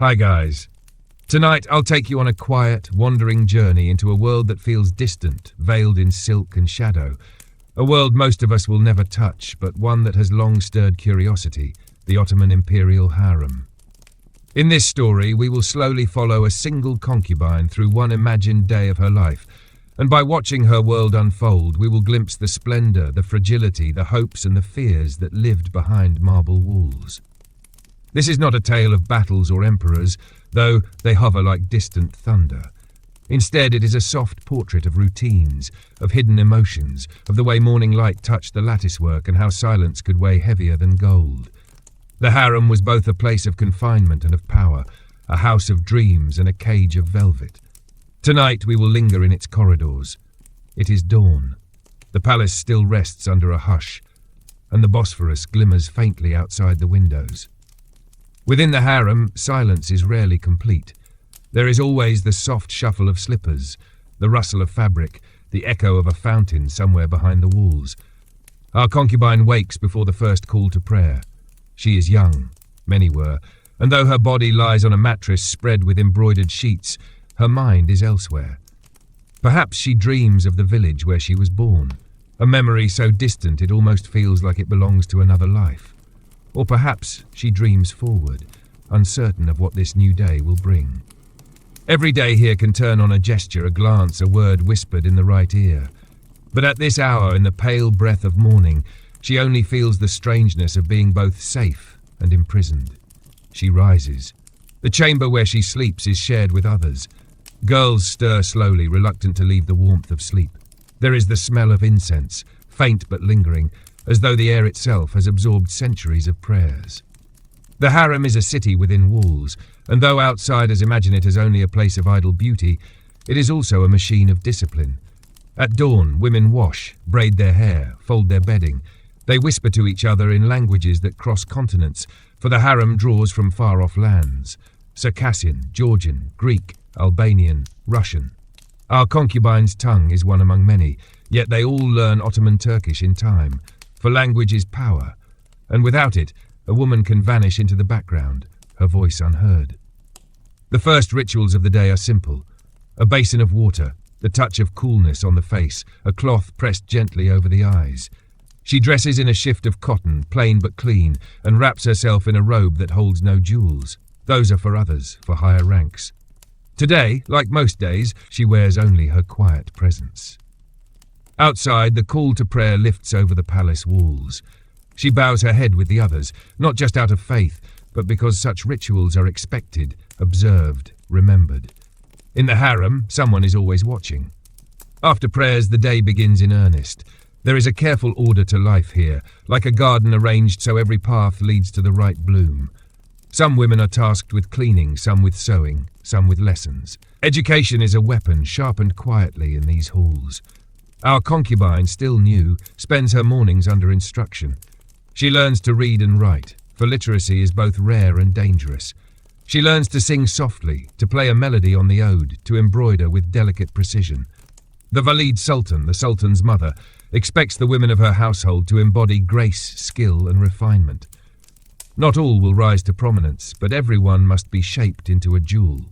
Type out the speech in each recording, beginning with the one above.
Hi guys. Tonight I'll take you on a quiet, wandering journey into a world that feels distant, veiled in silk and shadow. A world most of us will never touch, but one that has long stirred curiosity, the Ottoman Imperial Harem. In this story, we will slowly follow a single concubine through one imagined day of her life, and by watching her world unfold, we will glimpse the splendor, the fragility, the hopes and the fears that lived behind marble walls. This is not a tale of battles or emperors, though they hover like distant thunder. Instead, it is a soft portrait of routines, of hidden emotions, of the way morning light touched the latticework and how silence could weigh heavier than gold. The harem was both a place of confinement and of power, a house of dreams and a cage of velvet. Tonight we will linger in its corridors. It is dawn. The palace still rests under a hush, and the Bosphorus glimmers faintly outside the windows. Within the harem, silence is rarely complete. There is always the soft shuffle of slippers, the rustle of fabric, the echo of a fountain somewhere behind the walls. Our concubine wakes before the first call to prayer. She is young, many were, and though her body lies on a mattress spread with embroidered sheets, her mind is elsewhere. Perhaps she dreams of the village where she was born, a memory so distant it almost feels like it belongs to another life. Or perhaps she dreams forward, uncertain of what this new day will bring. Every day here can turn on a gesture, a glance, a word whispered in the right ear. But at this hour, in the pale breath of morning, she only feels the strangeness of being both safe and imprisoned. She rises. The chamber where she sleeps is shared with others. Girls stir slowly, reluctant to leave the warmth of sleep. There is the smell of incense, faint but lingering, as though the air itself has absorbed centuries of prayers. The harem is a city within walls, and though outsiders imagine it as only a place of idle beauty, it is also a machine of discipline. At dawn, women wash, braid their hair, fold their bedding. They whisper to each other in languages that cross continents, for the harem draws from far-off lands. Circassian, Georgian, Greek, Albanian, Russian. Our concubine's tongue is one among many, yet they all learn Ottoman Turkish in time, for language is power, and without it, a woman can vanish into the background, her voice unheard. The first rituals of the day are simple. A basin of water, the touch of coolness on the face, a cloth pressed gently over the eyes. She dresses in a shift of cotton, plain but clean, and wraps herself in a robe that holds no jewels. Those are for others, for higher ranks. Today, like most days, she wears only her quiet presence. Outside, the call to prayer lifts over the palace walls. She bows her head with the others, not just out of faith, but because such rituals are expected, observed, remembered. In the harem, someone is always watching. After prayers, the day begins in earnest. There is a careful order to life here, like a garden arranged so every path leads to the right bloom. Some women are tasked with cleaning, some with sewing, some with lessons. Education is a weapon sharpened quietly in these halls. Our concubine, still new, spends her mornings under instruction. She learns to read and write, for literacy is both rare and dangerous. She learns to sing softly, to play a melody on the ode, to embroider with delicate precision. The Valid Sultan, the Sultan's mother, expects the women of her household to embody grace, skill and refinement. Not all will rise to prominence, but everyone must be shaped into a jewel,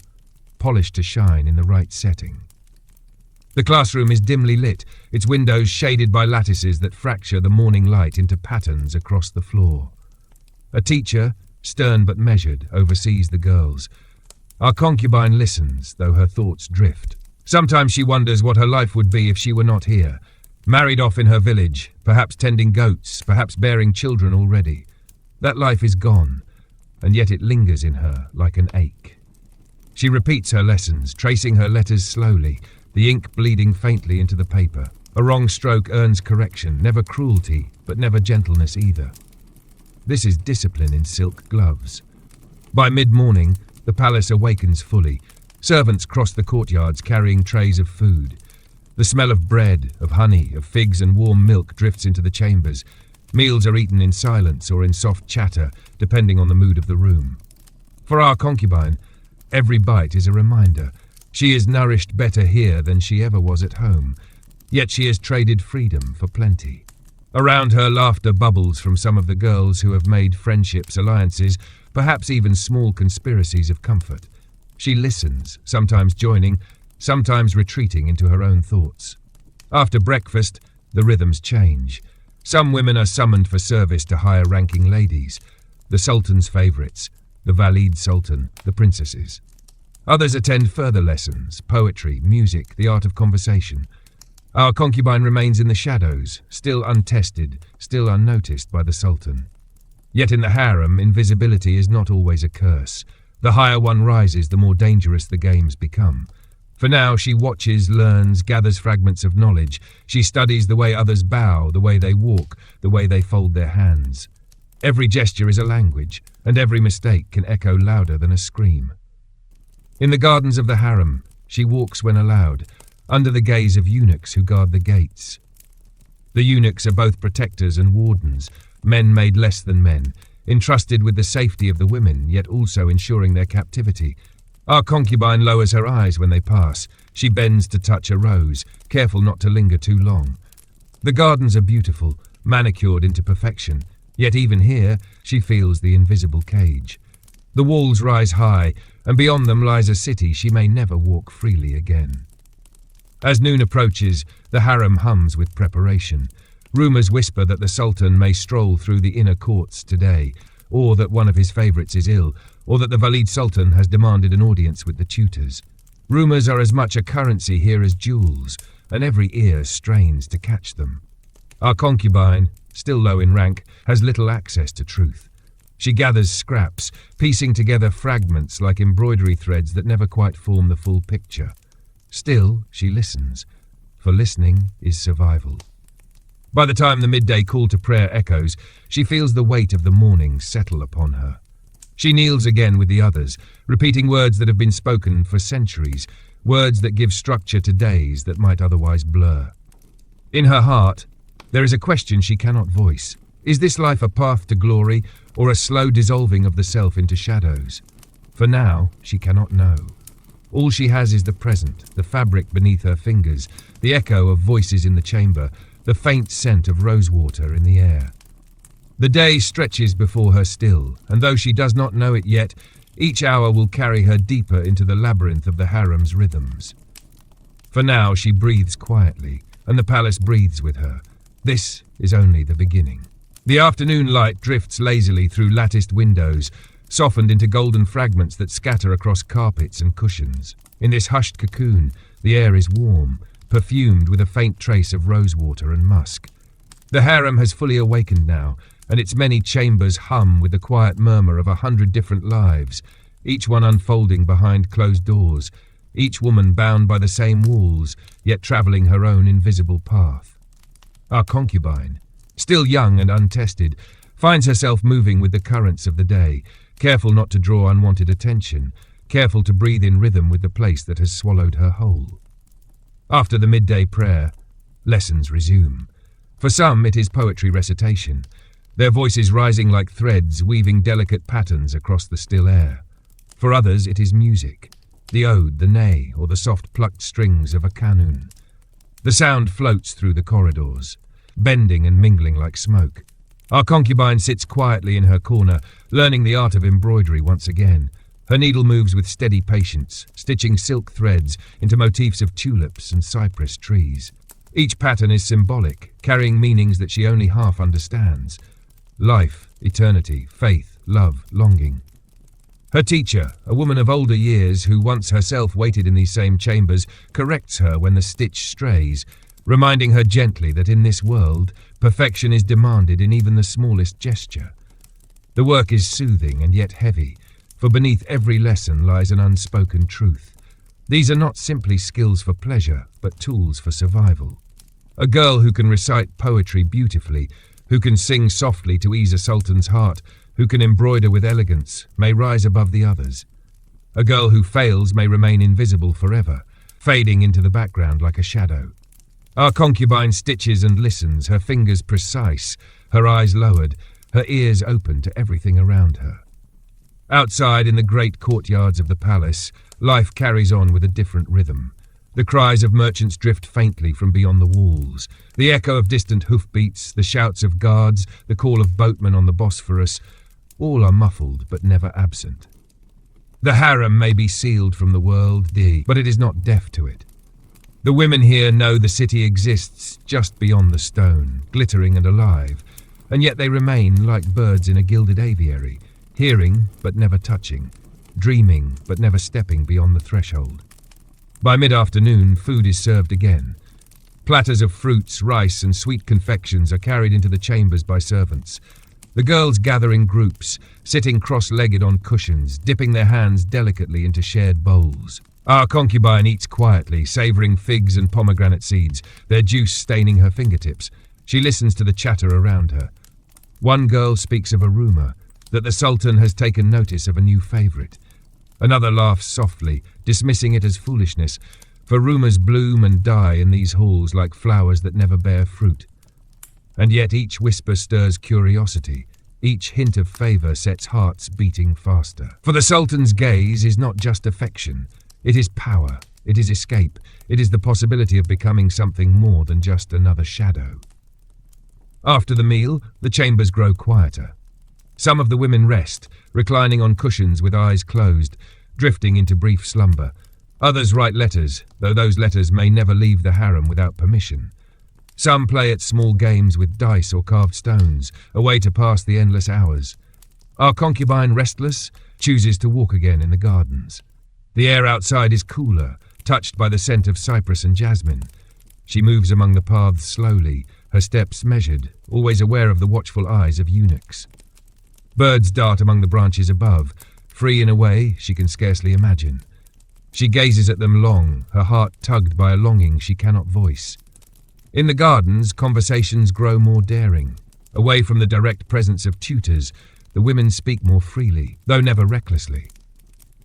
polished to shine in the right setting. The classroom is dimly lit, its windows shaded by lattices that fracture the morning light into patterns across the floor. A teacher, stern but measured, oversees the girls. Our concubine listens, though her thoughts drift. Sometimes she wonders what her life would be if she were not here, married off in her village, perhaps tending goats, perhaps bearing children already. That life is gone, and yet it lingers in her like an ache. She repeats her lessons, tracing her letters slowly, the ink bleeding faintly into the paper. A wrong stroke earns correction, never cruelty, but never gentleness either. This is discipline in silk gloves. By mid-morning, the palace awakens fully. Servants cross the courtyards carrying trays of food. The smell of bread, of honey, of figs and warm milk drifts into the chambers. Meals are eaten in silence or in soft chatter, depending on the mood of the room. For our concubine, every bite is a reminder. She is nourished better here than she ever was at home, yet she has traded freedom for plenty. Around her, laughter bubbles from some of the girls who have made friendships, alliances, perhaps even small conspiracies of comfort. She listens, sometimes joining, sometimes retreating into her own thoughts. After breakfast, the rhythms change. Some women are summoned for service to higher-ranking ladies, the Sultan's favourites, the Valid Sultan, the princesses. Others attend further lessons, poetry, music, the art of conversation. Our concubine remains in the shadows, still untested, still unnoticed by the Sultan. Yet in the harem, invisibility is not always a curse. The higher one rises, the more dangerous the games become. For now, she watches, learns, gathers fragments of knowledge. She studies the way others bow, the way they walk, the way they fold their hands. Every gesture is a language, and every mistake can echo louder than a scream. In the gardens of the harem, she walks when allowed, under the gaze of eunuchs who guard the gates. The eunuchs are both protectors and wardens, men made less than men, entrusted with the safety of the women, yet also ensuring their captivity. Our concubine lowers her eyes when they pass. She bends to touch a rose, careful not to linger too long. The gardens are beautiful, manicured into perfection, yet even here she feels the invisible cage. The walls rise high, and beyond them lies a city she may never walk freely again. As noon approaches, the harem hums with preparation. Rumours whisper that the Sultan may stroll through the inner courts today, or that one of his favourites is ill, or that the Valid Sultan has demanded an audience with the tutors. Rumours are as much a currency here as jewels, and every ear strains to catch them. Our concubine, still low in rank, has little access to truth. She gathers scraps, piecing together fragments like embroidery threads that never quite form the full picture. Still, she listens, for listening is survival. By the time the midday call to prayer echoes, she feels the weight of the morning settle upon her. She kneels again with the others, repeating words that have been spoken for centuries, words that give structure to days that might otherwise blur. In her heart, there is a question she cannot voice. Is this life a path to glory, or a slow dissolving of the self into shadows? For now, she cannot know. All she has is the present, the fabric beneath her fingers, the echo of voices in the chamber, the faint scent of rosewater in the air. The day stretches before her still, and though she does not know it yet, each hour will carry her deeper into the labyrinth of the harem's rhythms. For now she breathes quietly, and the palace breathes with her. This is only the beginning. The afternoon light drifts lazily through latticed windows, softened into golden fragments that scatter across carpets and cushions. In this hushed cocoon, the air is warm, perfumed with a faint trace of rosewater and musk. The harem has fully awakened now, and its many chambers hum with the quiet murmur of 100 different lives, each one unfolding behind closed doors, each woman bound by the same walls, yet travelling her own invisible path. Our concubine, still young and untested, finds herself moving with the currents of the day, careful not to draw unwanted attention, careful to breathe in rhythm with the place that has swallowed her whole. After the midday prayer, lessons resume. For some, it is poetry recitation, their voices rising like threads, weaving delicate patterns across the still air. For others, it is music, the ode, the neigh, or the soft plucked strings of a qanun. The sound floats through the corridors, bending and mingling like smoke. Our concubine sits quietly in her corner, learning the art of embroidery once again. Her needle moves with steady patience, stitching silk threads into motifs of tulips and cypress trees. Each pattern is symbolic, carrying meanings that she only half understands. Life, eternity, faith, love, longing. Her teacher, a woman of older years who once herself waited in these same chambers, corrects her when the stitch strays, reminding her gently that in this world, perfection is demanded in even the smallest gesture. The work is soothing and yet heavy, for beneath every lesson lies an unspoken truth. These are not simply skills for pleasure, but tools for survival. A girl who can recite poetry beautifully, who can sing softly to ease a sultan's heart, who can embroider with elegance, may rise above the others. A girl who fails may remain invisible forever, fading into the background like a shadow. Our concubine stitches and listens, her fingers precise, her eyes lowered, her ears open to everything around her. Outside, in the great courtyards of the palace, life carries on with a different rhythm. The cries of merchants drift faintly from beyond the walls, the echo of distant hoofbeats, the shouts of guards, the call of boatmen on the Bosphorus. All are muffled but never absent. The harem may be sealed from the world, but it is not deaf to it. The women here know the city exists just beyond the stone, glittering and alive, and yet they remain like birds in a gilded aviary, hearing but never touching, dreaming but never stepping beyond the threshold. By mid-afternoon, food is served again. Platters of fruits, rice, and sweet confections are carried into the chambers by servants. The girls gather in groups, sitting cross-legged on cushions, dipping their hands delicately into shared bowls. Our concubine eats quietly, savouring figs and pomegranate seeds, their juice staining her fingertips. She listens to the chatter around her. One girl speaks of a rumour that the Sultan has taken notice of a new favourite. Another laughs softly, dismissing it as foolishness, for rumours bloom and die in these halls like flowers that never bear fruit. And yet each whisper stirs curiosity. Each hint of favour sets hearts beating faster. For the Sultan's gaze is not just affection. It is power. It is escape. It is the possibility of becoming something more than just another shadow. After the meal, the chambers grow quieter. Some of the women rest, reclining on cushions with eyes closed, drifting into brief slumber. Others write letters, though those letters may never leave the harem without permission. Some play at small games with dice or carved stones, a way to pass the endless hours. Our concubine, restless, chooses to walk again in the gardens. The air outside is cooler, touched by the scent of cypress and jasmine. She moves among the paths slowly, her steps measured, always aware of the watchful eyes of eunuchs. Birds dart among the branches above, free in a way she can scarcely imagine. She gazes at them long, her heart tugged by a longing she cannot voice. In the gardens, conversations grow more daring. Away from the direct presence of tutors, the women speak more freely, though never recklessly.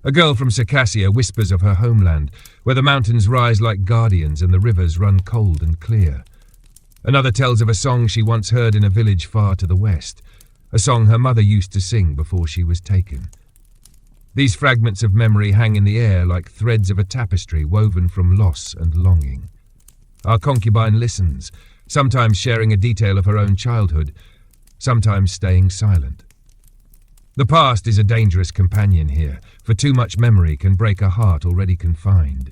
A girl from Circassia whispers of her homeland, where the mountains rise like guardians and the rivers run cold and clear. Another tells of a song she once heard in a village far to the west, a song her mother used to sing before she was taken. These fragments of memory hang in the air like threads of a tapestry woven from loss and longing. Our concubine listens, sometimes sharing a detail of her own childhood, sometimes staying silent. The past is a dangerous companion here, for too much memory can break a heart already confined.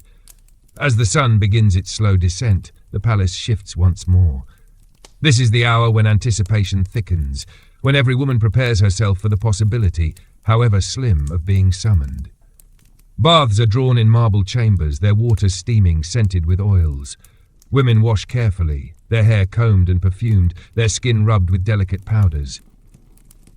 As the sun begins its slow descent, the palace shifts once more. This is the hour when anticipation thickens, when every woman prepares herself for the possibility, however slim, of being summoned. Baths are drawn in marble chambers, their water steaming, scented with oils. Women wash carefully, their hair combed and perfumed, their skin rubbed with delicate powders.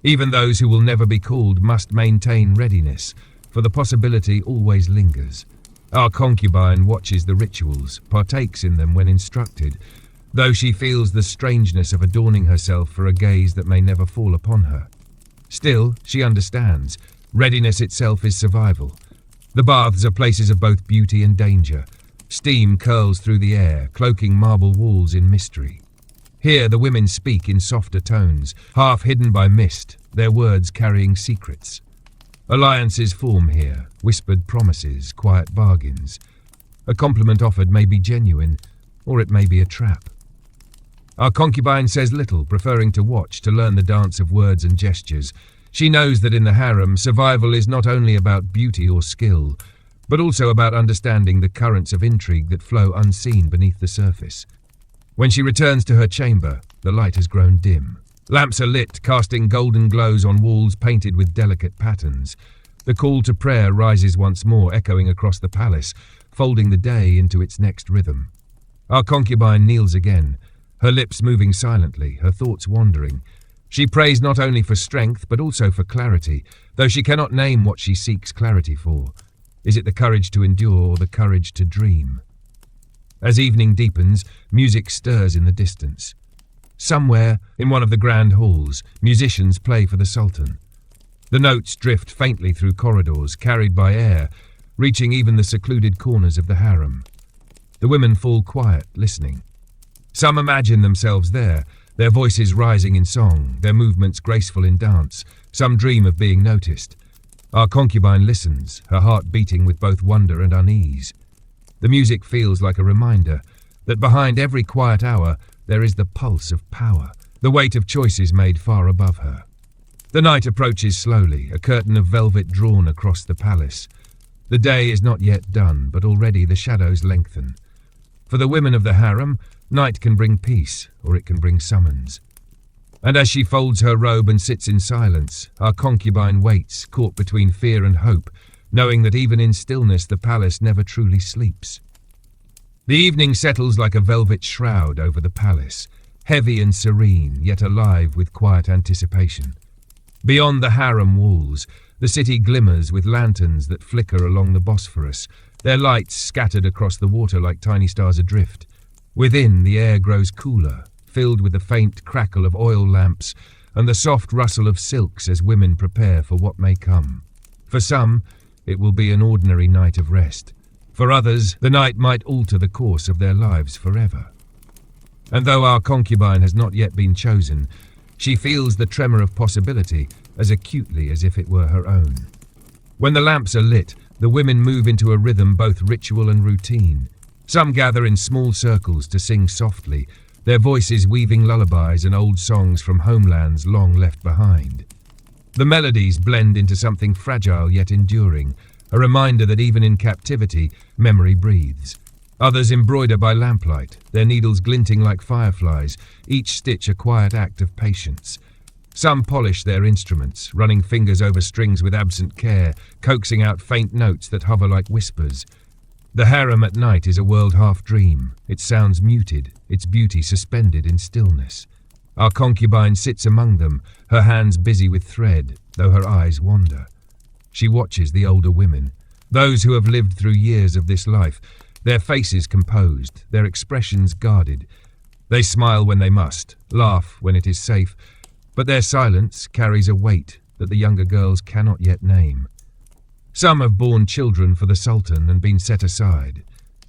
Even those who will never be called must maintain readiness, for the possibility always lingers. Our concubine watches the rituals, partakes in them when instructed, though she feels the strangeness of adorning herself for a gaze that may never fall upon her. Still, she understands. Readiness itself is survival. The baths are places of both beauty and danger. Steam curls through the air, cloaking marble walls in mystery. Here the women speak in softer tones, half hidden by mist, their words carrying secrets. Alliances form here, whispered promises, quiet bargains. A compliment offered may be genuine, or it may be a trap. Our concubine says little, preferring to watch, to learn the dance of words and gestures. She knows that in the harem, survival is not only about beauty or skill, but also about understanding the currents of intrigue that flow unseen beneath the surface. When she returns to her chamber, the light has grown dim. Lamps are lit, casting golden glows on walls painted with delicate patterns. The call to prayer rises once more, echoing across the palace, folding the day into its next rhythm. Our concubine kneels again, her lips moving silently, her thoughts wandering. She prays not only for strength, but also for clarity, though she cannot name what she seeks clarity for. Is it the courage to endure or the courage to dream? As evening deepens, music stirs in the distance. Somewhere, in one of the grand halls, musicians play for the Sultan. The notes drift faintly through corridors, carried by air, reaching even the secluded corners of the harem. The women fall quiet, listening. Some imagine themselves there, their voices rising in song, their movements graceful in dance. Some dream of being noticed. Our concubine listens, her heart beating with both wonder and unease. The music feels like a reminder that behind every quiet hour there is the pulse of power, the weight of choices made far above her. The night approaches slowly, a curtain of velvet drawn across the palace. The day is not yet done, but already the shadows lengthen. For the women of the harem, night can bring peace, or it can bring summons. And as she folds her robe and sits in silence, our concubine waits, caught between fear and hope, knowing that even in stillness the palace never truly sleeps. The evening settles like a velvet shroud over the palace, heavy and serene, yet alive with quiet anticipation. Beyond the harem walls, the city glimmers with lanterns that flicker along the Bosphorus, their lights scattered across the water like tiny stars adrift. Within, the air grows cooler, filled with the faint crackle of oil lamps and the soft rustle of silks as women prepare for what may come. For some, it will be an ordinary night of rest. For others, the night might alter the course of their lives forever. And though our concubine has not yet been chosen, she feels the tremor of possibility as acutely as if it were her own. When the lamps are lit, the women move into a rhythm both ritual and routine. Some gather in small circles to sing softly, their voices weaving lullabies and old songs from homelands long left behind. The melodies blend into something fragile yet enduring, a reminder that even in captivity, memory breathes. Others embroider by lamplight, their needles glinting like fireflies, each stitch a quiet act of patience. Some polish their instruments, running fingers over strings with absent care, coaxing out faint notes that hover like whispers. The harem at night is a world half-dream, its sounds muted, its beauty suspended in stillness. Our concubine sits among them, her hands busy with thread, though her eyes wander. She watches the older women, those who have lived through years of this life, their faces composed, their expressions guarded. They smile when they must, laugh when it is safe, but their silence carries a weight that the younger girls cannot yet name. Some have borne children for the Sultan and been set aside,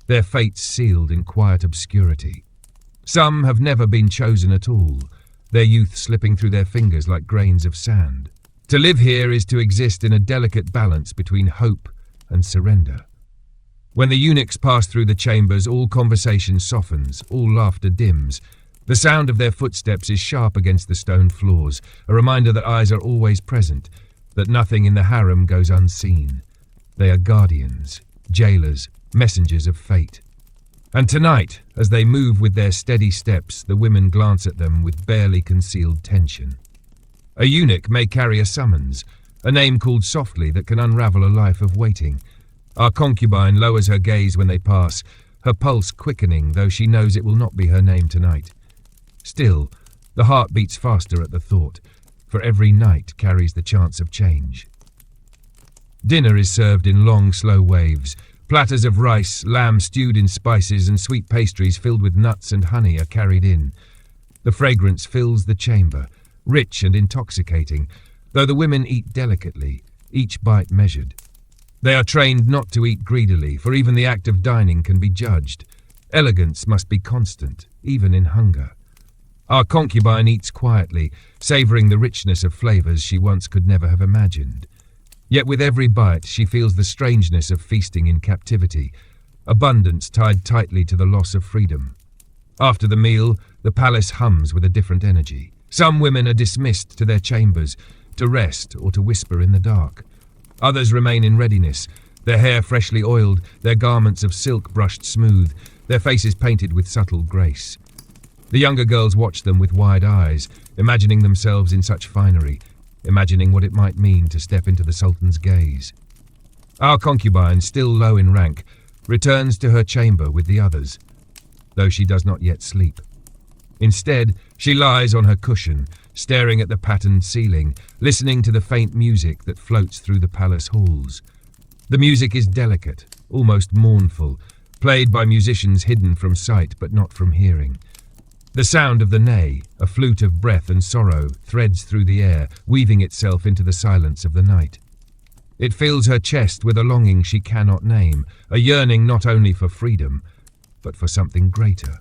their fates sealed in quiet obscurity. Some have never been chosen at all, their youth slipping through their fingers like grains of sand. To live here is to exist in a delicate balance between hope and surrender. When the eunuchs pass through the chambers, all conversation softens, all laughter dims. The sound of their footsteps is sharp against the stone floors, a reminder that eyes are always present, that nothing in the harem goes unseen. They are guardians, jailers, messengers of fate. And tonight, as they move with their steady steps, the women glance at them with barely concealed tension. A eunuch may carry a summons, a name called softly that can unravel a life of waiting. Our concubine lowers her gaze when they pass, her pulse quickening, though she knows it will not be her name tonight. Still, the heart beats faster at the thought, for every night carries the chance of change. Dinner is served in long, slow waves. Platters of rice, lamb stewed in spices, and sweet pastries filled with nuts and honey are carried in. The fragrance fills the chamber, rich and intoxicating, though the women eat delicately, each bite measured. They are trained not to eat greedily, for even the act of dining can be judged. Elegance must be constant, even in hunger. Our concubine eats quietly, savouring the richness of flavours she once could never have imagined. Yet with every bite she feels the strangeness of feasting in captivity, abundance tied tightly to the loss of freedom. After the meal, the palace hums with a different energy. Some women are dismissed to their chambers, to rest or to whisper in the dark. Others remain in readiness, their hair freshly oiled, their garments of silk brushed smooth, their faces painted with subtle grace. The younger girls watch them with wide eyes, imagining themselves in such finery, imagining what it might mean to step into the Sultan's gaze. Our concubine, still low in rank, returns to her chamber with the others, though she does not yet sleep. Instead, she lies on her cushion, staring at the patterned ceiling, listening to the faint music that floats through the palace halls. The music is delicate, almost mournful, played by musicians hidden from sight but not from hearing. The sound of the ney, a flute of breath and sorrow, threads through the air, weaving itself into the silence of the night. It fills her chest with a longing she cannot name, a yearning not only for freedom, but for something greater.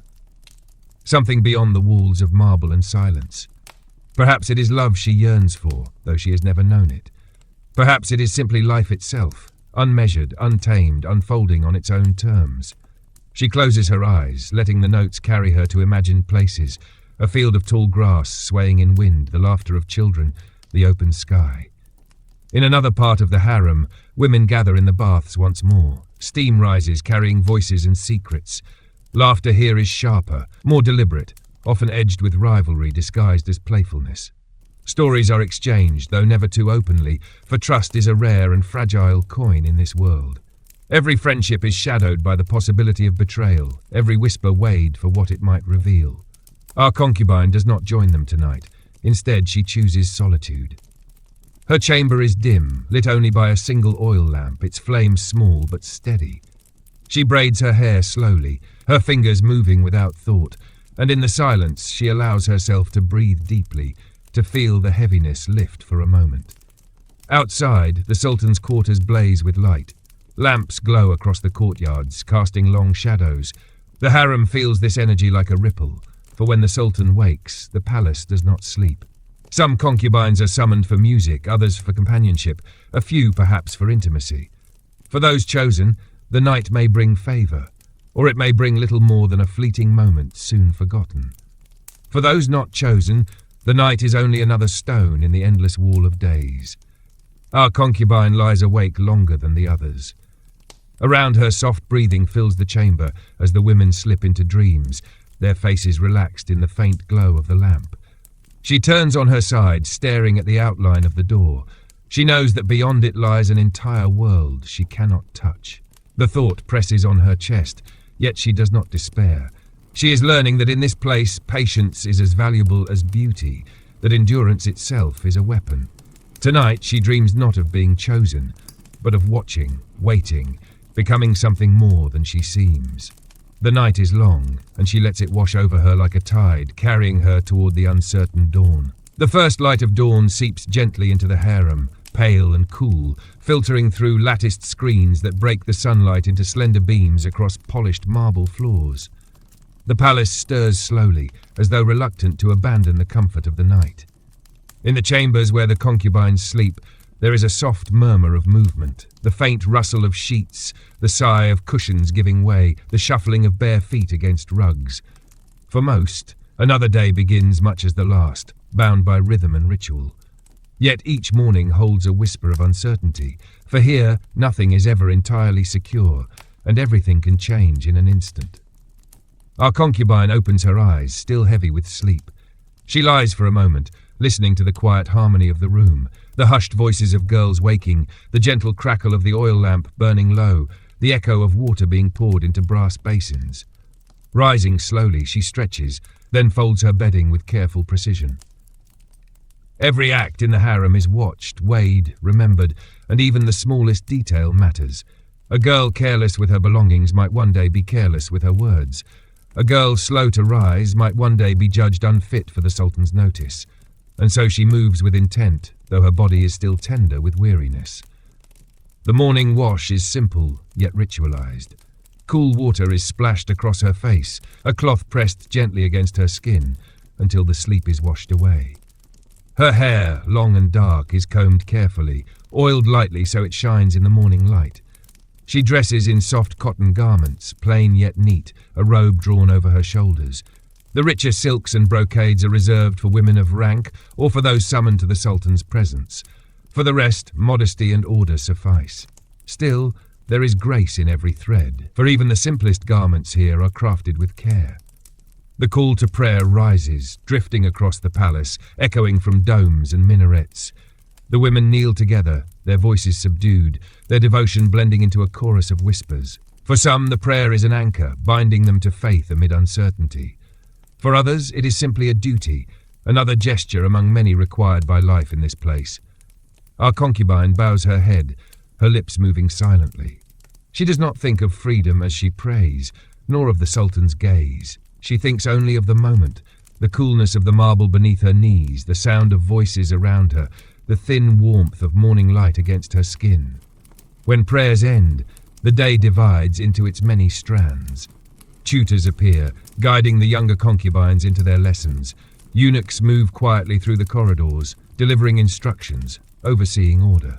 Something beyond the walls of marble and silence. Perhaps it is love she yearns for, though she has never known it. Perhaps it is simply life itself, unmeasured, untamed, unfolding on its own terms. She closes her eyes, letting the notes carry her to imagined places, a field of tall grass swaying in wind, the laughter of children, the open sky. In another part of the harem, women gather in the baths once more. Steam rises, carrying voices and secrets. Laughter here is sharper, more deliberate, often edged with rivalry disguised as playfulness. Stories are exchanged, though never too openly, for trust is a rare and fragile coin in this world. Every friendship is shadowed by the possibility of betrayal, every whisper weighed for what it might reveal. Our concubine does not join them tonight. Instead, she chooses solitude. Her chamber is dim, lit only by a single oil lamp, its flame small but steady. She braids her hair slowly, her fingers moving without thought, and in the silence she allows herself to breathe deeply, to feel the heaviness lift for a moment. Outside, the Sultan's quarters blaze with light. Lamps glow across the courtyards, casting long shadows. The harem feels this energy like a ripple, for when the Sultan wakes, the palace does not sleep. Some concubines are summoned for music, others for companionship, a few perhaps for intimacy. For those chosen, the night may bring favour, or it may bring little more than a fleeting moment soon forgotten. For those not chosen, the night is only another stone in the endless wall of days. Our concubine lies awake longer than the others. Around her, soft breathing fills the chamber as the women slip into dreams, their faces relaxed in the faint glow of the lamp. She turns on her side, staring at the outline of the door. She knows that beyond it lies an entire world she cannot touch. The thought presses on her chest, yet she does not despair. She is learning that in this place, patience is as valuable as beauty, that endurance itself is a weapon. Tonight, she dreams not of being chosen, but of watching, waiting, becoming something more than she seems. The night is long, and she lets it wash over her like a tide, carrying her toward the uncertain dawn. The first light of dawn seeps gently into the harem, pale and cool, filtering through latticed screens that break the sunlight into slender beams across polished marble floors. The palace stirs slowly, as though reluctant to abandon the comfort of the night. In the chambers where the concubines sleep, there is a soft murmur of movement, the faint rustle of sheets, the sigh of cushions giving way, the shuffling of bare feet against rugs. For most, another day begins much as the last, bound by rhythm and ritual. Yet each morning holds a whisper of uncertainty, for here nothing is ever entirely secure, and everything can change in an instant. Our concubine opens her eyes, still heavy with sleep. She lies for a moment, listening to the quiet harmony of the room, the hushed voices of girls waking, the gentle crackle of the oil lamp burning low, the echo of water being poured into brass basins. Rising slowly, she stretches, then folds her bedding with careful precision. Every act in the harem is watched, weighed, remembered, and even the smallest detail matters. A girl careless with her belongings might one day be careless with her words. A girl slow to rise might one day be judged unfit for the Sultan's notice. And so she moves with intent, though her body is still tender with weariness. The morning wash is simple, yet ritualized. Cool water is splashed across her face, a cloth pressed gently against her skin, until the sleep is washed away. Her hair, long and dark, is combed carefully, oiled lightly so it shines in the morning light. She dresses in soft cotton garments, plain yet neat, a robe drawn over her shoulders. The richer silks and brocades are reserved for women of rank or for those summoned to the Sultan's presence. For the rest, modesty and order suffice. Still, there is grace in every thread, for even the simplest garments here are crafted with care. The call to prayer rises, drifting across the palace, echoing from domes and minarets. The women kneel together, their voices subdued, their devotion blending into a chorus of whispers. For some, the prayer is an anchor, binding them to faith amid uncertainty. For others, it is simply a duty, another gesture among many required by life in this place. Our concubine bows her head, her lips moving silently. She does not think of freedom as she prays, nor of the Sultan's gaze. She thinks only of the moment, the coolness of the marble beneath her knees, the sound of voices around her, the thin warmth of morning light against her skin. When prayers end, the day divides into its many strands. Tutors appear, guiding the younger concubines into their lessons. Eunuchs move quietly through the corridors, delivering instructions, overseeing order.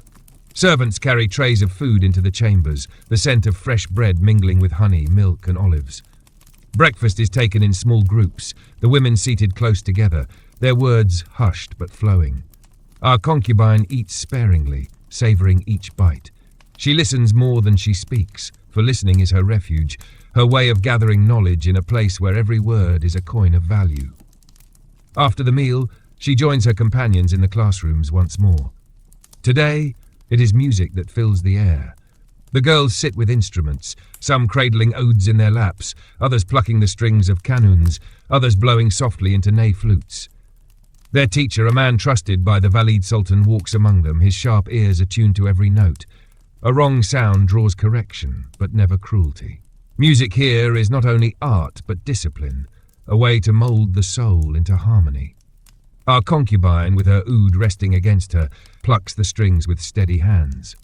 Servants carry trays of food into the chambers, the scent of fresh bread mingling with honey, milk, and olives. Breakfast is taken in small groups, the women seated close together, their words hushed but flowing. Our concubine eats sparingly, savouring each bite. She listens more than she speaks, for listening is her refuge, her way of gathering knowledge in a place where every word is a coin of value. After the meal, she joins her companions in the classrooms once more. Today, it is music that fills the air. The girls sit with instruments, some cradling odes in their laps, others plucking the strings of kanungs, others blowing softly into ney flutes. Their teacher, a man trusted by the Valid Sultan, walks among them, his sharp ears attuned to every note. A wrong sound draws correction, but never cruelty. Music here is not only art, but discipline, a way to mould the soul into harmony. Our concubine, with her oud resting against her, plucks the strings with steady hands.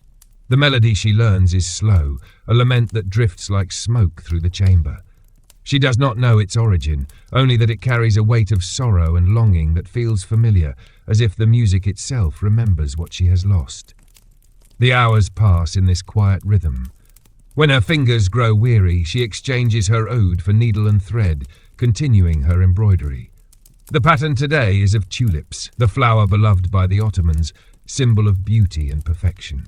The melody she learns is slow, a lament that drifts like smoke through the chamber. She does not know its origin, only that it carries a weight of sorrow and longing that feels familiar, as if the music itself remembers what she has lost. The hours pass in this quiet rhythm. When her fingers grow weary, she exchanges her ode for needle and thread, continuing her embroidery. The pattern today is of tulips, the flower beloved by the Ottomans, symbol of beauty and perfection.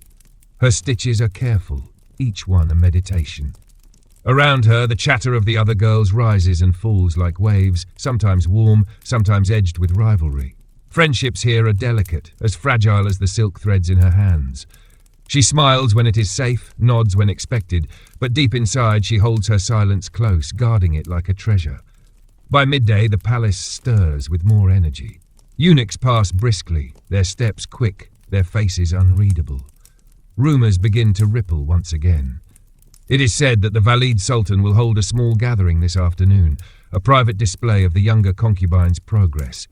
Her stitches are careful, each one a meditation. Around her, the chatter of the other girls rises and falls like waves, sometimes warm, sometimes edged with rivalry. Friendships here are delicate, as fragile as the silk threads in her hands. She smiles when it is safe, nods when expected, but deep inside she holds her silence close, guarding it like a treasure. By midday, the palace stirs with more energy. Eunuchs pass briskly, their steps quick, their faces unreadable. Rumours begin to ripple once again. It is said that the Valid Sultan will hold a small gathering this afternoon, a private display of the younger concubine's progress.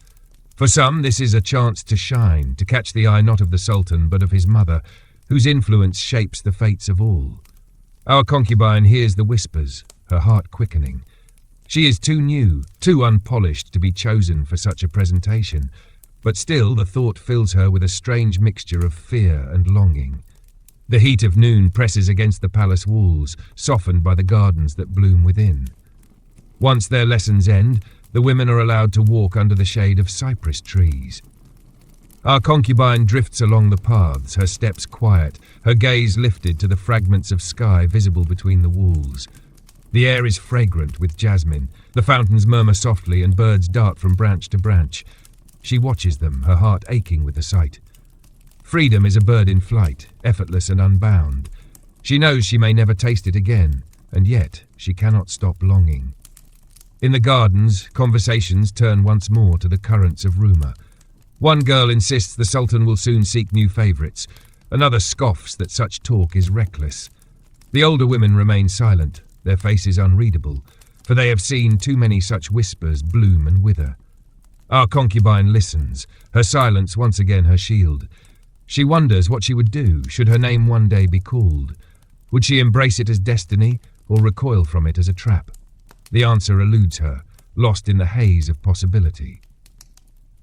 For some, this is a chance to shine, to catch the eye not of the Sultan but of his mother, whose influence shapes the fates of all. Our concubine hears the whispers, her heart quickening. She is too new, too unpolished to be chosen for such a presentation, but still the thought fills her with a strange mixture of fear and longing. The heat of noon presses against the palace walls, softened by the gardens that bloom within. Once their lessons end, the women are allowed to walk under the shade of cypress trees. Our concubine drifts along the paths, her steps quiet, her gaze lifted to the fragments of sky visible between the walls. The air is fragrant with jasmine, the fountains murmur softly and birds dart from branch to branch. She watches them, her heart aching with the sight. Freedom is a bird in flight, effortless and unbound. She knows she may never taste it again, and yet she cannot stop longing. In the gardens, conversations turn once more to the currents of rumour. One girl insists the Sultan will soon seek new favourites. Another scoffs that such talk is reckless. The older women remain silent, their faces unreadable, for they have seen too many such whispers bloom and wither. Our concubine listens, her silence once again her shield. She wonders what she would do should her name one day be called. Would she embrace it as destiny or recoil from it as a trap? The answer eludes her, lost in the haze of possibility.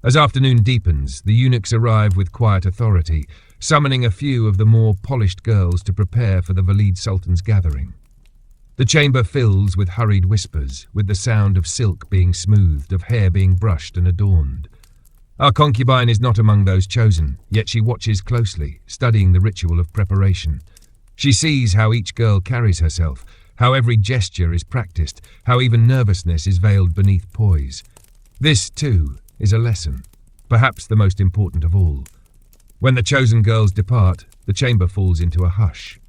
As afternoon deepens, the eunuchs arrive with quiet authority, summoning a few of the more polished girls to prepare for the Valid Sultan's gathering. The chamber fills with hurried whispers, with the sound of silk being smoothed, of hair being brushed and adorned. Our concubine is not among those chosen, yet she watches closely, studying the ritual of preparation. She sees how each girl carries herself, how every gesture is practiced, how even nervousness is veiled beneath poise. This, too, is a lesson, perhaps the most important of all. When the chosen girls depart, the chamber falls into a hush.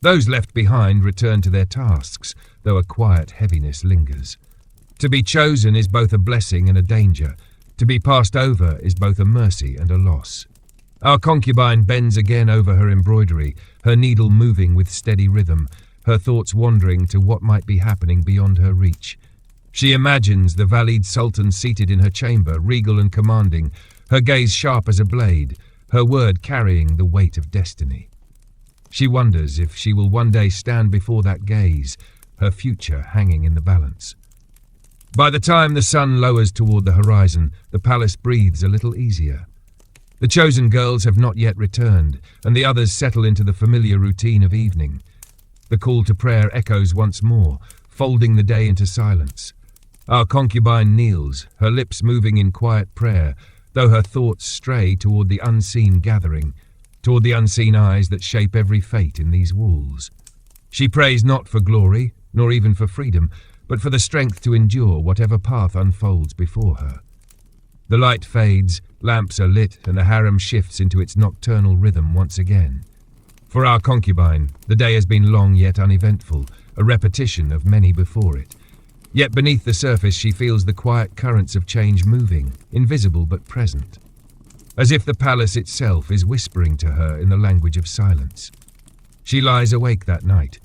Those left behind return to their tasks, though a quiet heaviness lingers. To be chosen is both a blessing and a danger. To be passed over is both a mercy and a loss. Our concubine bends again over her embroidery, her needle moving with steady rhythm, her thoughts wandering to what might be happening beyond her reach. She imagines the Valid Sultan seated in her chamber, regal and commanding, her gaze sharp as a blade, her word carrying the weight of destiny. She wonders if she will one day stand before that gaze, her future hanging in the balance. By the time the sun lowers toward the horizon, the palace breathes a little easier. The chosen girls have not yet returned, and the others settle into the familiar routine of evening. The call to prayer echoes once more, folding the day into silence. Our concubine kneels, her lips moving in quiet prayer, though her thoughts stray toward the unseen gathering, toward the unseen eyes that shape every fate in these walls. She prays not for glory, nor even for freedom, but for the strength to endure whatever path unfolds before her. The light fades, lamps are lit, and the harem shifts into its nocturnal rhythm once again. For our concubine, the day has been long yet uneventful, a repetition of many before it. Yet beneath the surface she feels the quiet currents of change moving, invisible but present. As if the palace itself is whispering to her in the language of silence. She lies awake that night,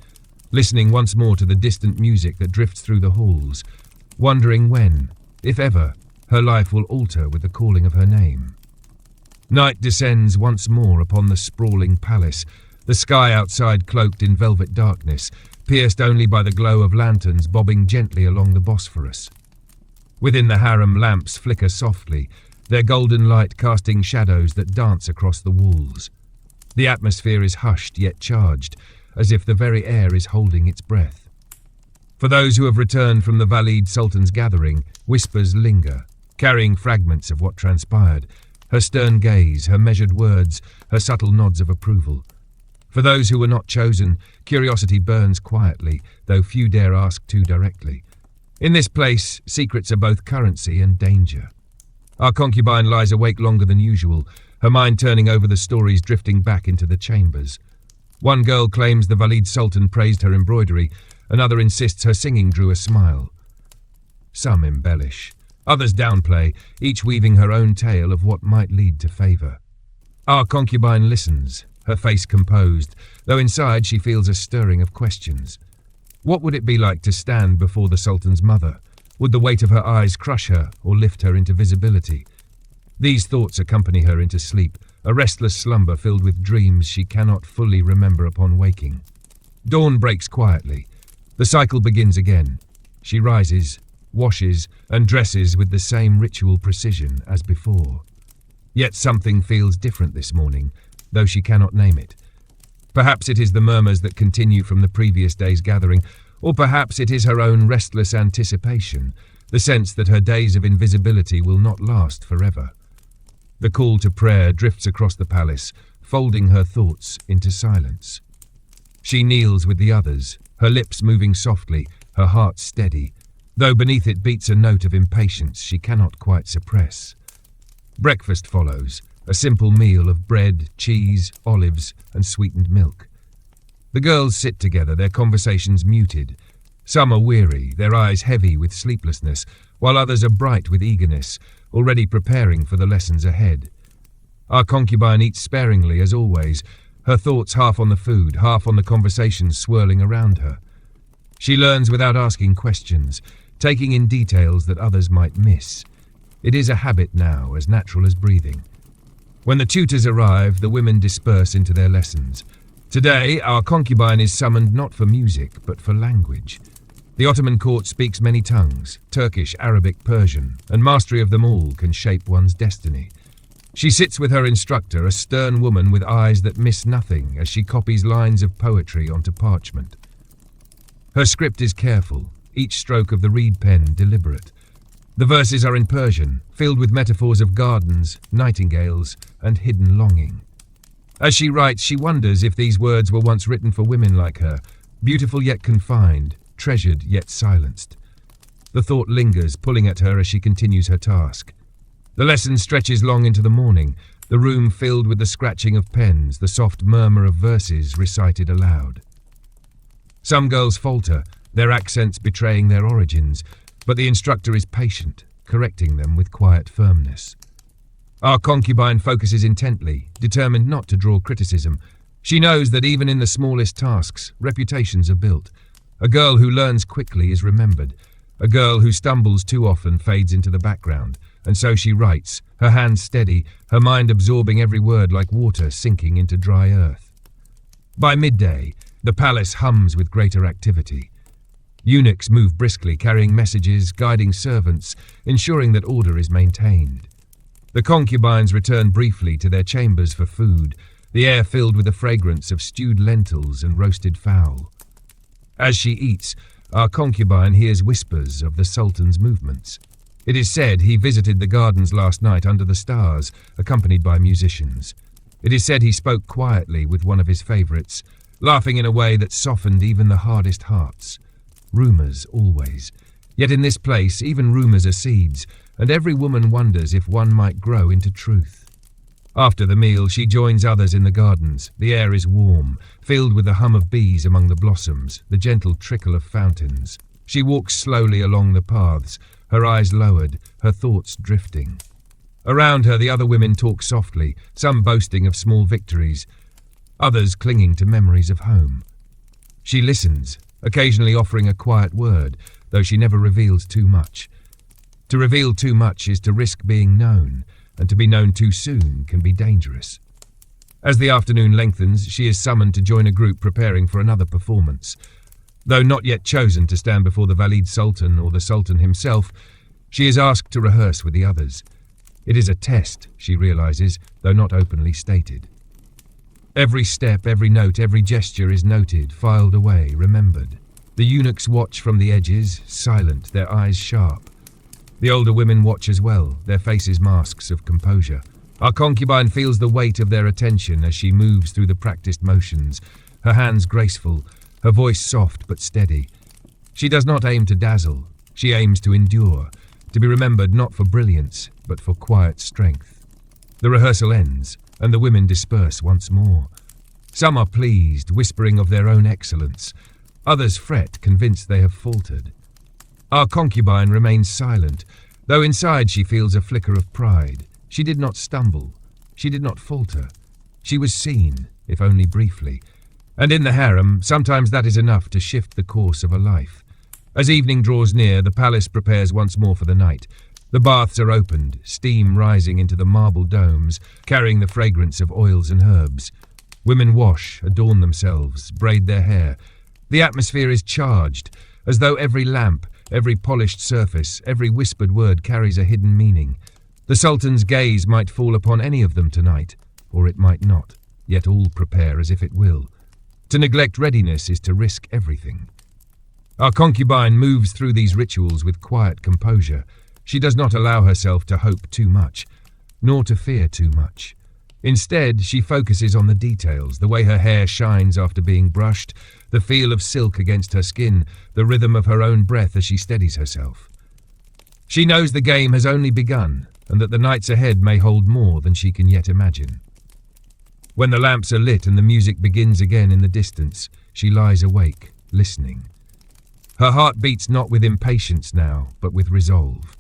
listening once more to the distant music that drifts through the halls, wondering when, if ever, her life will alter with the calling of her name. Night descends once more upon the sprawling palace, the sky outside cloaked in velvet darkness, pierced only by the glow of lanterns bobbing gently along the Bosphorus. Within the harem, lamps flicker softly, their golden light casting shadows that dance across the walls. The atmosphere is hushed yet charged, as if the very air is holding its breath. For those who have returned from the Valid Sultan's gathering, whispers linger, carrying fragments of what transpired, her stern gaze, her measured words, her subtle nods of approval. For those who were not chosen, curiosity burns quietly, though few dare ask too directly. In this place, secrets are both currency and danger. Our concubine lies awake longer than usual, her mind turning over the stories drifting back into the chambers. One girl claims the Valid Sultan praised her embroidery, another insists her singing drew a smile. Some embellish, others downplay, each weaving her own tale of what might lead to favour. Our concubine listens, her face composed, though inside she feels a stirring of questions. What would it be like to stand before the Sultan's mother? Would the weight of her eyes crush her or lift her into visibility? These thoughts accompany her into sleep, a restless slumber filled with dreams she cannot fully remember upon waking. Dawn breaks quietly. The cycle begins again. She rises, washes, and dresses with the same ritual precision as before. Yet something feels different this morning, though she cannot name it. Perhaps it is the murmurs that continue from the previous day's gathering, or perhaps it is her own restless anticipation, the sense that her days of invisibility will not last forever. The call to prayer drifts across the palace, folding her thoughts into silence. She kneels with the others, her lips moving softly, her heart steady, though beneath it beats a note of impatience she cannot quite suppress. Breakfast follows, a simple meal of bread, cheese, olives, and sweetened milk. The girls sit together, their conversations muted. Some are weary, their eyes heavy with sleeplessness, while others are bright with eagerness, already preparing for the lessons ahead. Our concubine eats sparingly as always, her thoughts half on the food, half on the conversations swirling around her. She learns without asking questions, taking in details that others might miss. It is a habit now, as natural as breathing. When the tutors arrive, the women disperse into their lessons. Today, our concubine is summoned not for music, but for language. The Ottoman court speaks many tongues, Turkish, Arabic, Persian, and mastery of them all can shape one's destiny. She sits with her instructor, a stern woman with eyes that miss nothing as she copies lines of poetry onto parchment. Her script is careful, each stroke of the reed pen deliberate. The verses are in Persian, filled with metaphors of gardens, nightingales, and hidden longing. As she writes, she wonders if these words were once written for women like her, beautiful yet confined, treasured yet silenced. The thought lingers, pulling at her as she continues her task. The lesson stretches long into the morning, the room filled with the scratching of pens, the soft murmur of verses recited aloud. Some girls falter, their accents betraying their origins, but the instructor is patient, correcting them with quiet firmness. Our concubine focuses intently, determined not to draw criticism. She knows that even in the smallest tasks, reputations are built. A girl who learns quickly is remembered. A girl who stumbles too often fades into the background. And so she writes, her hands steady, her mind absorbing every word like water sinking into dry earth. By midday, the palace hums with greater activity. Eunuchs move briskly, carrying messages, guiding servants, ensuring that order is maintained. The concubines return briefly to their chambers for food, the air filled with the fragrance of stewed lentils and roasted fowl. As she eats, our concubine hears whispers of the Sultan's movements. It is said he visited the gardens last night under the stars, accompanied by musicians. It is said he spoke quietly with one of his favourites, laughing in a way that softened even the hardest hearts. Rumours, always. Yet in this place, even rumours are seeds, and every woman wonders if one might grow into truth. After the meal, she joins others in the gardens. The air is warm, filled with the hum of bees among the blossoms, the gentle trickle of fountains. She walks slowly along the paths, her eyes lowered, her thoughts drifting. Around her, the other women talk softly, some boasting of small victories, others clinging to memories of home. She listens, occasionally offering a quiet word, though she never reveals too much. To reveal too much is to risk being known, and to be known too soon can be dangerous. As the afternoon lengthens, she is summoned to join a group preparing for another performance. Though not yet chosen to stand before the Valid Sultan or the Sultan himself, she is asked to rehearse with the others. It is a test, she realizes, though not openly stated. Every step, every note, every gesture is noted, filed away, remembered. The eunuchs watch from the edges, silent, their eyes sharp. The older women watch as well, their faces masks of composure. Our concubine feels the weight of their attention as she moves through the practiced motions, her hands graceful, her voice soft but steady. She does not aim to dazzle, she aims to endure, to be remembered not for brilliance, but for quiet strength. The rehearsal ends, and the women disperse once more. Some are pleased, whispering of their own excellence. Others fret, convinced they have faltered. Our concubine remains silent, though inside she feels a flicker of pride. She did not stumble. She did not falter. She was seen, if only briefly. And in the harem, sometimes that is enough to shift the course of a life. As evening draws near, the palace prepares once more for the night. The baths are opened, steam rising into the marble domes, carrying the fragrance of oils and herbs. Women wash, adorn themselves, braid their hair. The atmosphere is charged, as though every lamp, every polished surface, every whispered word carries a hidden meaning. The Sultan's gaze might fall upon any of them tonight, or it might not, yet all prepare as if it will. To neglect readiness is to risk everything. Our concubine moves through these rituals with quiet composure. She does not allow herself to hope too much, nor to fear too much. Instead, she focuses on the details, the way her hair shines after being brushed, the feel of silk against her skin, the rhythm of her own breath as she steadies herself. She knows the game has only begun, and that the nights ahead may hold more than she can yet imagine. When the lamps are lit and the music begins again in the distance, she lies awake, listening. Her heart beats not with impatience now, but with resolve.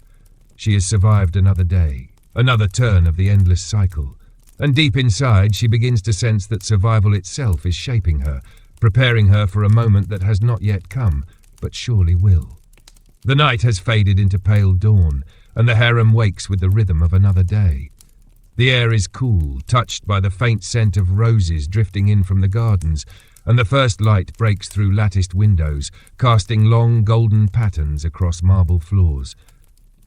She has survived another day, another turn of the endless cycle, and deep inside she begins to sense that survival itself is shaping her, preparing her for a moment that has not yet come, but surely will. The night has faded into pale dawn, and the harem wakes with the rhythm of another day. The air is cool, touched by the faint scent of roses drifting in from the gardens, and the first light breaks through latticed windows, casting long golden patterns across marble floors.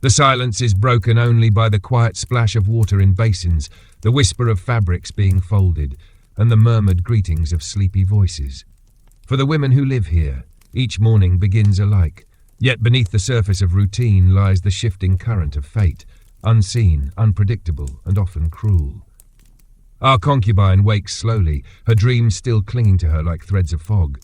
The silence is broken only by the quiet splash of water in basins, the whisper of fabrics being folded, and the murmured greetings of sleepy voices. For the women who live here, each morning begins alike, yet beneath the surface of routine lies the shifting current of fate, unseen, unpredictable, and often cruel. Our concubine wakes slowly, her dreams still clinging to her like threads of fog.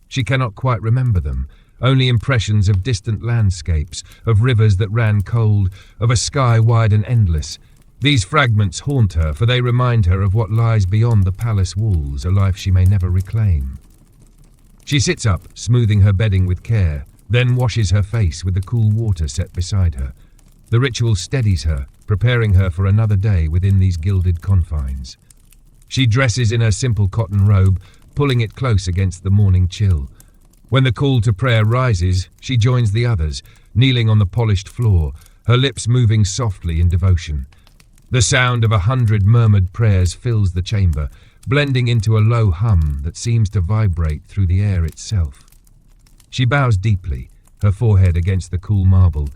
She cannot quite remember them, only impressions of distant landscapes, of rivers that ran cold, of a sky wide and endless. These fragments haunt her, for they remind her of what lies beyond the palace walls, a life she may never reclaim. She sits up, smoothing her bedding with care, then washes her face with the cool water set beside her. The ritual steadies her, preparing her for another day within these gilded confines. She dresses in her simple cotton robe, pulling it close against the morning chill. When the call to prayer rises, she joins the others, kneeling on the polished floor, her lips moving softly in devotion. The sound of 100 murmured prayers fills the chamber, blending into a low hum that seems to vibrate through the air itself. She bows deeply, her forehead against the cool marble,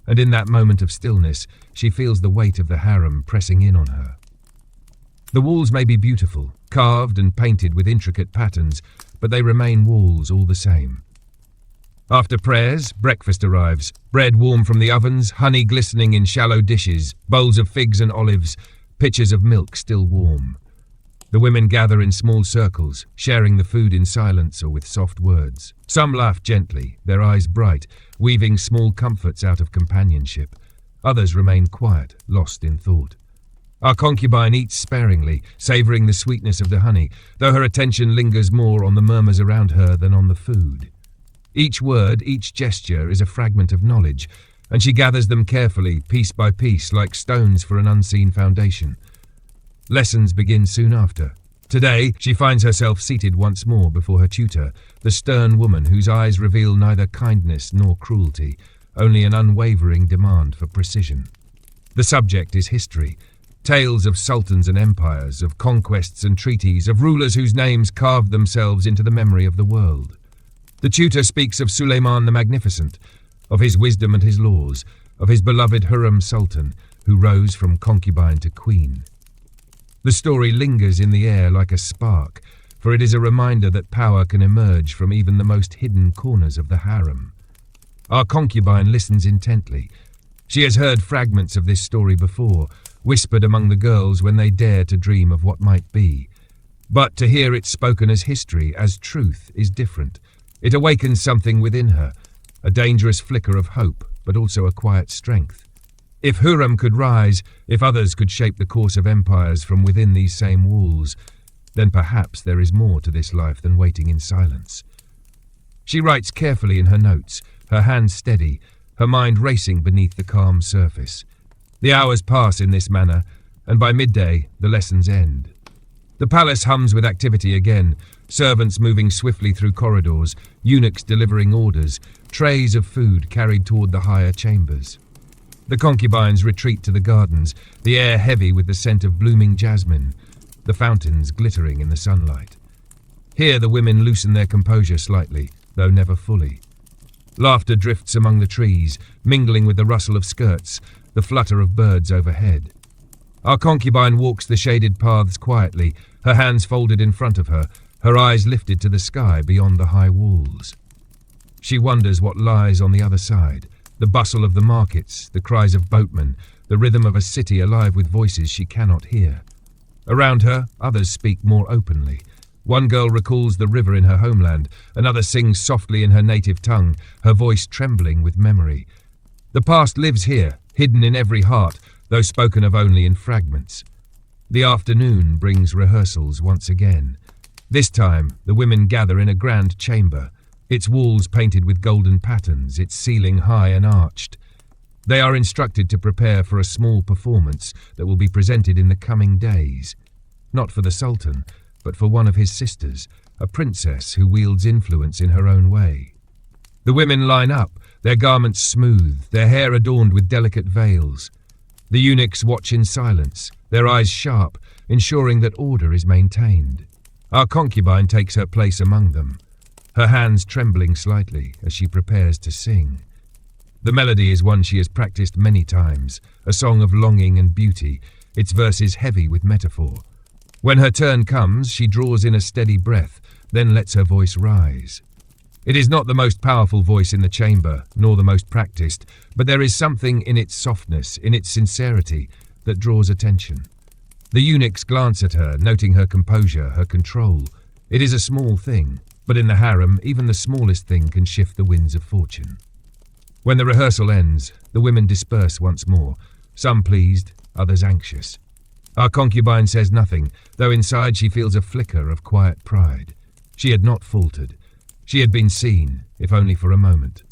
and in that moment of stillness, she feels the weight of the harem pressing in on her. The walls may be beautiful, carved and painted with intricate patterns, but they remain walls all the same. After prayers, breakfast arrives. Bread warm from the ovens, honey glistening in shallow dishes, bowls of figs and olives, pitchers of milk still warm. The women gather in small circles, sharing the food in silence or with soft words. Some laugh gently, their eyes bright, weaving small comforts out of companionship. Others remain quiet, lost in thought. Our concubine eats sparingly, savouring the sweetness of the honey, though her attention lingers more on the murmurs around her than on the food. Each word, each gesture is a fragment of knowledge, and she gathers them carefully, piece by piece, like stones for an unseen foundation. Lessons begin soon after. Today, she finds herself seated once more before her tutor, the stern woman whose eyes reveal neither kindness nor cruelty, only an unwavering demand for precision. The subject is history. Tales of sultans and empires, of conquests and treaties, of rulers whose names carved themselves into the memory of the world. The tutor speaks of Suleiman the Magnificent, of his wisdom and his laws, of his beloved Hurrem Sultan, who rose from concubine to queen. The story lingers in the air like a spark, for it is a reminder that power can emerge from even the most hidden corners of the harem. Our concubine listens intently. She has heard fragments of this story before, whispered among the girls when they dare to dream of what might be. But to hear it spoken as history, as truth, is different. It awakens something within her, a dangerous flicker of hope, but also a quiet strength. If Hurrem could rise, if others could shape the course of empires from within these same walls, then perhaps there is more to this life than waiting in silence. She writes carefully in her notes, her hands steady, her mind racing beneath the calm surface. The hours pass in this manner, and by midday the lessons end. The palace hums with activity again, servants moving swiftly through corridors, eunuchs delivering orders, trays of food carried toward the higher chambers. The concubines retreat to the gardens, the air heavy with the scent of blooming jasmine, the fountains glittering in the sunlight. Here the women loosen their composure slightly, though never fully. Laughter drifts among the trees, mingling with the rustle of skirts, the flutter of birds overhead. Our concubine walks the shaded paths quietly, her hands folded in front of her, her eyes lifted to the sky beyond the high walls. She wonders what lies on the other side, the bustle of the markets, the cries of boatmen, the rhythm of a city alive with voices she cannot hear. Around her, others speak more openly. One girl recalls the river in her homeland, another sings softly in her native tongue, her voice trembling with memory. The past lives here, hidden in every heart, though spoken of only in fragments. The afternoon brings rehearsals once again. This time, the women gather in a grand chamber, its walls painted with golden patterns, its ceiling high and arched. They are instructed to prepare for a small performance that will be presented in the coming days. Not for the Sultan, but for one of his sisters, a princess who wields influence in her own way. The women line up, their garments smooth, their hair adorned with delicate veils. The eunuchs watch in silence, their eyes sharp, ensuring that order is maintained. Our concubine takes her place among them, her hands trembling slightly as she prepares to sing. The melody is one she has practiced many times, a song of longing and beauty, its verses heavy with metaphor. When her turn comes, she draws in a steady breath, then lets her voice rise. It is not the most powerful voice in the chamber, nor the most practiced, but there is something in its softness, in its sincerity, that draws attention. The eunuchs glance at her, noting her composure, her control. It is a small thing, but in the harem, even the smallest thing can shift the winds of fortune. When the rehearsal ends, the women disperse once more, some pleased, others anxious. Our concubine says nothing, though inside she feels a flicker of quiet pride. She had not faltered. She had been seen, if only for a moment.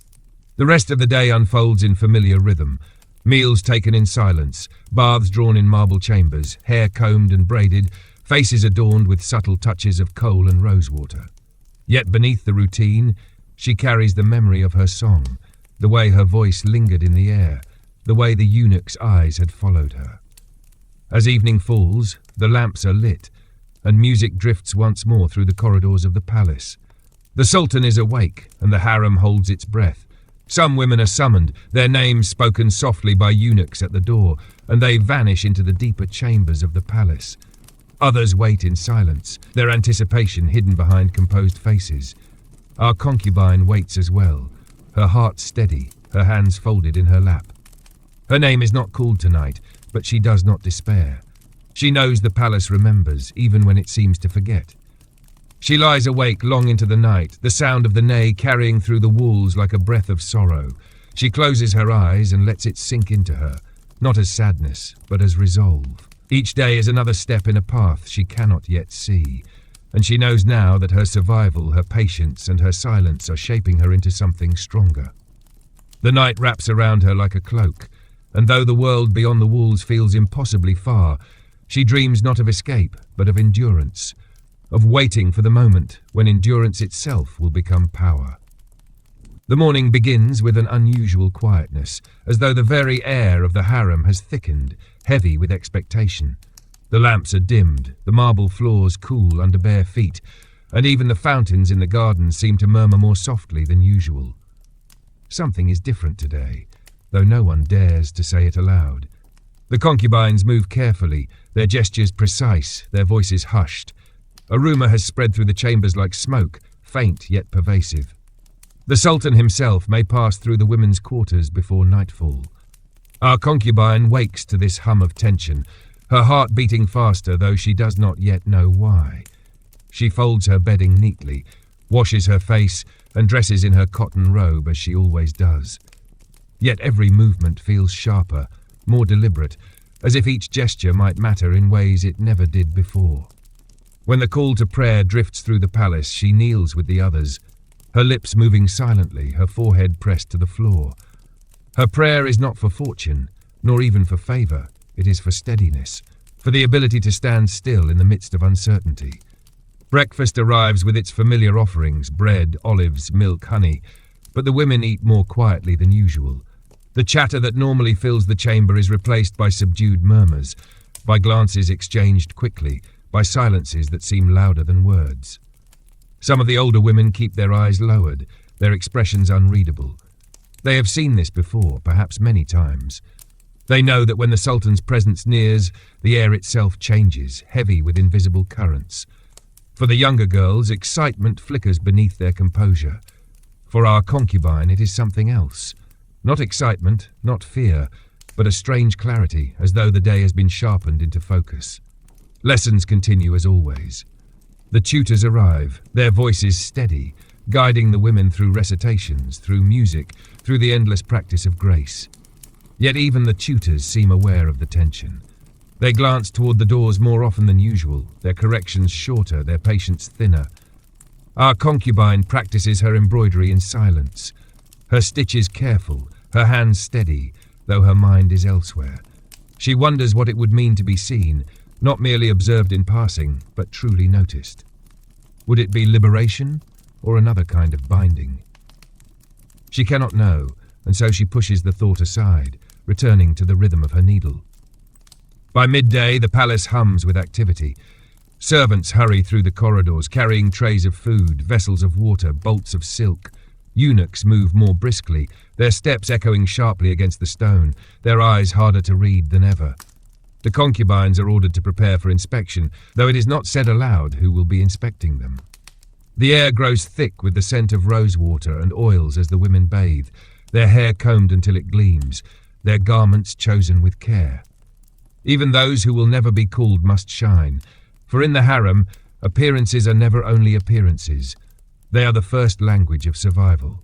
The rest of the day unfolds in familiar rhythm. Meals taken in silence, baths drawn in marble chambers, hair combed and braided, faces adorned with subtle touches of kohl and rosewater. Yet beneath the routine, she carries the memory of her song, the way her voice lingered in the air, the way the eunuch's eyes had followed her. As evening falls, the lamps are lit, and music drifts once more through the corridors of the palace. The Sultan is awake, and the harem holds its breath. Some women are summoned, their names spoken softly by eunuchs at the door, and they vanish into the deeper chambers of the palace. Others wait in silence, their anticipation hidden behind composed faces. Our concubine waits as well, her heart steady, her hands folded in her lap. Her name is not called tonight, but she does not despair. She knows the palace remembers, even when it seems to forget. She lies awake long into the night, the sound of the neigh carrying through the walls like a breath of sorrow. She closes her eyes and lets it sink into her, not as sadness, but as resolve. Each day is another step in a path she cannot yet see, and she knows now that her survival, her patience, and her silence are shaping her into something stronger. The night wraps around her like a cloak, and though the world beyond the walls feels impossibly far, she dreams not of escape, but of endurance, of waiting for the moment when endurance itself will become power. The morning begins with an unusual quietness, as though the very air of the harem has thickened, heavy with expectation. The lamps are dimmed, the marble floors cool under bare feet, and even the fountains in the gardens seem to murmur more softly than usual. Something is different today, though no one dares to say it aloud. The concubines move carefully, their gestures precise, their voices hushed. A rumour has spread through the chambers like smoke, faint yet pervasive. The Sultan himself may pass through the women's quarters before nightfall. Our concubine wakes to this hum of tension, her heart beating faster, though she does not yet know why. She folds her bedding neatly, washes her face, and dresses in her cotton robe as she always does. Yet every movement feels sharper, more deliberate, as if each gesture might matter in ways it never did before. When the call to prayer drifts through the palace, she kneels with the others, her lips moving silently, her forehead pressed to the floor. Her prayer is not for fortune, nor even for favour. It is for steadiness, for the ability to stand still in the midst of uncertainty. Breakfast arrives with its familiar offerings, bread, olives, milk, honey, but the women eat more quietly than usual. The chatter that normally fills the chamber is replaced by subdued murmurs, by glances exchanged quickly, by silences that seem louder than words. Some of the older women keep their eyes lowered, their expressions unreadable. They have seen this before, perhaps many times. They know that when the Sultan's presence nears, the air itself changes, heavy with invisible currents. For the younger girls, excitement flickers beneath their composure. For our concubine, it is something else. Not excitement, not fear, but a strange clarity, as though the day has been sharpened into focus. Lessons continue as always. The tutors arrive, their voices steady, guiding the women through recitations, through music, through the endless practice of grace. Yet even the tutors seem aware of the tension. They glance toward the doors more often than usual, their corrections shorter, their patience thinner. Our concubine practices her embroidery in silence, her stitches careful, her hands steady, though her mind is elsewhere. She wonders what it would mean to be seen, not merely observed in passing, but truly noticed. Would it be liberation, or another kind of binding? She cannot know, and so she pushes the thought aside, returning to the rhythm of her needle. By midday, the palace hums with activity. Servants hurry through the corridors, carrying trays of food, vessels of water, bolts of silk. Eunuchs move more briskly, their steps echoing sharply against the stone, their eyes harder to read than ever. The concubines are ordered to prepare for inspection, though it is not said aloud who will be inspecting them. The air grows thick with the scent of rosewater and oils as the women bathe, their hair combed until it gleams, their garments chosen with care. Even those who will never be called must shine, for in the harem, appearances are never only appearances. They are the first language of survival.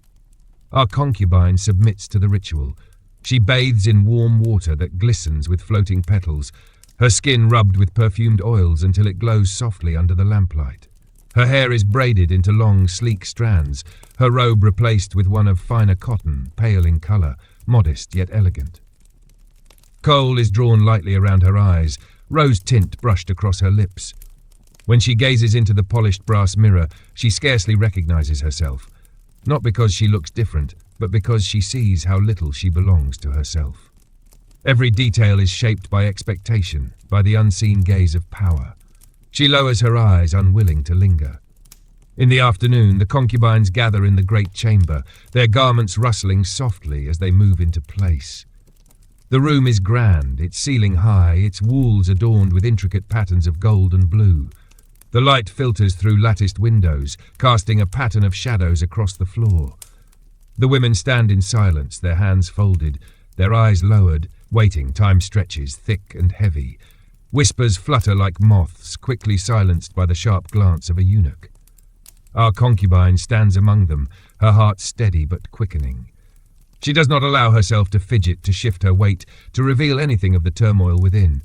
Our concubine submits to the ritual. She bathes in warm water that glistens with floating petals, her skin rubbed with perfumed oils until it glows softly under the lamplight. Her hair is braided into long, sleek strands, her robe replaced with one of finer cotton, pale in colour, modest yet elegant. Kohl is drawn lightly around her eyes, rose tint brushed across her lips. When she gazes into the polished brass mirror, she scarcely recognizes herself, not because she looks different, but because she sees how little she belongs to herself. Every detail is shaped by expectation, by the unseen gaze of power. She lowers her eyes, unwilling to linger. In the afternoon, the concubines gather in the great chamber, their garments rustling softly as they move into place. The room is grand, its ceiling high, its walls adorned with intricate patterns of gold and blue. The light filters through latticed windows, casting a pattern of shadows across the floor. The women stand in silence, their hands folded, their eyes lowered, waiting. Time stretches, thick and heavy. Whispers flutter like moths, quickly silenced by the sharp glance of a eunuch. Our concubine stands among them, her heart steady but quickening. She does not allow herself to fidget, to shift her weight, to reveal anything of the turmoil within.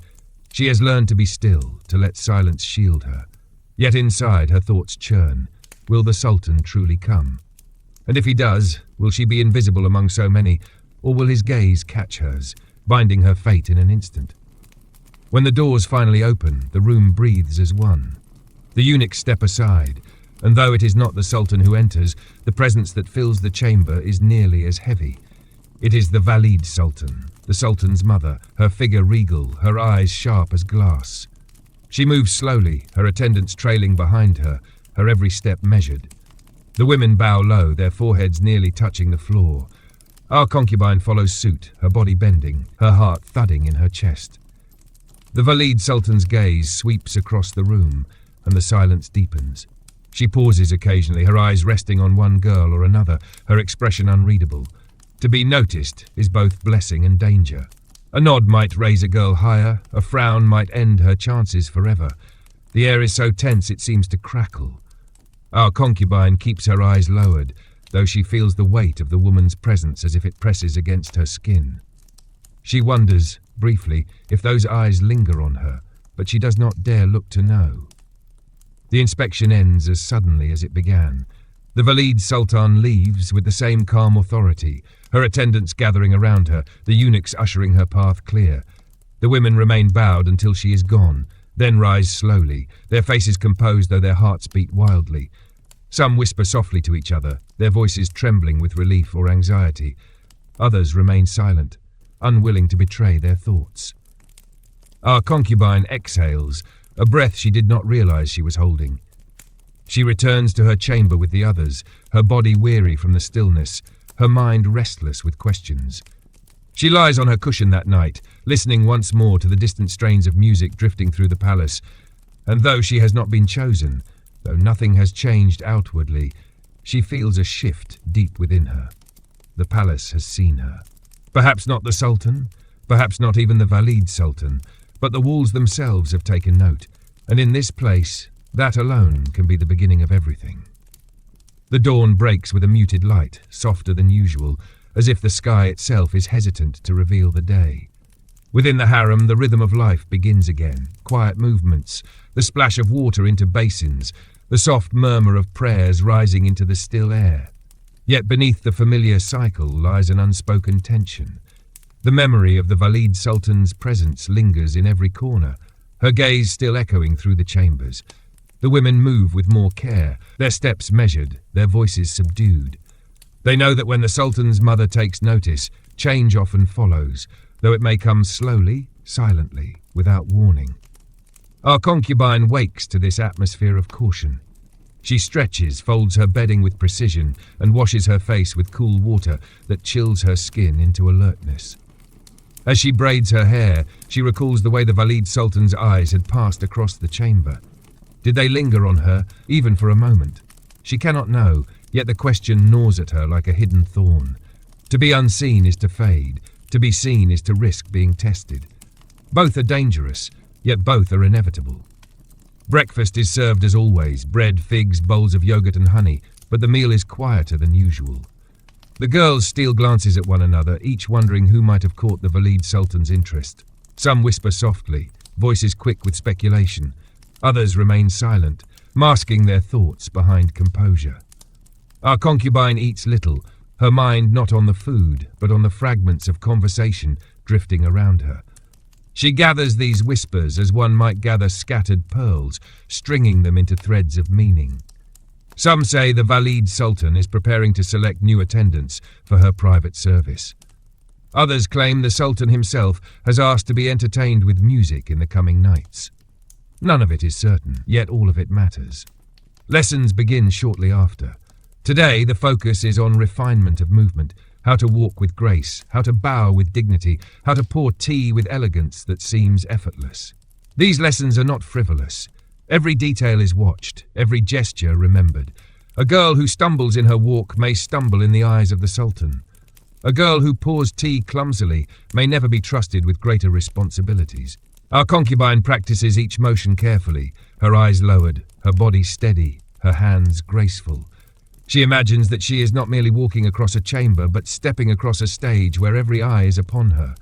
She has learned to be still, to let silence shield her. Yet inside, her thoughts churn. Will the Sultan truly come? And if he does, will she be invisible among so many, or will his gaze catch hers, binding her fate in an instant? When the doors finally open, the room breathes as one. The eunuchs step aside, and though it is not the Sultan who enters, the presence that fills the chamber is nearly as heavy. It is the Valid Sultan, the Sultan's mother, her figure regal, her eyes sharp as glass. She moves slowly, her attendants trailing behind her, her every step measured. The women bow low, their foreheads nearly touching the floor. Our concubine follows suit, her body bending, her heart thudding in her chest. The Valid Sultan's gaze sweeps across the room, and the silence deepens. She pauses occasionally, her eyes resting on one girl or another, her expression unreadable. To be noticed is both blessing and danger. A nod might raise a girl higher, a frown might end her chances forever. The air is so tense it seems to crackle. Our concubine keeps her eyes lowered, though she feels the weight of the woman's presence as if it presses against her skin. She wonders, briefly, if those eyes linger on her, but she does not dare look to know. The inspection ends as suddenly as it began. The Valid Sultan leaves with the same calm authority, her attendants gathering around her, the eunuchs ushering her path clear. The women remain bowed until she is gone, then rise slowly, their faces composed though their hearts beat wildly. Some whisper softly to each other, their voices trembling with relief or anxiety. Others remain silent, unwilling to betray their thoughts. Our concubine exhales, a breath she did not realize she was holding. She returns to her chamber with the others, her body weary from the stillness, her mind restless with questions. She lies on her cushion that night, listening once more to the distant strains of music drifting through the palace, and though she has not been chosen, though nothing has changed outwardly, she feels a shift deep within her. The palace has seen her. Perhaps not the Sultan, perhaps not even the Valid Sultan, but the walls themselves have taken note, and in this place, that alone can be the beginning of everything. The dawn breaks with a muted light, softer than usual, as if the sky itself is hesitant to reveal the day. Within the harem, the rhythm of life begins again, quiet movements, the splash of water into basins, the soft murmur of prayers rising into the still air. Yet beneath the familiar cycle lies an unspoken tension. The memory of the Valid Sultan's presence lingers in every corner, her gaze still echoing through the chambers. The women move with more care, their steps measured, their voices subdued. They know that when the Sultan's mother takes notice, change often follows, though it may come slowly, silently, without warning. Our concubine wakes to this atmosphere of caution. She stretches, folds her bedding with precision, and washes her face with cool water that chills her skin into alertness. As she braids her hair, she recalls the way the Valid Sultan's eyes had passed across the chamber. Did they linger on her, even for a moment? She cannot know, yet the question gnaws at her like a hidden thorn. To be unseen is to fade, to be seen is to risk being tested. Both are dangerous, yet both are inevitable. Breakfast is served as always, bread, figs, bowls of yogurt and honey, but the meal is quieter than usual. The girls steal glances at one another, each wondering who might have caught the Valid Sultan's interest. Some whisper softly, voices quick with speculation. Others remain silent, masking their thoughts behind composure. Our concubine eats little, her mind not on the food, but on the fragments of conversation drifting around her. She gathers these whispers as one might gather scattered pearls, stringing them into threads of meaning. Some say the Valid Sultan is preparing to select new attendants for her private service. Others claim the Sultan himself has asked to be entertained with music in the coming nights. None of it is certain, yet all of it matters. Lessons begin shortly after. Today, the focus is on refinement of movement, how to walk with grace, how to bow with dignity, how to pour tea with elegance that seems effortless. These lessons are not frivolous. Every detail is watched, every gesture remembered. A girl who stumbles in her walk may stumble in the eyes of the Sultan. A girl who pours tea clumsily may never be trusted with greater responsibilities. Our concubine practices each motion carefully, her eyes lowered, her body steady, her hands graceful. She imagines that she is not merely walking across a chamber, but stepping across a stage where every eye is upon her.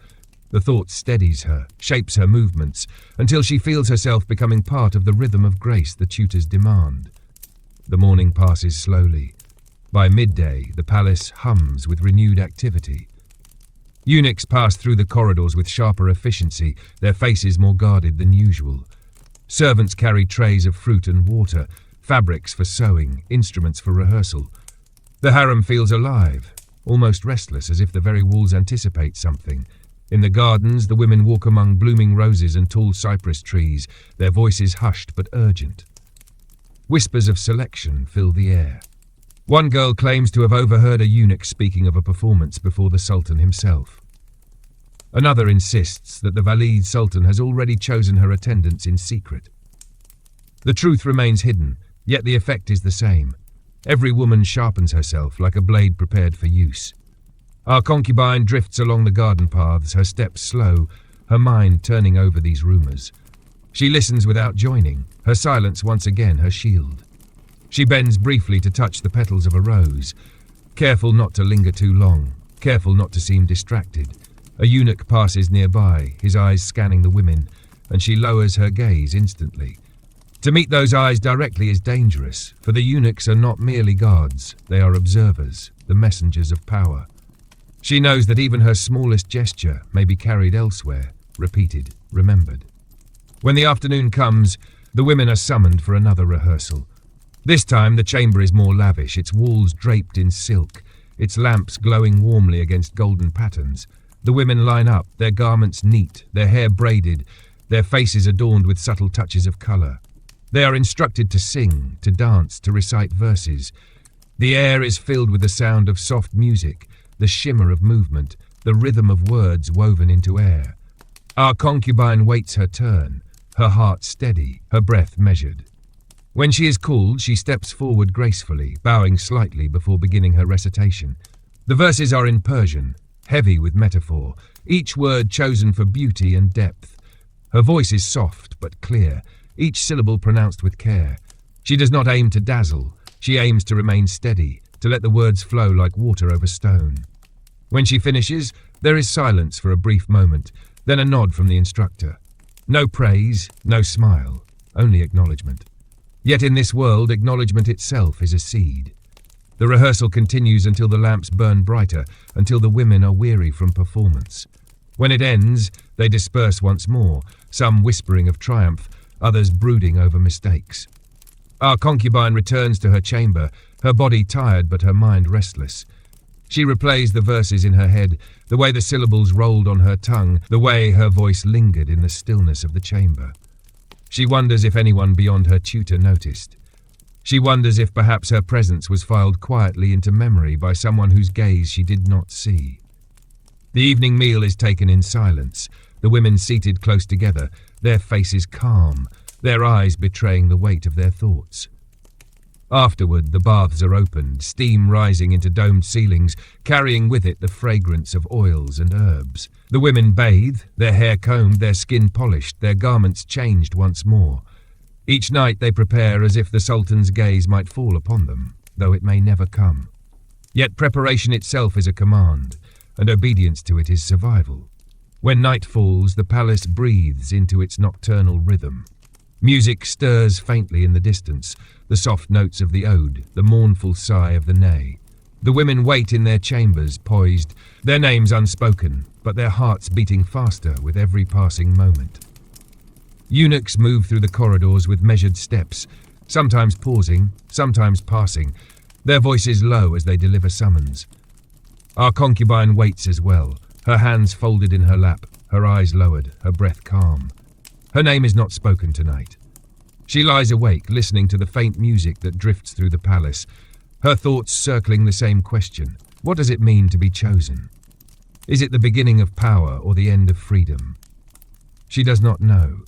The thought steadies her, shapes her movements, until she feels herself becoming part of the rhythm of grace the tutors demand. The morning passes slowly. By midday, the palace hums with renewed activity. Eunuchs pass through the corridors with sharper efficiency, their faces more guarded than usual. Servants carry trays of fruit and water, fabrics for sewing, instruments for rehearsal. The harem feels alive, almost restless, as if the very walls anticipate something. In the gardens, the women walk among blooming roses and tall cypress trees, their voices hushed but urgent. Whispers of selection fill the air. One girl claims to have overheard a eunuch speaking of a performance before the Sultan himself. Another insists that the Valid Sultan has already chosen her attendants in secret. The truth remains hidden, yet the effect is the same. Every woman sharpens herself like a blade prepared for use. Our concubine drifts along the garden paths, her steps slow, her mind turning over these rumors. She listens without joining, her silence once again her shield. She bends briefly to touch the petals of a rose, careful not to linger too long, careful not to seem distracted. A eunuch passes nearby, his eyes scanning the women, and she lowers her gaze instantly. To meet those eyes directly is dangerous, for the eunuchs are not merely guards, they are observers, the messengers of power. She knows that even her smallest gesture may be carried elsewhere, repeated, remembered. When the afternoon comes, the women are summoned for another rehearsal. This time the chamber is more lavish, its walls draped in silk, its lamps glowing warmly against golden patterns. The women line up, their garments neat, their hair braided, their faces adorned with subtle touches of colour. They are instructed to sing, to dance, to recite verses. The air is filled with the sound of soft music, the shimmer of movement, the rhythm of words woven into air. Our concubine waits her turn, her heart steady, her breath measured. When she is called, she steps forward gracefully, bowing slightly before beginning her recitation. The verses are in Persian, heavy with metaphor, each word chosen for beauty and depth. Her voice is soft but clear, each syllable pronounced with care. She does not aim to dazzle, she aims to remain steady, to let the words flow like water over stone. When she finishes, there is silence for a brief moment, then a nod from the instructor. No praise, no smile, only acknowledgement. Yet in this world, acknowledgement itself is a seed. The rehearsal continues until the lamps burn brighter, until the women are weary from performance. When it ends, they disperse once more, some whispering of triumph, others brooding over mistakes. Our concubine returns to her chamber, her body tired but her mind restless. She replays the verses in her head, the way the syllables rolled on her tongue, the way her voice lingered in the stillness of the chamber. She wonders if anyone beyond her tutor noticed. She wonders if perhaps her presence was filed quietly into memory by someone whose gaze she did not see. The evening meal is taken in silence, the women seated close together, their faces calm, their eyes betraying the weight of their thoughts. Afterward, the baths are opened, steam rising into domed ceilings, carrying with it the fragrance of oils and herbs. The women bathe, their hair combed, their skin polished, their garments changed once more. Each night they prepare as if the Sultan's gaze might fall upon them, though it may never come. Yet preparation itself is a command, and obedience to it is survival. When night falls, the palace breathes into its nocturnal rhythm. Music stirs faintly in the distance, the soft notes of the ode, the mournful sigh of the ney. The women wait in their chambers, poised, their names unspoken, but their hearts beating faster with every passing moment. Eunuchs move through the corridors with measured steps, sometimes pausing, sometimes passing, their voices low as they deliver summons. Our concubine waits as well, her hands folded in her lap, her eyes lowered, her breath calm. Her name is not spoken tonight. She lies awake, listening to the faint music that drifts through the palace, her thoughts circling the same question. What does it mean to be chosen? Is it the beginning of power or the end of freedom? She does not know,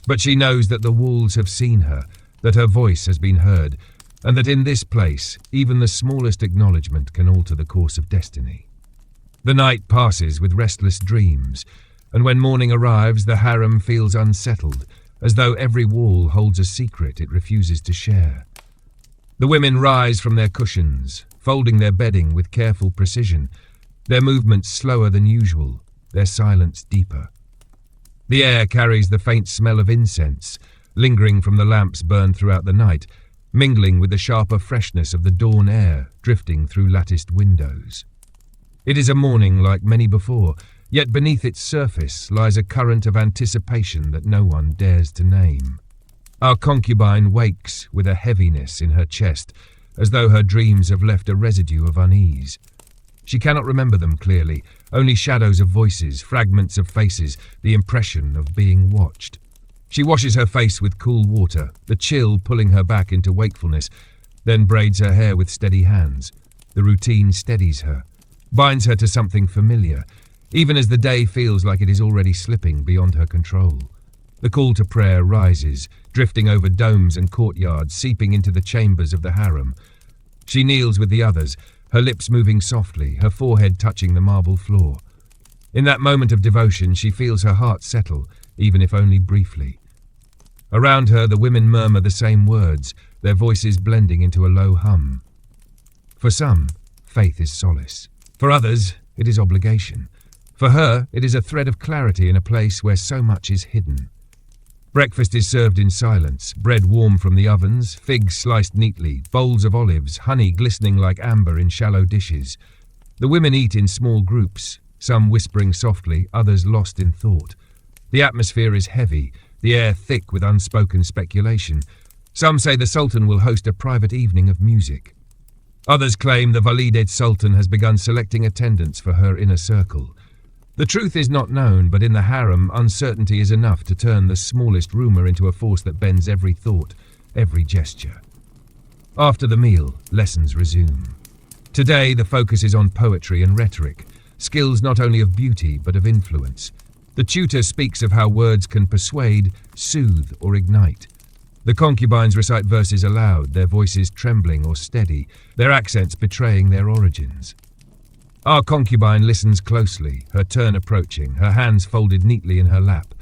but she knows that the walls have seen her, that her voice has been heard, and that in this place, even the smallest acknowledgement can alter the course of destiny. The night passes with restless dreams, and when morning arrives, the harem feels unsettled, as though every wall holds a secret it refuses to share. The women rise from their cushions, folding their bedding with careful precision, their movements slower than usual, their silence deeper. The air carries the faint smell of incense, lingering from the lamps burned throughout the night, mingling with the sharper freshness of the dawn air drifting through latticed windows. It is a morning like many before, yet beneath its surface lies a current of anticipation that no one dares to name. Our concubine wakes with a heaviness in her chest, as though her dreams have left a residue of unease. She cannot remember them clearly, only shadows of voices, fragments of faces, the impression of being watched. She washes her face with cool water, the chill pulling her back into wakefulness, then braids her hair with steady hands. The routine steadies her, binds her to something familiar, even as the day feels like it is already slipping beyond her control. The call to prayer rises, drifting over domes and courtyards, seeping into the chambers of the harem. She kneels with the others, her lips moving softly, her forehead touching the marble floor. In that moment of devotion, she feels her heart settle, even if only briefly. Around her, the women murmur the same words, their voices blending into a low hum. For some, faith is solace. For others, it is obligation. For her, it is a thread of clarity in a place where so much is hidden. Breakfast is served in silence, bread warm from the ovens, figs sliced neatly, bowls of olives, honey glistening like amber in shallow dishes. The women eat in small groups, some whispering softly, others lost in thought. The atmosphere is heavy, the air thick with unspoken speculation. Some say the Sultan will host a private evening of music. Others claim the Valided Sultan has begun selecting attendants for her inner circle. The truth is not known, but in the harem, uncertainty is enough to turn the smallest rumour into a force that bends every thought, every gesture. After the meal, lessons resume. Today, the focus is on poetry and rhetoric, skills not only of beauty but of influence. The tutor speaks of how words can persuade, soothe, or ignite. The concubines recite verses aloud, their voices trembling or steady, their accents betraying their origins. Our concubine listens closely, her turn approaching, her hands folded neatly in her lap.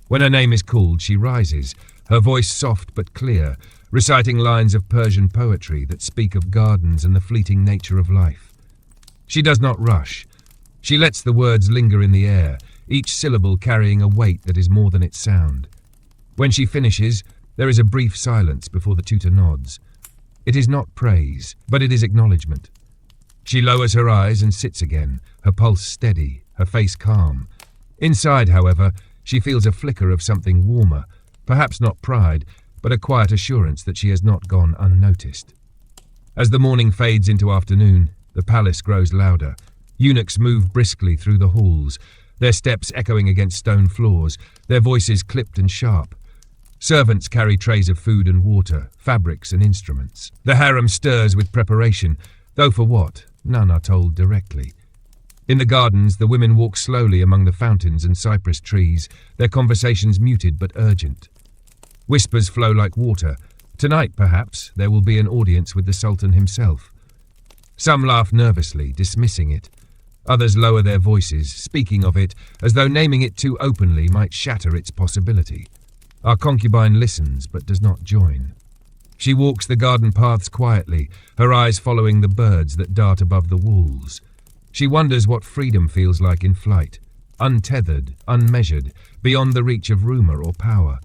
When her name is called, she rises, her voice soft but clear, reciting lines of Persian poetry that speak of gardens and the fleeting nature of life. She does not rush. She lets the words linger in the air, each syllable carrying a weight that is more than its sound. When she finishes, there is a brief silence before the tutor nods. It is not praise, but it is acknowledgement. She lowers her eyes and sits again, her pulse steady, her face calm. Inside, however, she feels a flicker of something warmer, perhaps not pride, but a quiet assurance that she has not gone unnoticed. As the morning fades into afternoon, the palace grows louder. Eunuchs move briskly through the halls, their steps echoing against stone floors, their voices clipped and sharp. Servants carry trays of food and water, fabrics and instruments. The harem stirs with preparation, though for what, none are told directly. In the gardens, the women walk slowly among the fountains and cypress trees, their conversations muted but urgent. Whispers flow like water. Tonight, perhaps, there will be an audience with the Sultan himself. Some laugh nervously, dismissing it. Others lower their voices, speaking of it as though naming it too openly might shatter its possibility. Our concubine listens but does not join. She walks the garden paths quietly, her eyes following the birds that dart above the walls. She wonders what freedom feels like in flight, untethered, unmeasured, beyond the reach of rumour or power.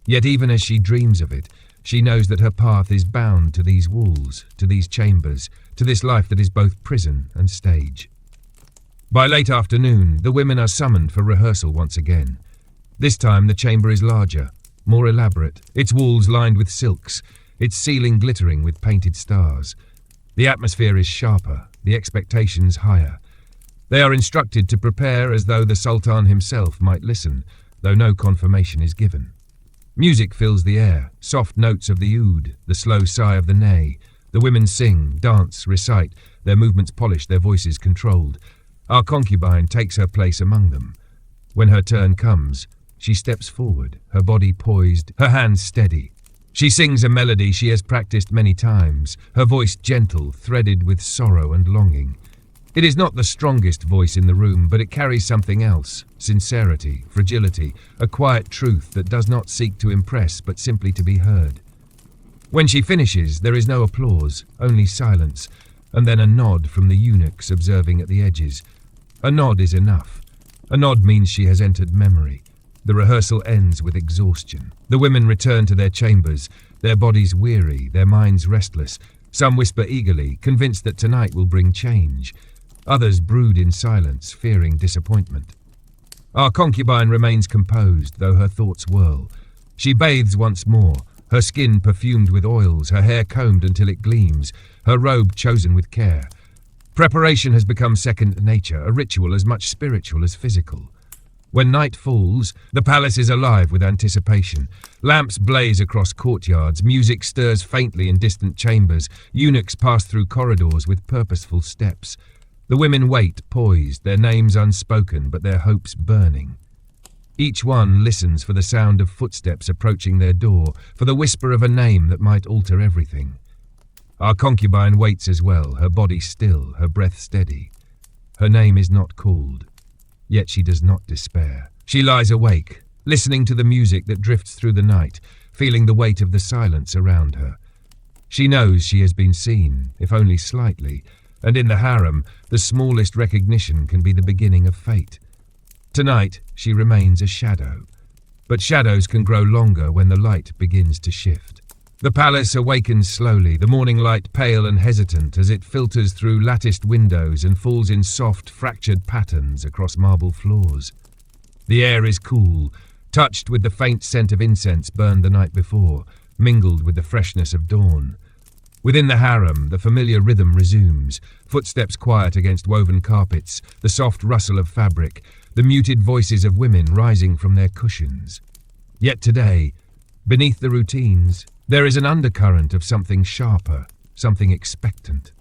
Yet even as she dreams of it, she knows that her path is bound to these walls, to these chambers, to this life that is both prison and stage. By late afternoon, the women are summoned for rehearsal once again. This time the chamber is larger, more elaborate, its walls lined with silks, its ceiling glittering with painted stars. The atmosphere is sharper, the expectations higher. They are instructed to prepare as though the Sultan himself might listen, though no confirmation is given. Music fills the air, soft notes of the oud, the slow sigh of the ney. The women sing, dance, recite, their movements polished, their voices controlled. Our concubine takes her place among them. When her turn comes, she steps forward, her body poised, her hands steady. She sings a melody she has practiced many times, her voice gentle, threaded with sorrow and longing. It is not the strongest voice in the room, but it carries something else: sincerity, fragility, a quiet truth that does not seek to impress but simply to be heard. When she finishes, there is no applause, only silence, and then a nod from the eunuchs observing at the edges. A nod is enough. A nod means she has entered memory. The rehearsal ends with exhaustion. The women return to their chambers, their bodies weary, their minds restless. Some whisper eagerly, convinced that tonight will bring change. Others brood in silence, fearing disappointment. Our concubine remains composed, though her thoughts whirl. She bathes once more, her skin perfumed with oils, her hair combed until it gleams, her robe chosen with care. Preparation has become second nature, a ritual as much spiritual as physical. When night falls, the palace is alive with anticipation. Lamps blaze across courtyards, music stirs faintly in distant chambers, eunuchs pass through corridors with purposeful steps. The women wait, poised, their names unspoken, but their hopes burning. Each one listens for the sound of footsteps approaching their door, for the whisper of a name that might alter everything. Our concubine waits as well, her body still, her breath steady. Her name is not called. Yet she does not despair. She lies awake, listening to the music that drifts through the night, feeling the weight of the silence around her. She knows she has been seen, if only slightly, and in the harem, the smallest recognition can be the beginning of fate. Tonight, she remains a shadow. But shadows can grow longer when the light begins to shift. The palace awakens slowly, the morning light pale and hesitant as it filters through latticed windows and falls in soft, fractured patterns across marble floors. The air is cool, touched with the faint scent of incense burned the night before, mingled with the freshness of dawn. Within the harem, the familiar rhythm resumes, footsteps quiet against woven carpets, the soft rustle of fabric, the muted voices of women rising from their cushions. Yet today, beneath the routines, there is an undercurrent of something sharper, something expectant.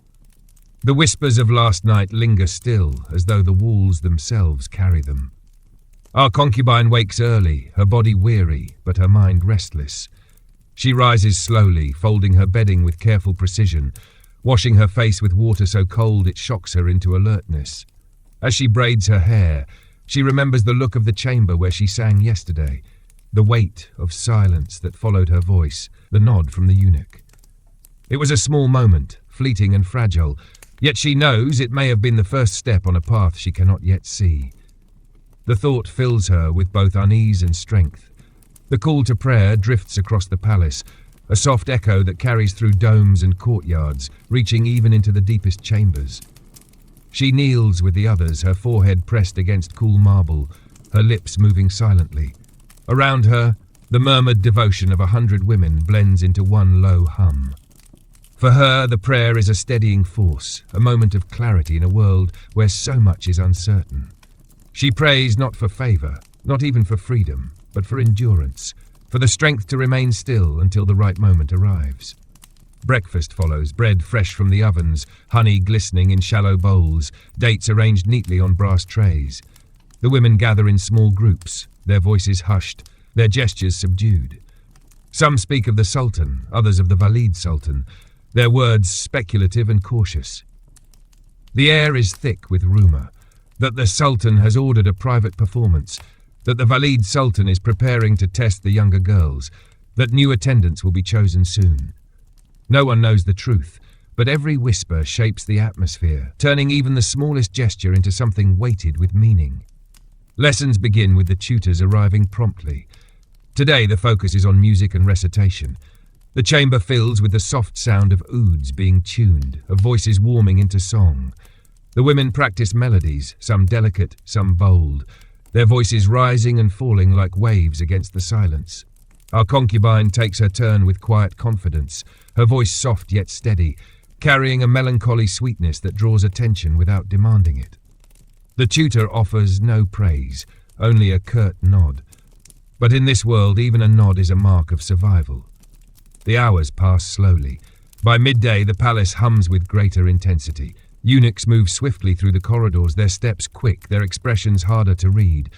The whispers of last night linger still, as though the walls themselves carry them. Our concubine wakes early, her body weary, but her mind restless. She rises slowly, folding her bedding with careful precision, washing her face with water so cold it shocks her into alertness. As she braids her hair, she remembers the look of the chamber where she sang yesterday, the weight of silence that followed her voice, the nod from the eunuch. It was a small moment, fleeting and fragile, yet she knows it may have been the first step on a path she cannot yet see. The thought fills her with both unease and strength. The call to prayer drifts across the palace, a soft echo that carries through domes and courtyards, reaching even into the deepest chambers. She kneels with the others, her forehead pressed against cool marble, her lips moving silently. Around her, the murmured devotion of 100 women blends into one low hum. For her, the prayer is a steadying force, a moment of clarity in a world where so much is uncertain. She prays not for favor, not even for freedom, but for endurance, for the strength to remain still until the right moment arrives. Breakfast follows, bread fresh from the ovens, honey glistening in shallow bowls, dates arranged neatly on brass trays. The women gather in small groups, their voices hushed, their gestures subdued. Some speak of the Sultan, others of the Valid Sultan, their words speculative and cautious. The air is thick with rumour, that the Sultan has ordered a private performance, that the Valid Sultan is preparing to test the younger girls, that new attendants will be chosen soon. No one knows the truth, but every whisper shapes the atmosphere, turning even the smallest gesture into something weighted with meaning. Lessons begin with the tutors arriving promptly. Today the focus is on music and recitation. The chamber fills with the soft sound of ouds being tuned, of voices warming into song. The women practice melodies, some delicate, some bold, their voices rising and falling like waves against the silence. Our concubine takes her turn with quiet confidence, her voice soft yet steady, carrying a melancholy sweetness that draws attention without demanding it. The tutor offers no praise, only a curt nod. But in this world, even a nod is a mark of survival. The hours pass slowly. By midday, the palace hums with greater intensity. Eunuchs move swiftly through the corridors, their steps quick, their expressions harder to read.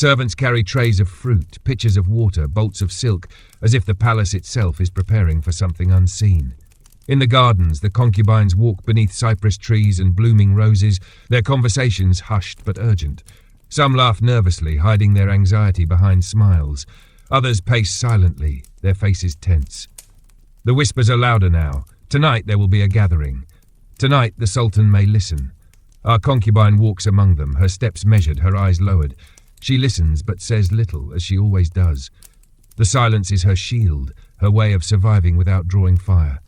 Servants carry trays of fruit, pitchers of water, bolts of silk, as if the palace itself is preparing for something unseen. In the gardens, the concubines walk beneath cypress trees and blooming roses, their conversations hushed but urgent. Some laugh nervously, hiding their anxiety behind smiles. Others pace silently, their faces tense. The whispers are louder now. Tonight there will be a gathering. Tonight the Sultan may listen. Our concubine walks among them, her steps measured, her eyes lowered. She listens but says little, as she always does. The silence is her shield, her way of surviving without drawing fire.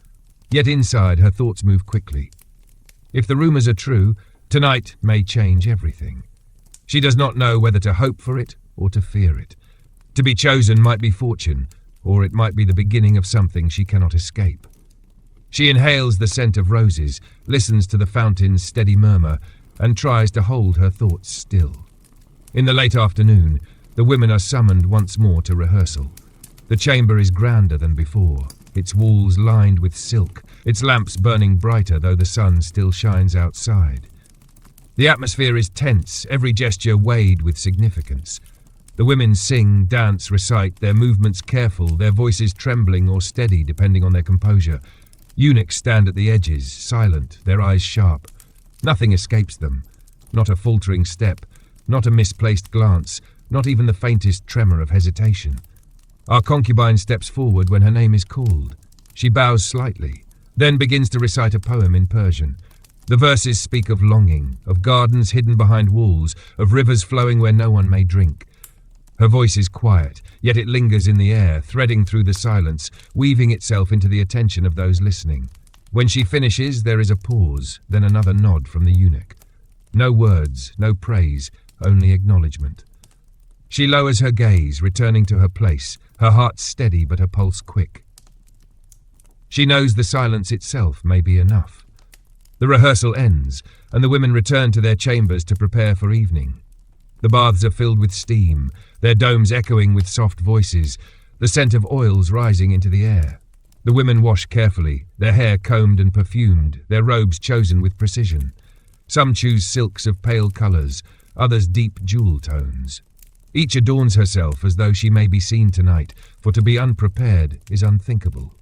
Yet inside, her thoughts move quickly. If the rumors are true, tonight may change everything. She does not know whether to hope for it or to fear it. To be chosen might be fortune, or it might be the beginning of something she cannot escape. She inhales the scent of roses, listens to the fountain's steady murmur, and tries to hold her thoughts still. In the late afternoon, the women are summoned once more to rehearsal. The chamber is grander than before, its walls lined with silk, its lamps burning brighter though the sun still shines outside. The atmosphere is tense, every gesture weighed with significance. The women sing, dance, recite, their movements careful, their voices trembling or steady depending on their composure. Eunuchs stand at the edges, silent, their eyes sharp. Nothing escapes them. Not a faltering step, not a misplaced glance, not even the faintest tremor of hesitation. Our concubine steps forward when her name is called. She bows slightly, then begins to recite a poem in Persian. The verses speak of longing, of gardens hidden behind walls, of rivers flowing where no one may drink. Her voice is quiet, yet it lingers in the air, threading through the silence, weaving itself into the attention of those listening. When she finishes, there is a pause, then another nod from the eunuch. No words, no praise, only acknowledgement. She lowers her gaze, returning to her place, her heart steady but her pulse quick. She knows the silence itself may be enough. The rehearsal ends, and the women return to their chambers to prepare for evening. The baths are filled with steam, their domes echoing with soft voices, the scent of oils rising into the air. The women wash carefully, their hair combed and perfumed, their robes chosen with precision. Some choose silks of pale colours, others deep jewel tones. Each adorns herself as though she may be seen tonight, for to be unprepared is unthinkable.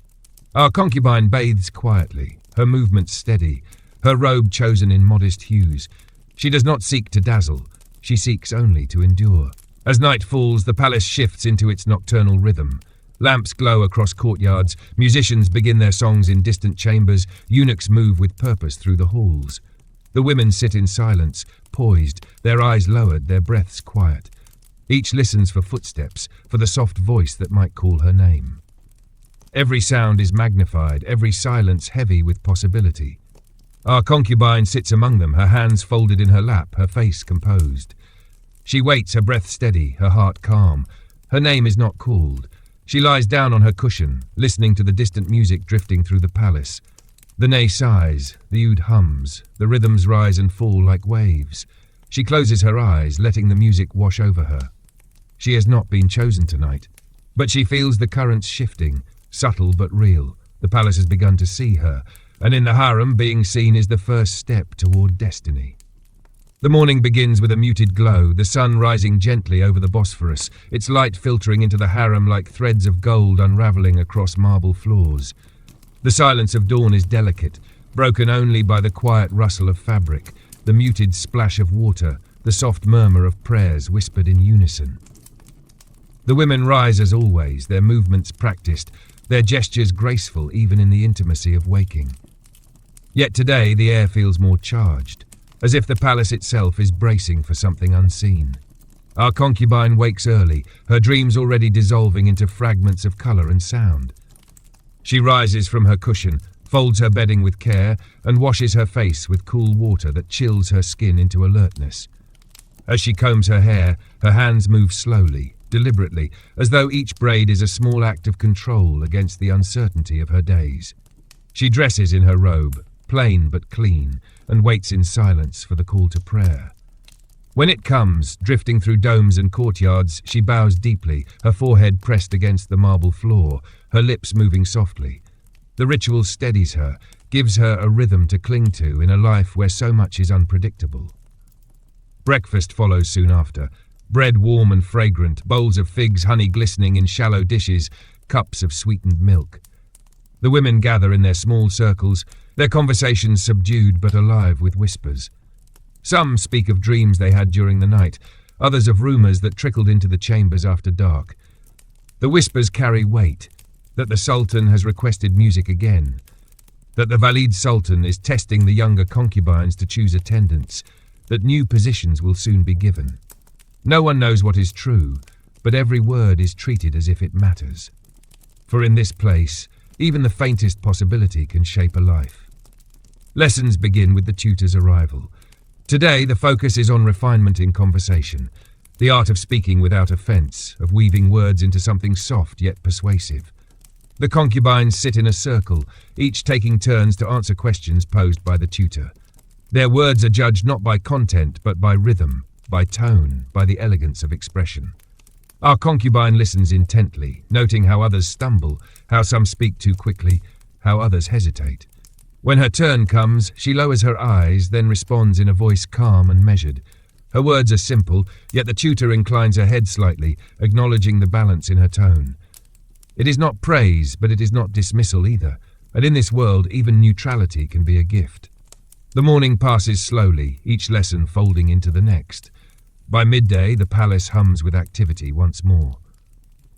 Our concubine bathes quietly, her movements steady, her robe chosen in modest hues. She does not seek to dazzle, she seeks only to endure. As night falls, the palace shifts into its nocturnal rhythm. Lamps glow across courtyards, musicians begin their songs in distant chambers, eunuchs move with purpose through the halls. The women sit in silence, poised, their eyes lowered, their breaths quiet. Each listens for footsteps, for the soft voice that might call her name. Every sound is magnified, every silence heavy with possibility. Our concubine sits among them, her hands folded in her lap, her face composed. She waits, her breath steady, her heart calm. Her name is not called. She lies down on her cushion, listening to the distant music drifting through the palace. The ney sighs, the oud hums, the rhythms rise and fall like waves. She closes her eyes, letting the music wash over her. She has not been chosen tonight, but she feels the currents shifting, subtle but real. The palace has begun to see her, and in the harem, being seen is the first step toward destiny. The morning begins with a muted glow, the sun rising gently over the Bosphorus, its light filtering into the harem like threads of gold unraveling across marble floors. The silence of dawn is delicate, broken only by the quiet rustle of fabric, the muted splash of water, the soft murmur of prayers whispered in unison. The women rise as always, their movements practiced, their gestures graceful even in the intimacy of waking. Yet today the air feels more charged, as if the palace itself is bracing for something unseen. Our concubine wakes early, her dreams already dissolving into fragments of colour and sound. She rises from her cushion, folds her bedding with care, and washes her face with cool water that chills her skin into alertness. As she combs her hair, her hands move slowly, deliberately, as though each braid is a small act of control against the uncertainty of her days. She dresses in her robe, plain but clean, and waits in silence for the call to prayer. When it comes, drifting through domes and courtyards, she bows deeply, her forehead pressed against the marble floor, her lips moving softly. The ritual steadies her, gives her a rhythm to cling to in a life where so much is unpredictable. Breakfast follows soon after. Bread warm and fragrant, bowls of figs, honey glistening in shallow dishes, cups of sweetened milk. The women gather in their small circles, their conversations subdued but alive with whispers. Some speak of dreams they had during the night, others of rumours that trickled into the chambers after dark. The whispers carry weight, that the Sultan has requested music again, that the Valid Sultan is testing the younger concubines to choose attendants, that new positions will soon be given. No one knows what is true, but every word is treated as if it matters. For in this place, even the faintest possibility can shape a life. Lessons begin with the tutor's arrival. Today, the focus is on refinement in conversation, the art of speaking without offence, of weaving words into something soft yet persuasive. The concubines sit in a circle, each taking turns to answer questions posed by the tutor. Their words are judged not by content, but by rhythm, by tone, by the elegance of expression. Our concubine listens intently, noting how others stumble, how some speak too quickly, how others hesitate. When her turn comes, she lowers her eyes, then responds in a voice calm and measured. Her words are simple, yet the tutor inclines her head slightly, acknowledging the balance in her tone. It is not praise, but it is not dismissal either, and in this world even neutrality can be a gift. The morning passes slowly, each lesson folding into the next. By midday, the palace hums with activity once more.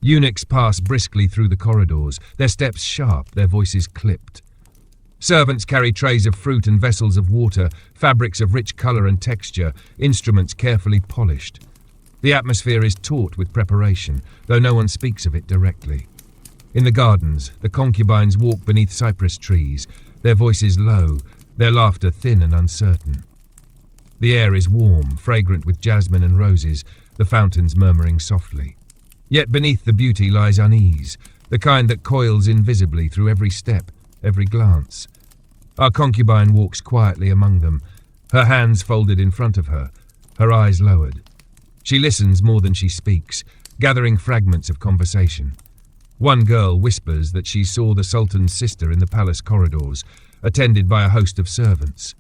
Eunuchs pass briskly through the corridors, their steps sharp, their voices clipped. Servants carry trays of fruit and vessels of water, fabrics of rich colour and texture, instruments carefully polished. The atmosphere is taut with preparation, though no one speaks of it directly. In the gardens, the concubines walk beneath cypress trees, their voices low, their laughter thin and uncertain. The air is warm, fragrant with jasmine and roses, the fountains murmuring softly. Yet beneath the beauty lies unease, the kind that coils invisibly through every step, every glance. Our concubine walks quietly among them, her hands folded in front of her, her eyes lowered. She listens more than she speaks, gathering fragments of conversation. One girl whispers that she saw the Sultan's sister in the palace corridors, attended by a host of servants.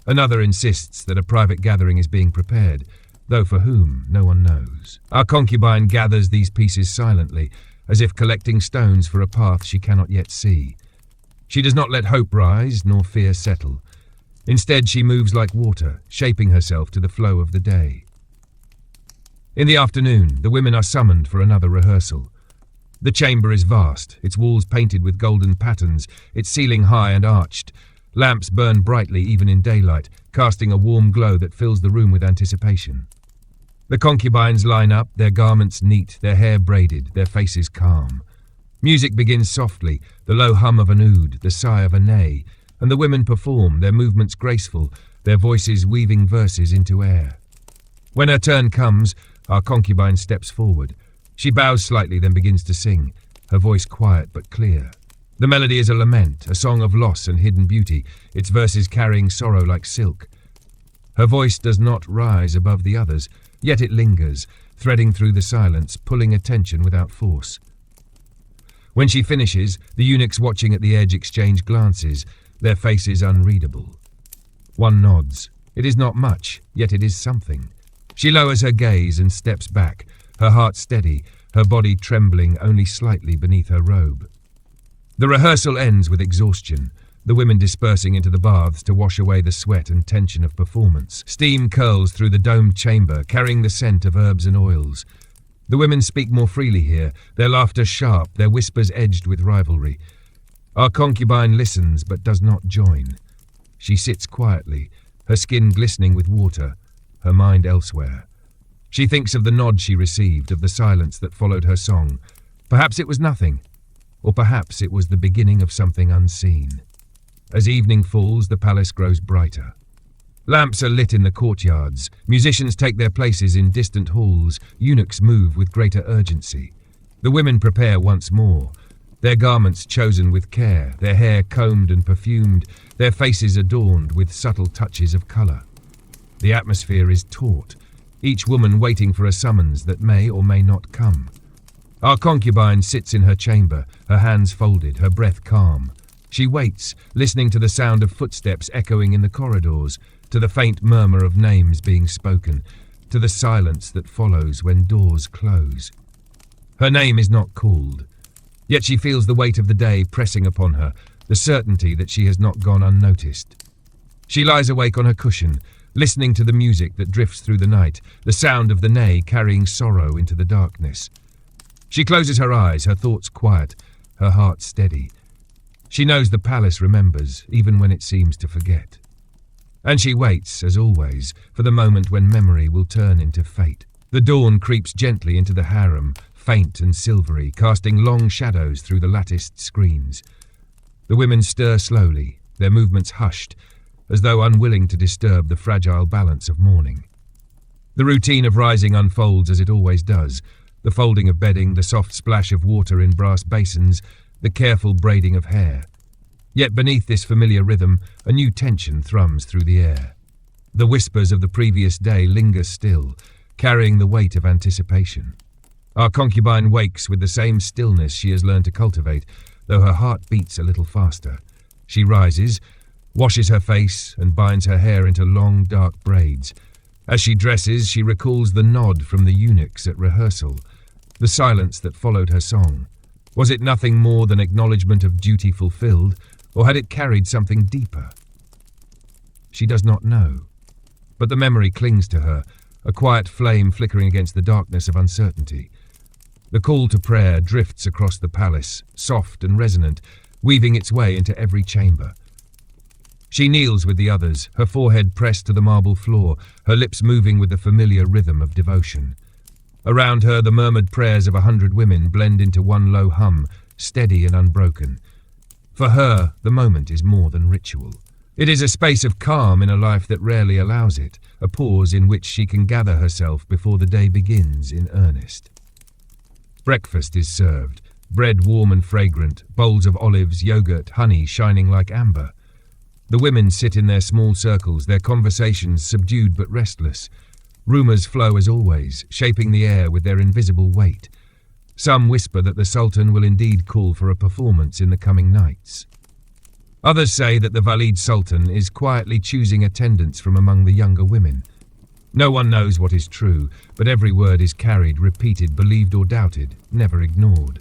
Another insists that a private gathering is being prepared, though for whom no one knows. Our concubine gathers these pieces silently, as if collecting stones for a path she cannot yet see. She does not let hope rise, nor fear settle. Instead, she moves like water, shaping herself to the flow of the day. In the afternoon, the women are summoned for another rehearsal. The chamber is vast, its walls painted with golden patterns, its ceiling high and arched. Lamps burn brightly even in daylight, casting a warm glow that fills the room with anticipation. The concubines line up, their garments neat, their hair braided, their faces calm. Music begins softly, the low hum of an oud, the sigh of a neigh, and the women perform, their movements graceful, their voices weaving verses into air. When her turn comes, our concubine steps forward. She bows slightly, then begins to sing, her voice quiet but clear. The melody is a lament, a song of loss and hidden beauty, its verses carrying sorrow like silk. Her voice does not rise above the others, yet it lingers, threading through the silence, pulling attention without force. When she finishes, the eunuchs watching at the edge exchange glances, their faces unreadable. One nods. It is not much, yet it is something. She lowers her gaze and steps back, her heart steady, her body trembling only slightly beneath her robe. The rehearsal ends with exhaustion, the women dispersing into the baths to wash away the sweat and tension of performance. Steam curls through the domed chamber, carrying the scent of herbs and oils. The women speak more freely here, their laughter sharp, their whispers edged with rivalry. Our concubine listens but does not join. She sits quietly, her skin glistening with water, her mind elsewhere. She thinks of the nod she received, of the silence that followed her song. Perhaps it was nothing, or perhaps it was the beginning of something unseen. As evening falls, the palace grows brighter. Lamps are lit in the courtyards, musicians take their places in distant halls, eunuchs move with greater urgency. The women prepare once more, their garments chosen with care, their hair combed and perfumed, their faces adorned with subtle touches of colour. The atmosphere is taut, each woman waiting for a summons that may or may not come. Our concubine sits in her chamber, her hands folded, her breath calm. She waits, listening to the sound of footsteps echoing in the corridors, to the faint murmur of names being spoken, to the silence that follows when doors close. Her name is not called, yet she feels the weight of the day pressing upon her, the certainty that she has not gone unnoticed. She lies awake on her cushion, listening to the music that drifts through the night, the sound of the ney carrying sorrow into the darkness. She closes her eyes, her thoughts quiet, her heart steady. She knows the palace remembers, even when it seems to forget. And she waits, as always, for the moment when memory will turn into fate. The dawn creeps gently into the harem, faint and silvery, casting long shadows through the latticed screens. The women stir slowly, their movements hushed, as though unwilling to disturb the fragile balance of morning. The routine of rising unfolds as it always does, the folding of bedding, the soft splash of water in brass basins, the careful braiding of hair. Yet beneath this familiar rhythm, a new tension thrums through the air. The whispers of the previous day linger still, carrying the weight of anticipation. Our concubine wakes with the same stillness she has learned to cultivate, though her heart beats a little faster. She rises, washes her face, and binds her hair into long, dark braids. As she dresses, she recalls the nod from the eunuchs at rehearsal, the silence that followed her song. Was it nothing more than acknowledgement of duty fulfilled, or had it carried something deeper? She does not know, but the memory clings to her, a quiet flame flickering against the darkness of uncertainty. The call to prayer drifts across the palace, soft and resonant, weaving its way into every chamber. She kneels with the others, her forehead pressed to the marble floor, her lips moving with the familiar rhythm of devotion. Around her, the murmured prayers of 100 women blend into one low hum, steady and unbroken. For her, the moment is more than ritual. It is a space of calm in a life that rarely allows it, a pause in which she can gather herself before the day begins in earnest. Breakfast is served, bread warm and fragrant, bowls of olives, yogurt, honey shining like amber. The women sit in their small circles, their conversations subdued but restless. Rumours flow as always, shaping the air with their invisible weight. Some whisper that the Sultan will indeed call for a performance in the coming nights. Others say that the Valid Sultan is quietly choosing attendants from among the younger women. No one knows what is true, but every word is carried, repeated, believed or doubted, never ignored.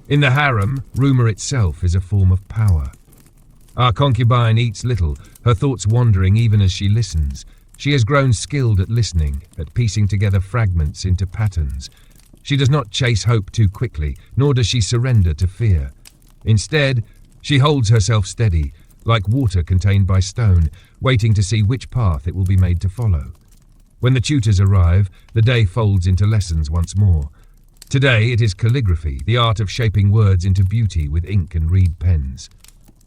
In the harem, rumour itself is a form of power. Our concubine eats little, her thoughts wandering even as she listens. She has grown skilled at listening, at piecing together fragments into patterns. She does not chase hope too quickly, nor does she surrender to fear. Instead, she holds herself steady, like water contained by stone, waiting to see which path it will be made to follow. When the tutors arrive, the day folds into lessons once more. Today it is calligraphy, the art of shaping words into beauty with ink and reed pens.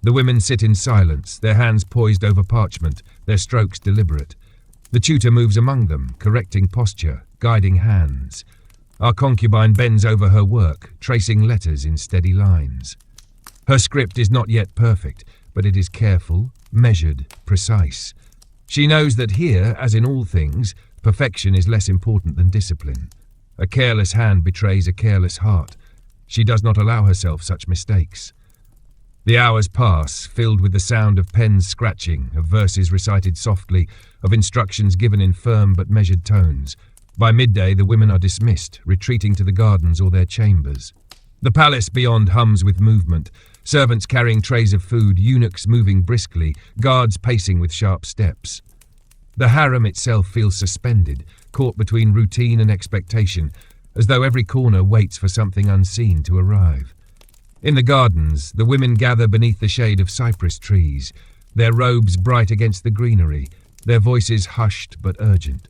The women sit in silence, their hands poised over parchment, their strokes deliberate. The tutor moves among them, correcting posture, guiding hands. Our concubine bends over her work, tracing letters in steady lines. Her script is not yet perfect, but it is careful, measured, precise. She knows that here, as in all things, perfection is less important than discipline. A careless hand betrays a careless heart. She does not allow herself such mistakes. The hours pass, filled with the sound of pens scratching, of verses recited softly, of instructions given in firm but measured tones. By midday, the women are dismissed, retreating to the gardens or their chambers. The palace beyond hums with movement, servants carrying trays of food, eunuchs moving briskly, guards pacing with sharp steps. The harem itself feels suspended, caught between routine and expectation, as though every corner waits for something unseen to arrive. In the gardens, the women gather beneath the shade of cypress trees, their robes bright against the greenery, their voices hushed but urgent.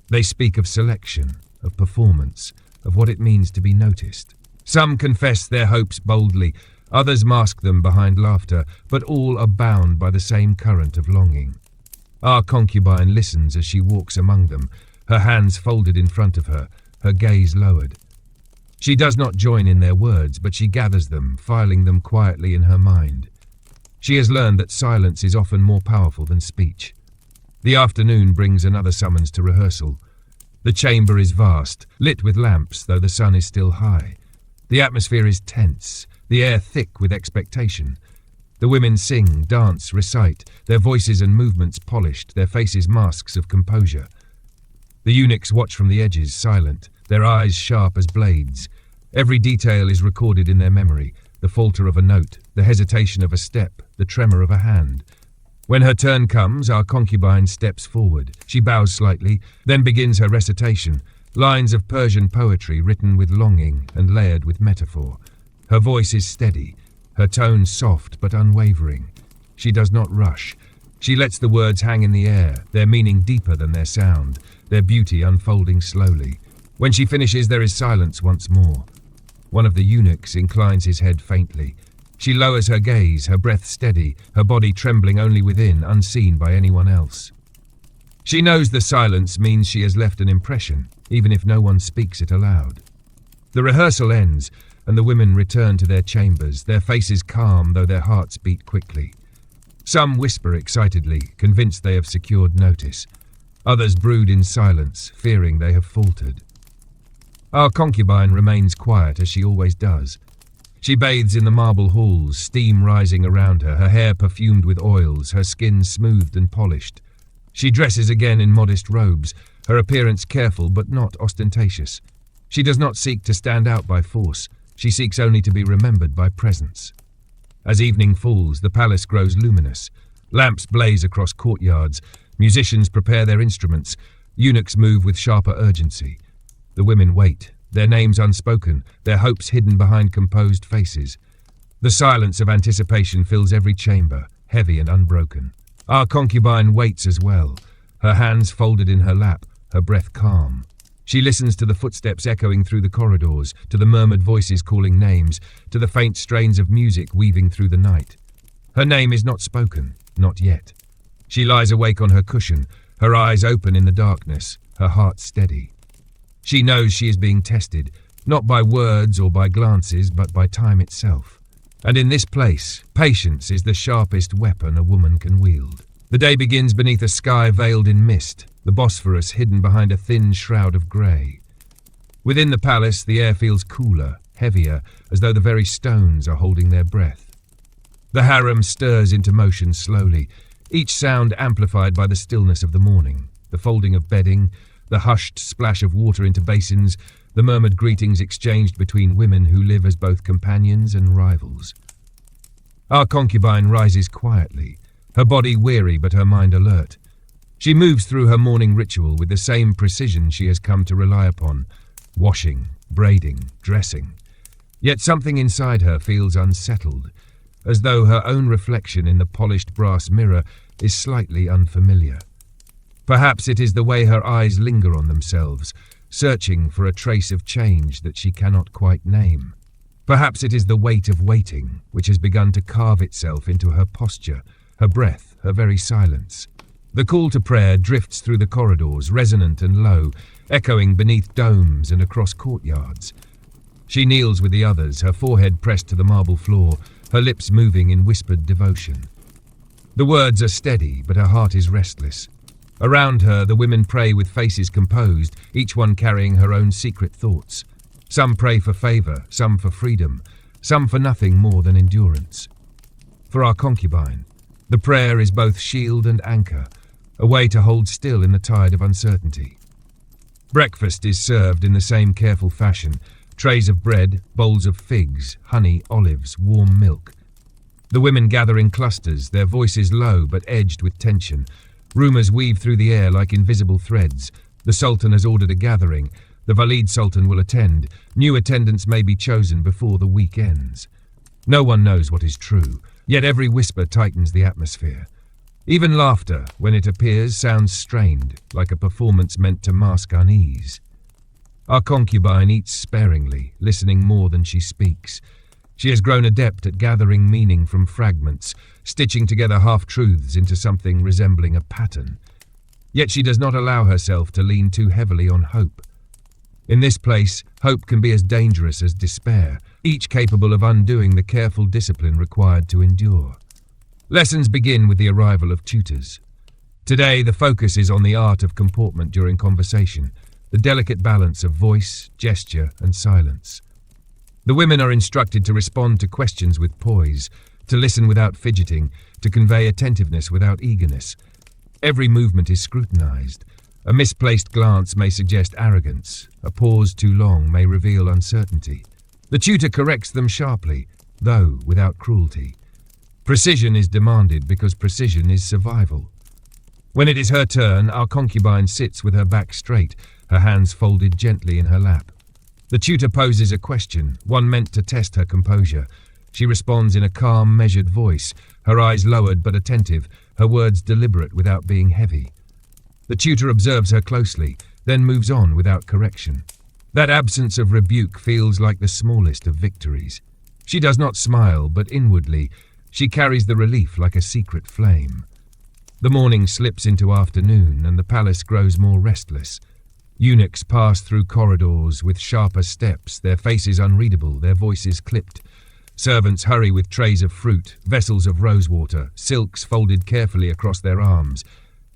They speak of selection, of performance, of what it means to be noticed. Some confess their hopes boldly, others mask them behind laughter, but all are bound by the same current of longing. Our concubine listens as she walks among them, her hands folded in front of her, her gaze lowered. She does not join in their words, but she gathers them, filing them quietly in her mind. She has learned that silence is often more powerful than speech. The afternoon brings another summons to rehearsal. The chamber is vast, lit with lamps, though the sun is still high. The atmosphere is tense, the air thick with expectation. The women sing, dance, recite, their voices and movements polished, their faces masks of composure. The eunuchs watch from the edges, silent, their eyes sharp as blades. Every detail is recorded in their memory, the falter of a note, the hesitation of a step, the tremor of a hand. When her turn comes, our concubine steps forward. She bows slightly, then begins her recitation, lines of Persian poetry written with longing and layered with metaphor. Her voice is steady, her tone soft but unwavering. She does not rush. She lets the words hang in the air, their meaning deeper than their sound, their beauty unfolding slowly. When she finishes, there is silence once more. One of the eunuchs inclines his head faintly. She lowers her gaze, her breath steady, her body trembling only within, unseen by anyone else. She knows the silence means she has left an impression, even if no one speaks it aloud. The rehearsal ends, and the women return to their chambers, their faces calm though their hearts beat quickly. Some whisper excitedly, convinced they have secured notice. Others brood in silence, fearing they have faltered. Our concubine remains quiet as she always does. She bathes in the marble halls, steam rising around her, her hair perfumed with oils, her skin smoothed and polished. She dresses again in modest robes, her appearance careful but not ostentatious. She does not seek to stand out by force, she seeks only to be remembered by presence. As evening falls, the palace grows luminous. Lamps blaze across courtyards, musicians prepare their instruments, eunuchs move with sharper urgency. The women wait, their names unspoken, their hopes hidden behind composed faces. The silence of anticipation fills every chamber, heavy and unbroken. Our concubine waits as well, her hands folded in her lap, her breath calm. She listens to the footsteps echoing through the corridors, to the murmured voices calling names, to the faint strains of music weaving through the night. Her name is not spoken, not yet. She lies awake on her cushion, her eyes open in the darkness, her heart steady. She knows she is being tested, not by words or by glances, but by time itself. And in this place, patience is the sharpest weapon a woman can wield. The day begins beneath a sky veiled in mist, the Bosphorus hidden behind a thin shroud of grey. Within the palace, the air feels cooler, heavier, as though the very stones are holding their breath. The harem stirs into motion slowly, each sound amplified by the stillness of the morning, the folding of bedding, the hushed splash of water into basins, the murmured greetings exchanged between women who live as both companions and rivals. Our concubine rises quietly, her body weary but her mind alert. She moves through her morning ritual with the same precision she has come to rely upon, washing, braiding, dressing. Yet something inside her feels unsettled, as though her own reflection in the polished brass mirror is slightly unfamiliar. Perhaps it is the way her eyes linger on themselves, searching for a trace of change that she cannot quite name. Perhaps it is the weight of waiting, which has begun to carve itself into her posture, her breath, her very silence. The call to prayer drifts through the corridors, resonant and low, echoing beneath domes and across courtyards. She kneels with the others, her forehead pressed to the marble floor, her lips moving in whispered devotion. The words are steady, but her heart is restless. Around her, the women pray with faces composed, each one carrying her own secret thoughts. Some pray for favour, some for freedom, some for nothing more than endurance. For our concubine, the prayer is both shield and anchor, a way to hold still in the tide of uncertainty. Breakfast is served in the same careful fashion, trays of bread, bowls of figs, honey, olives, warm milk. The women gather in clusters, their voices low but edged with tension. Rumours weave through the air like invisible threads. The Sultan has ordered a gathering. The Valid Sultan will attend. New attendants may be chosen before the week ends. No one knows what is true, yet every whisper tightens the atmosphere. Even laughter, when it appears, sounds strained, like a performance meant to mask unease. Our concubine eats sparingly, listening more than she speaks. She has grown adept at gathering meaning from fragments, stitching together half-truths into something resembling a pattern. Yet she does not allow herself to lean too heavily on hope. In this place, hope can be as dangerous as despair, each capable of undoing the careful discipline required to endure. Lessons begin with the arrival of tutors. Today, the focus is on the art of comportment during conversation, the delicate balance of voice, gesture, and silence. The women are instructed to respond to questions with poise, to listen without fidgeting, to convey attentiveness without eagerness. Every movement is scrutinized. A misplaced glance may suggest arrogance. A pause too long may reveal uncertainty. The tutor corrects them sharply, though without cruelty. Precision is demanded because precision is survival. When it is her turn, our concubine sits with her back straight, her hands folded gently in her lap. The tutor poses a question, one meant to test her composure. She responds in a calm, measured voice, her eyes lowered but attentive, her words deliberate without being heavy. The tutor observes her closely, then moves on without correction. That absence of rebuke feels like the smallest of victories. She does not smile, but inwardly, she carries the relief like a secret flame. The morning slips into afternoon, and the palace grows more restless. Eunuchs pass through corridors with sharper steps, their faces unreadable, their voices clipped. Servants hurry with trays of fruit, vessels of rosewater, silks folded carefully across their arms.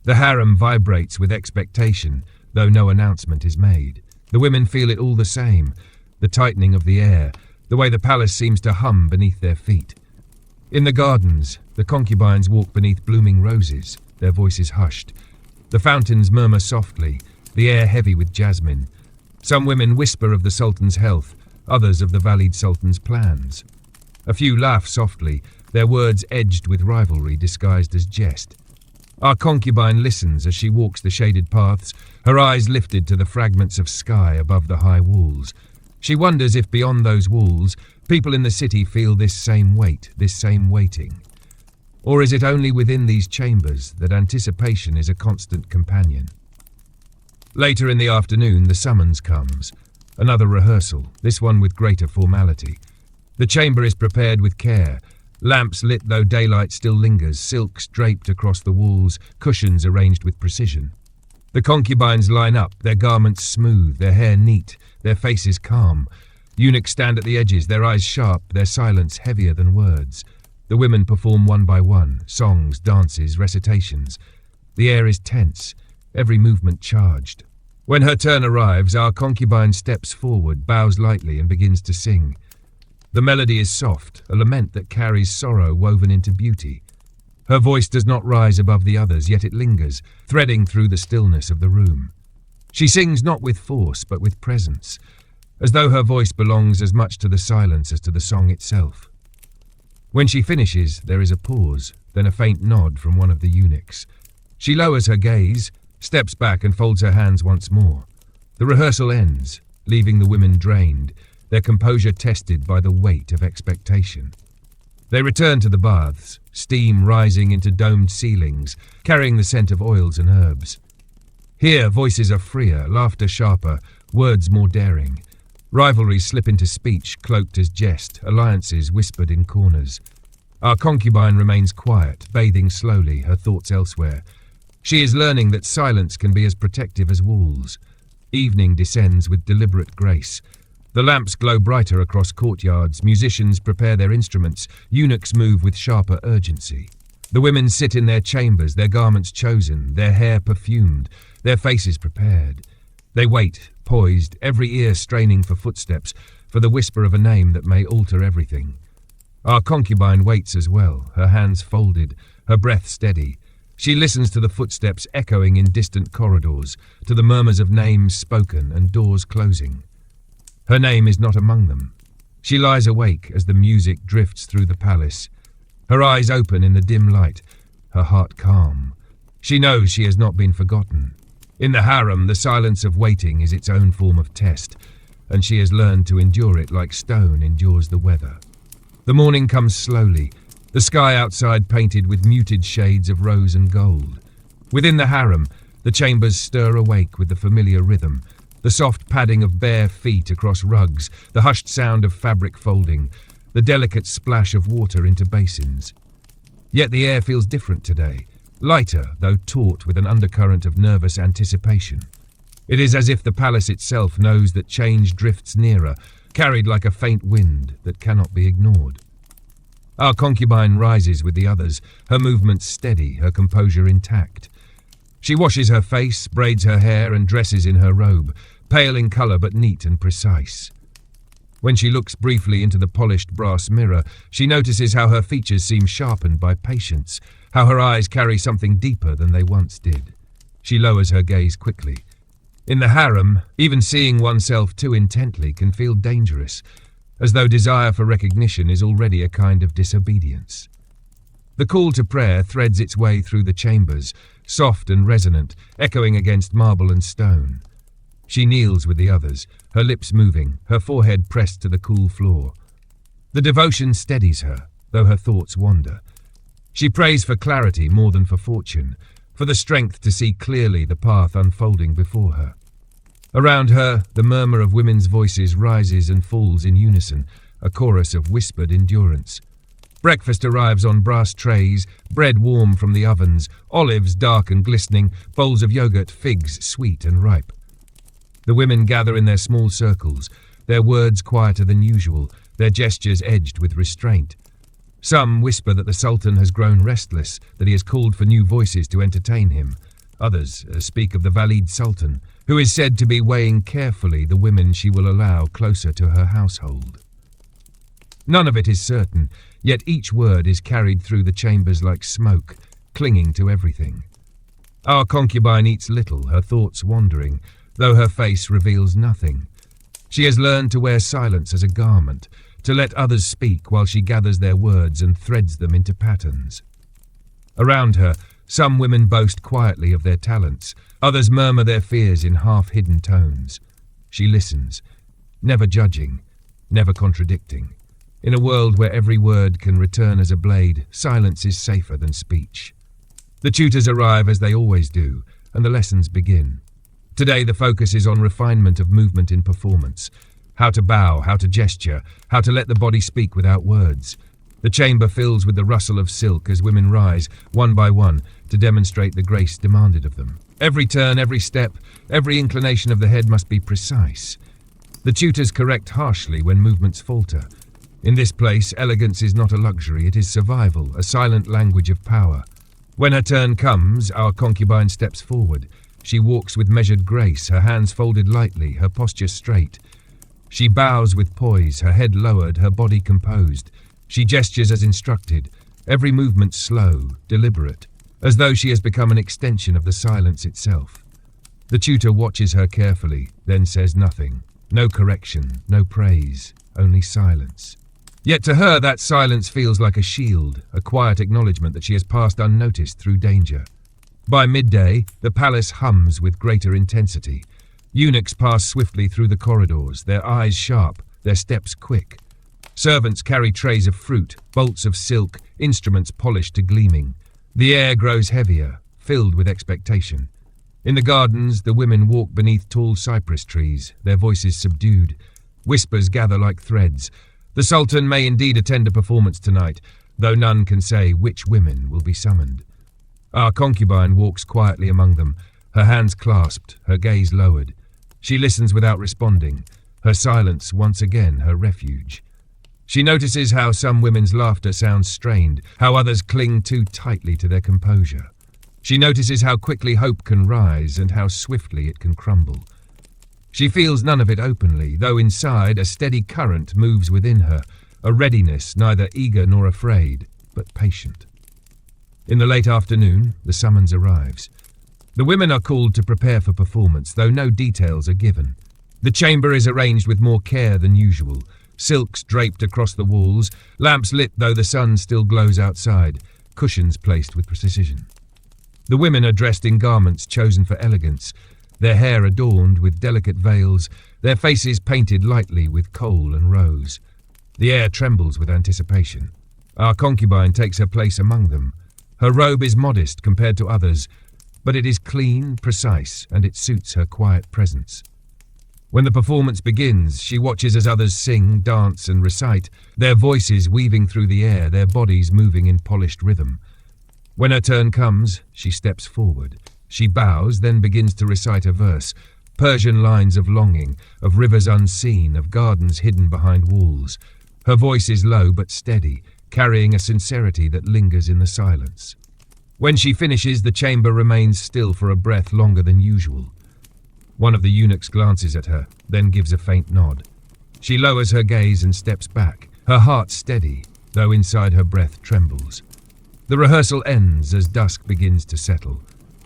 The harem vibrates with expectation, though no announcement is made. The women feel it all the same, the tightening of the air, the way the palace seems to hum beneath their feet. In the gardens, the concubines walk beneath blooming roses, their voices hushed. The fountains murmur softly, the air heavy with jasmine. Some women whisper of the sultan's health, others of the Valid sultan's plans. A few laugh softly, their words edged with rivalry disguised as jest. Our concubine listens as she walks the shaded paths, her eyes lifted to the fragments of sky above the high walls. She wonders if beyond those walls, people in the city feel this same weight, this same waiting. Or is it only within these chambers that anticipation is a constant companion? Later in the afternoon, the summons comes. Another rehearsal, this one with greater formality. The chamber is prepared with care. Lamps lit though daylight still lingers, silks draped across the walls, cushions arranged with precision. The concubines line up, their garments smooth, their hair neat, their faces calm. Eunuchs stand at the edges, their eyes sharp, their silence heavier than words. The women perform one by one, songs, dances, recitations. The air is tense, every movement charged. When her turn arrives, our concubine steps forward, bows lightly, and begins to sing. The melody is soft, a lament that carries sorrow woven into beauty. Her voice does not rise above the others, yet it lingers, threading through the stillness of the room. She sings not with force, but with presence, as though her voice belongs as much to the silence as to the song itself. When she finishes, there is a pause, then a faint nod from one of the eunuchs. She lowers her gaze, steps back and folds her hands once more. The rehearsal ends, leaving the women drained, their composure tested by the weight of expectation. They return to the baths, steam rising into domed ceilings, carrying the scent of oils and herbs. Here, voices are freer, laughter sharper, words more daring. Rivalries slip into speech, cloaked as jest, alliances whispered in corners. Our concubine remains quiet, bathing slowly, her thoughts elsewhere. She is learning that silence can be as protective as walls. Evening descends with deliberate grace. The lamps glow brighter across courtyards, musicians prepare their instruments, eunuchs move with sharper urgency. The women sit in their chambers, their garments chosen, their hair perfumed, their faces prepared. They wait, poised, every ear straining for footsteps, for the whisper of a name that may alter everything. Our concubine waits as well, her hands folded, her breath steady. She listens to the footsteps echoing in distant corridors, to the murmurs of names spoken and doors closing. Her name is not among them. She lies awake as the music drifts through the palace, her eyes open in the dim light, her heart calm. She knows she has not been forgotten. In the harem, the silence of waiting is its own form of test, and she has learned to endure it like stone endures the weather. The morning comes slowly, the sky outside painted with muted shades of rose and gold. Within the harem, the chambers stir awake with the familiar rhythm, the soft padding of bare feet across rugs, the hushed sound of fabric folding, the delicate splash of water into basins. Yet the air feels different today, lighter, though taut with an undercurrent of nervous anticipation. It is as if the palace itself knows that change drifts nearer, carried like a faint wind that cannot be ignored. Our concubine rises with the others, her movements steady, her composure intact. She washes her face, braids her hair, and dresses in her robe, pale in colour but neat and precise. When she looks briefly into the polished brass mirror, she notices how her features seem sharpened by patience, how her eyes carry something deeper than they once did. She lowers her gaze quickly. In the harem, even seeing oneself too intently can feel dangerous, as though desire for recognition is already a kind of disobedience. The call to prayer threads its way through the chambers, soft and resonant, echoing against marble and stone. She kneels with the others, her lips moving, her forehead pressed to the cool floor. The devotion steadies her, though her thoughts wander. She prays for clarity more than for fortune, for the strength to see clearly the path unfolding before her. Around her, the murmur of women's voices rises and falls in unison, a chorus of whispered endurance. Breakfast arrives on brass trays, bread warm from the ovens, olives dark and glistening, bowls of yogurt, figs sweet and ripe. The women gather in their small circles, their words quieter than usual, their gestures edged with restraint. Some whisper that the Sultan has grown restless, that he has called for new voices to entertain him. Others speak of the Valid Sultan, who is said to be weighing carefully the women she will allow closer to her household. None of it is certain, yet each word is carried through the chambers like smoke, clinging to everything. Our concubine eats little, her thoughts wandering, though her face reveals nothing. She has learned to wear silence as a garment, to let others speak while she gathers their words and threads them into patterns. Around her, some women boast quietly of their talents, others murmur their fears in half-hidden tones. She listens, never judging, never contradicting. In a world where every word can return as a blade, silence is safer than speech. The tutors arrive as they always do, and the lessons begin. Today the focus is on refinement of movement in performance. How to bow, how to gesture, how to let the body speak without words. The chamber fills with the rustle of silk as women rise, one by one, to demonstrate the grace demanded of them. Every turn, every step, every inclination of the head must be precise. The tutors correct harshly when movements falter. In this place, elegance is not a luxury, it is survival, a silent language of power. When her turn comes, our concubine steps forward. She walks with measured grace, her hands folded lightly, her posture straight. She bows with poise, her head lowered, her body composed. She gestures as instructed, every movement slow, deliberate, as though she has become an extension of the silence itself. The tutor watches her carefully, then says nothing. No correction, no praise, only silence. Yet to her that silence feels like a shield, a quiet acknowledgement that she has passed unnoticed through danger. By midday, the palace hums with greater intensity. Eunuchs pass swiftly through the corridors, their eyes sharp, their steps quick. Servants carry trays of fruit, bolts of silk, instruments polished to gleaming. The air grows heavier, filled with expectation. In the gardens, the women walk beneath tall cypress trees, their voices subdued. Whispers gather like threads. The Sultan may indeed attend a performance tonight, though none can say which women will be summoned. Our concubine walks quietly among them, her hands clasped, her gaze lowered. She listens without responding, her silence once again her refuge. She notices how some women's laughter sounds strained, how others cling too tightly to their composure. She notices how quickly hope can rise and how swiftly it can crumble. She feels none of it openly, though inside a steady current moves within her, a readiness neither eager nor afraid, but patient. In the late afternoon, the summons arrives. The women are called to prepare for performance, though no details are given. The chamber is arranged with more care than usual. Silks draped across the walls, lamps lit though the sun still glows outside, cushions placed with precision. The women are dressed in garments chosen for elegance, their hair adorned with delicate veils, their faces painted lightly with kohl and rose. The air trembles with anticipation. Our concubine takes her place among them. Her robe is modest compared to others, but it is clean, precise, and it suits her quiet presence. When the performance begins, she watches as others sing, dance, and recite, their voices weaving through the air, their bodies moving in polished rhythm. When her turn comes, she steps forward. She bows, then begins to recite a verse, Persian lines of longing, of rivers unseen, of gardens hidden behind walls. Her voice is low but steady, carrying a sincerity that lingers in the silence. When she finishes, the chamber remains still for a breath longer than usual. One of the eunuchs glances at her, then gives a faint nod. She lowers her gaze and steps back, her heart steady, though inside her breath trembles. The rehearsal ends as dusk begins to settle.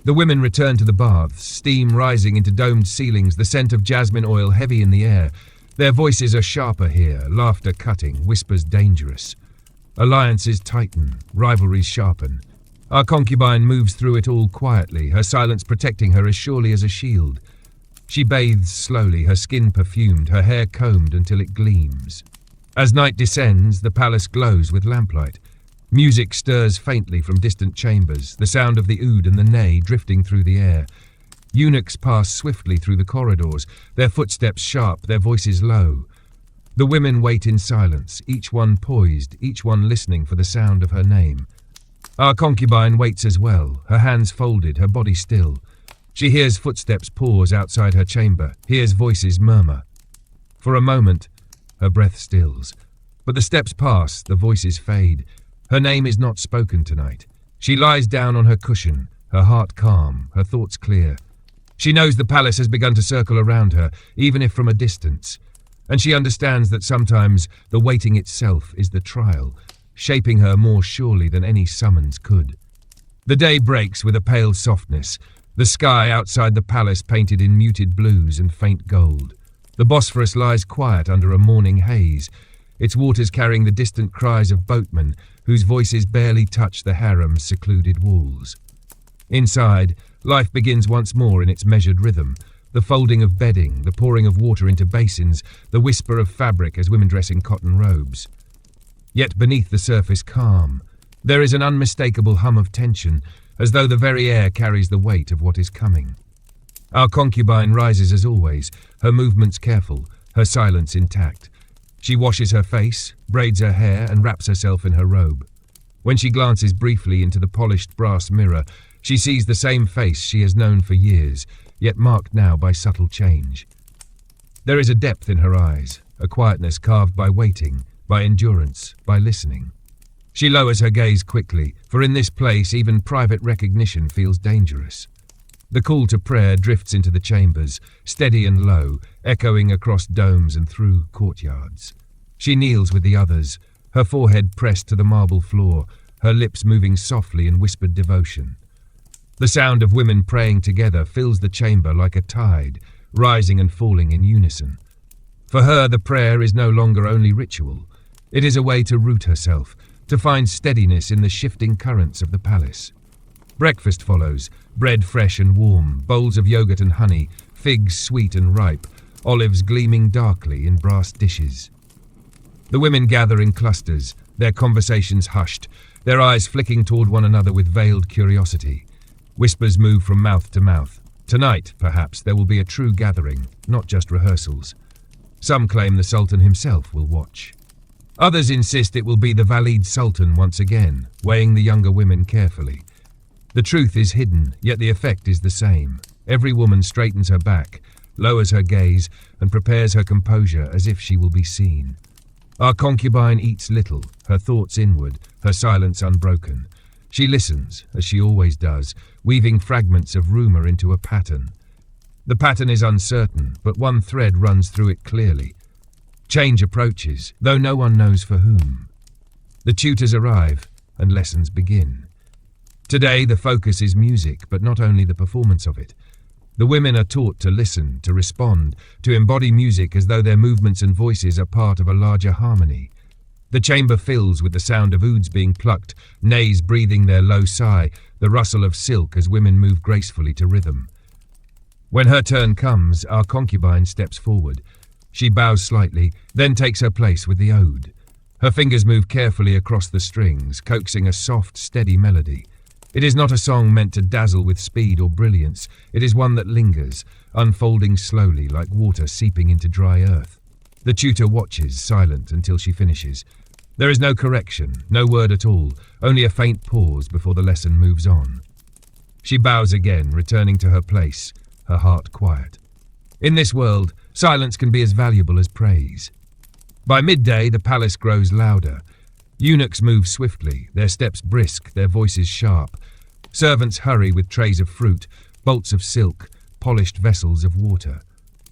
The women return to the baths, steam rising into domed ceilings, the scent of jasmine oil heavy in the air. Their voices are sharper here, laughter cutting, whispers dangerous. Alliances tighten, rivalries sharpen. Our concubine moves through it all quietly, her silence protecting her as surely as a shield. She bathes slowly, her skin perfumed, her hair combed until it gleams. As night descends, the palace glows with lamplight. Music stirs faintly from distant chambers, the sound of the oud and the ney drifting through the air. Eunuchs pass swiftly through the corridors, their footsteps sharp, their voices low. The women wait in silence, each one poised, each one listening for the sound of her name. Our concubine waits as well, her hands folded, her body still. She hears footsteps pause outside her chamber, hears voices murmur. For a moment, her breath stills. But the steps pass, the voices fade. Her name is not spoken tonight. She lies down on her cushion, her heart calm, her thoughts clear. She knows the palace has begun to circle around her, even if from a distance. And she understands that sometimes the waiting itself is the trial, shaping her more surely than any summons could. The day breaks with a pale softness, the sky outside the palace painted in muted blues and faint gold. The Bosphorus lies quiet under a morning haze, its waters carrying the distant cries of boatmen whose voices barely touch the harem's secluded walls. Inside, life begins once more in its measured rhythm, the folding of bedding, the pouring of water into basins, the whisper of fabric as women dress in cotton robes. Yet beneath the surface calm, there is an unmistakable hum of tension, as though the very air carries the weight of what is coming. Our concubine rises as always, her movements careful, her silence intact. She washes her face, braids her hair, and wraps herself in her robe. When she glances briefly into the polished brass mirror, she sees the same face she has known for years, yet marked now by subtle change. There is a depth in her eyes, a quietness carved by waiting, by endurance, by listening. She lowers her gaze quickly, for in this place even private recognition feels dangerous. The call to prayer drifts into the chambers, steady and low, echoing across domes and through courtyards. She kneels with the others, her forehead pressed to the marble floor, her lips moving softly in whispered devotion. The sound of women praying together fills the chamber like a tide, rising and falling in unison. For her, the prayer is no longer only ritual. It is a way to root herself, to find steadiness in the shifting currents of the palace. Breakfast follows, bread fresh and warm, bowls of yogurt and honey, figs sweet and ripe, olives gleaming darkly in brass dishes. The women gather in clusters, their conversations hushed, their eyes flicking toward one another with veiled curiosity. Whispers move from mouth to mouth. Tonight, perhaps, there will be a true gathering, not just rehearsals. Some claim the Sultan himself will watch. Others insist it will be the Valid Sultan once again, weighing the younger women carefully. The truth is hidden, yet the effect is the same. Every woman straightens her back, lowers her gaze, and prepares her composure as if she will be seen. Our concubine eats little, her thoughts inward, her silence unbroken. She listens, as she always does, weaving fragments of rumour into a pattern. The pattern is uncertain, but one thread runs through it clearly. Change approaches, though no one knows for whom. The tutors arrive, and lessons begin. Today the focus is music, but not only the performance of it. The women are taught to listen, to respond, to embody music as though their movements and voices are part of a larger harmony. The chamber fills with the sound of ouds being plucked, neys breathing their low sigh, the rustle of silk as women move gracefully to rhythm. When her turn comes, our concubine steps forward. She bows slightly, then takes her place with the oud. Her fingers move carefully across the strings, coaxing a soft, steady melody. It is not a song meant to dazzle with speed or brilliance. It is one that lingers, unfolding slowly like water seeping into dry earth. The tutor watches, silent, until she finishes. There is no correction, no word at all, only a faint pause before the lesson moves on. She bows again, returning to her place, her heart quiet. In this world, silence can be as valuable as praise. By midday, the palace grows louder. Eunuchs move swiftly, their steps brisk, their voices sharp. Servants hurry with trays of fruit, bolts of silk, polished vessels of water.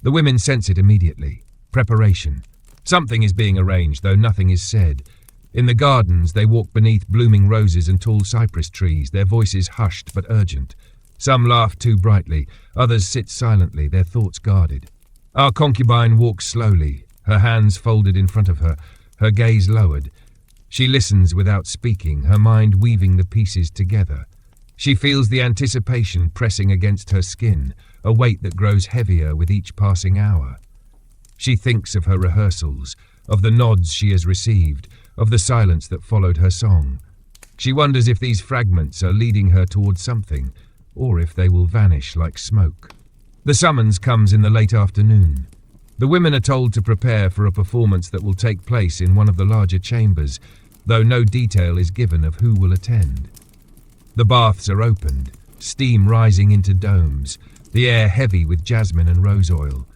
The women sense it immediately. Preparation. Something is being arranged, though nothing is said. In the gardens, they walk beneath blooming roses and tall cypress trees, their voices hushed but urgent. Some laugh too brightly, others sit silently, their thoughts guarded. Our concubine walks slowly, her hands folded in front of her, her gaze lowered. She listens without speaking, her mind weaving the pieces together. She feels the anticipation pressing against her skin, a weight that grows heavier with each passing hour. She thinks of her rehearsals, of the nods she has received, of the silence that followed her song. She wonders if these fragments are leading her towards something, or if they will vanish like smoke. The summons comes in the late afternoon. The women are told to prepare for a performance that will take place in one of the larger chambers, though no detail is given of who will attend. The baths are opened, steam rising into domes, the air heavy with jasmine and rose oil.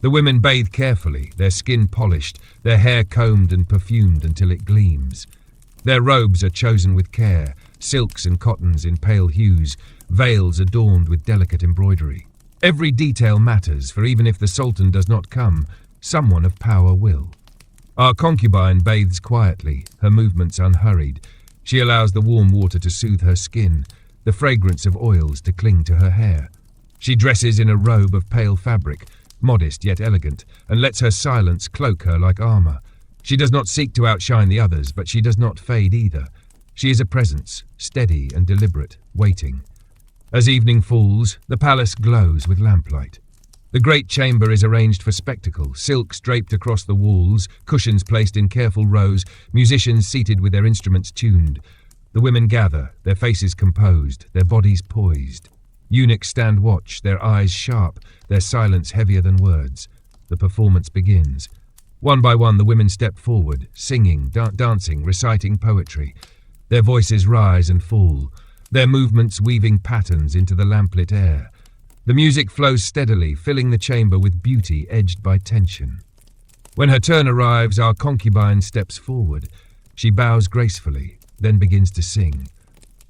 The women bathe carefully, their skin polished, their hair combed and perfumed until it gleams. Their robes are chosen with care, silks and cottons in pale hues, veils adorned with delicate embroidery. Every detail matters, for even if the Sultan does not come, someone of power will. Our concubine bathes quietly, her movements unhurried. She allows the warm water to soothe her skin, the fragrance of oils to cling to her hair. She dresses in a robe of pale fabric, modest yet elegant, and lets her silence cloak her like armor. She does not seek to outshine the others, but she does not fade either. She is a presence, steady and deliberate, waiting. As evening falls, the palace glows with lamplight. The great chamber is arranged for spectacle, silks draped across the walls, cushions placed in careful rows, musicians seated with their instruments tuned. The women gather, their faces composed, their bodies poised. Eunuchs stand watch, their eyes sharp, their silence heavier than words. The performance begins. One by one, the women step forward, singing, dancing, reciting poetry. Their voices rise and fall, their movements weaving patterns into the lamplit air. The music flows steadily, filling the chamber with beauty edged by tension. When her turn arrives, our concubine steps forward. She bows gracefully, then begins to sing.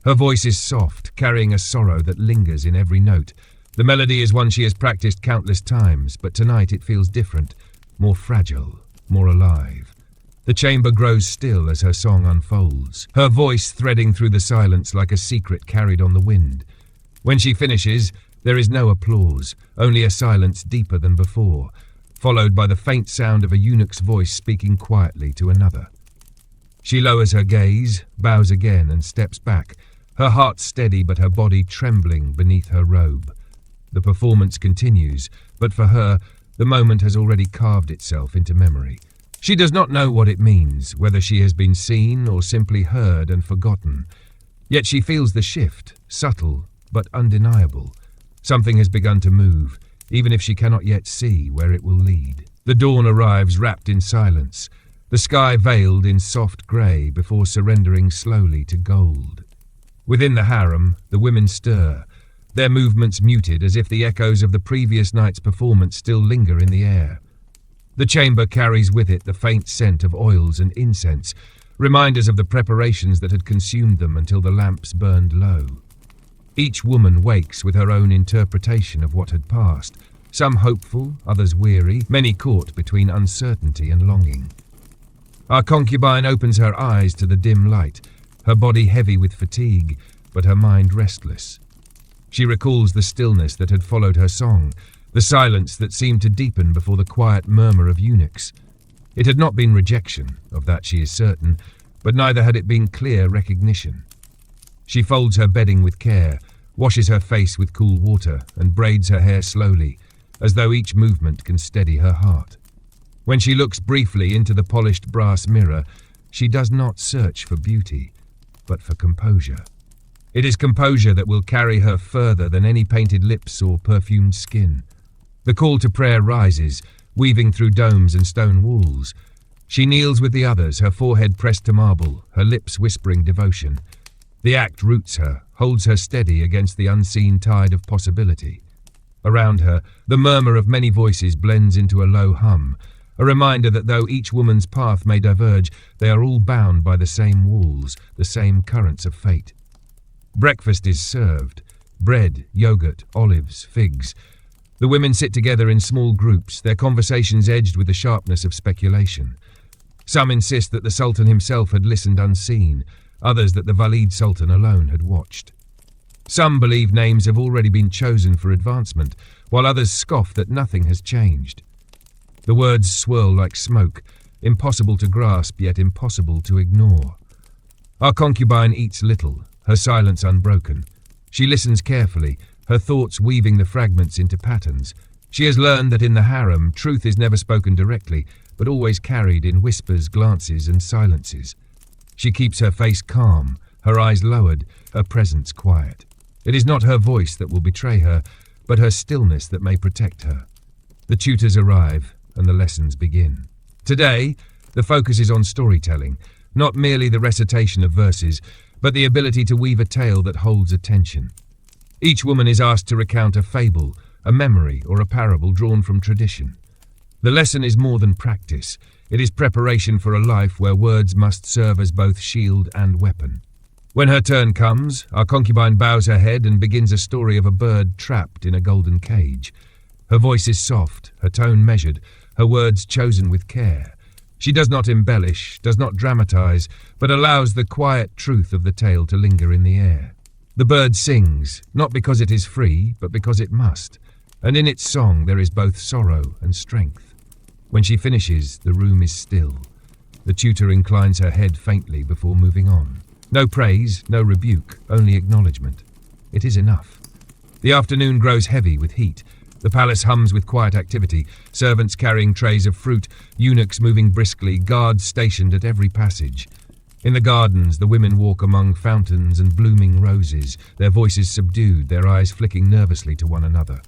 Her voice is soft, carrying a sorrow that lingers in every note. The melody is one she has practiced countless times, but tonight it feels different, more fragile, more alive. The chamber grows still as her song unfolds, her voice threading through the silence like a secret carried on the wind. When she finishes, there is no applause, only a silence deeper than before, followed by the faint sound of a eunuch's voice speaking quietly to another. She lowers her gaze, bows again, and steps back, her heart steady but her body trembling beneath her robe. The performance continues, but for her, the moment has already carved itself into memory. She does not know what it means, whether she has been seen or simply heard and forgotten. Yet she feels the shift, subtle but undeniable. Something has begun to move, even if she cannot yet see where it will lead. The dawn arrives wrapped in silence, the sky veiled in soft grey before surrendering slowly to gold. Within the harem, the women stir, their movements muted as if the echoes of the previous night's performance still linger in the air. The chamber carries with it the faint scent of oils and incense, reminders of the preparations that had consumed them until the lamps burned low. Each woman wakes with her own interpretation of what had passed, some hopeful, others weary, many caught between uncertainty and longing. Our concubine opens her eyes to the dim light, her body heavy with fatigue, but her mind restless. She recalls the stillness that had followed her song, the silence that seemed to deepen before the quiet murmur of eunuchs. It had not been rejection, of that she is certain, but neither had it been clear recognition. She folds her bedding with care, washes her face with cool water, and braids her hair slowly, as though each movement can steady her heart. When she looks briefly into the polished brass mirror, she does not search for beauty, but for composure. It is composure that will carry her further than any painted lips or perfumed skin. The call to prayer rises, weaving through domes and stone walls. She kneels with the others, her forehead pressed to marble, her lips whispering devotion. The act roots her, holds her steady against the unseen tide of possibility. Around her, the murmur of many voices blends into a low hum, a reminder that though each woman's path may diverge, they are all bound by the same walls, the same currents of fate. Breakfast is served. Bread, yogurt, olives, figs. The women sit together in small groups, their conversations edged with the sharpness of speculation. Some insist that the Sultan himself had listened unseen, others that the Valid Sultan alone had watched. Some believe names have already been chosen for advancement, while others scoff that nothing has changed. The words swirl like smoke, impossible to grasp yet impossible to ignore. Our concubine eats little, her silence unbroken. She listens carefully, her thoughts weaving the fragments into patterns. She has learned that in the harem, truth is never spoken directly, but always carried in whispers, glances, and silences. She keeps her face calm, her eyes lowered, her presence quiet. It is not her voice that will betray her, but her stillness that may protect her. The tutors arrive, and the lessons begin. Today, the focus is on storytelling, not merely the recitation of verses, but the ability to weave a tale that holds attention. Each woman is asked to recount a fable, a memory, or a parable drawn from tradition. The lesson is more than practice. It is preparation for a life where words must serve as both shield and weapon. When her turn comes, our concubine bows her head and begins a story of a bird trapped in a golden cage. Her voice is soft, her tone measured, her words chosen with care. She does not embellish, does not dramatize, but allows the quiet truth of the tale to linger in the air. The bird sings, not because it is free, but because it must, and in its song there is both sorrow and strength. When she finishes, the room is still. The tutor inclines her head faintly before moving on. No praise, no rebuke, only acknowledgement. It is enough. The afternoon grows heavy with heat. The palace hums with quiet activity, servants carrying trays of fruit, eunuchs moving briskly, guards stationed at every passage. In the gardens, the women walk among fountains and blooming roses, their voices subdued, their eyes flicking nervously to one another.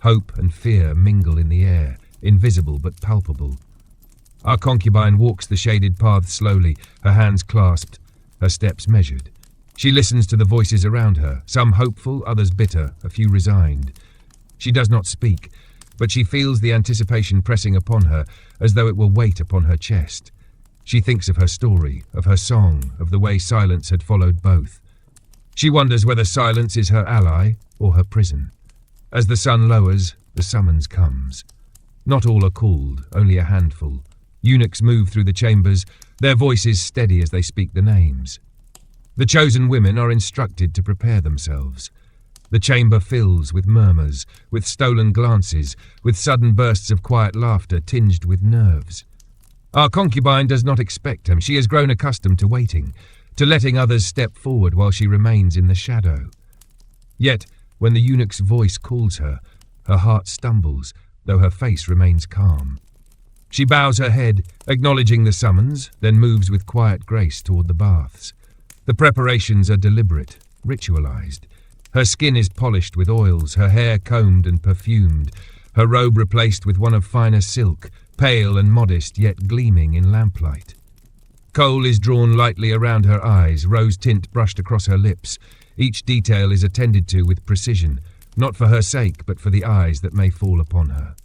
Hope and fear mingle in the air, invisible but palpable. Our concubine walks the shaded path slowly, her hands clasped, her steps measured. She listens to the voices around her, some hopeful, others bitter, a few resigned. She does not speak, but she feels the anticipation pressing upon her as though it will weight upon her chest. She thinks of her story, of her song, of the way silence had followed both. She wonders whether silence is her ally or her prison. As the sun lowers, the summons comes. Not all are called, only a handful. Eunuchs move through the chambers, their voices steady as they speak the names. The chosen women are instructed to prepare themselves. The chamber fills with murmurs, with stolen glances, with sudden bursts of quiet laughter tinged with nerves. Our concubine does not expect them. She has grown accustomed to waiting, to letting others step forward while she remains in the shadow. Yet, when the eunuch's voice calls her, her heart stumbles, though her face remains calm. She bows her head, acknowledging the summons, then moves with quiet grace toward the baths. The preparations are deliberate, ritualized. Her skin is polished with oils, her hair combed and perfumed, her robe replaced with one of finer silk, pale and modest yet gleaming in lamplight. Kohl is drawn lightly around her eyes, rose tint brushed across her lips. Each detail is attended to with precision, not for her sake but for the eyes that may fall upon her.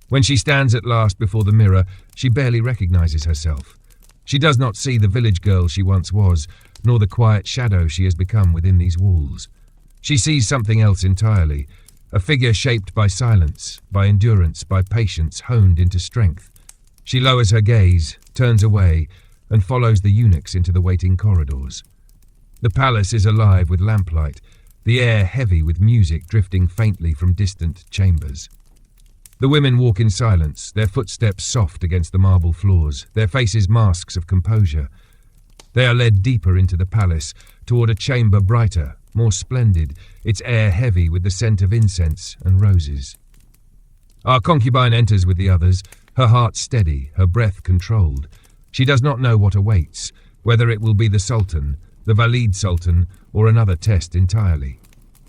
When she stands at last before the mirror, she barely recognizes herself. She does not see the village girl she once was, nor the quiet shadow she has become within these walls. She sees something else entirely, a figure shaped by silence, by endurance, by patience honed into strength. She lowers her gaze, turns away, and follows the eunuchs into the waiting corridors. The palace is alive with lamplight, the air heavy with music drifting faintly from distant chambers. The women walk in silence, their footsteps soft against the marble floors, their faces masks of composure. They are led deeper into the palace, toward a chamber brighter, more splendid, its air heavy with the scent of incense and roses. Our concubine enters with the others, her heart steady, her breath controlled. She does not know what awaits, whether it will be the Sultan, the Valid Sultan, or another test entirely.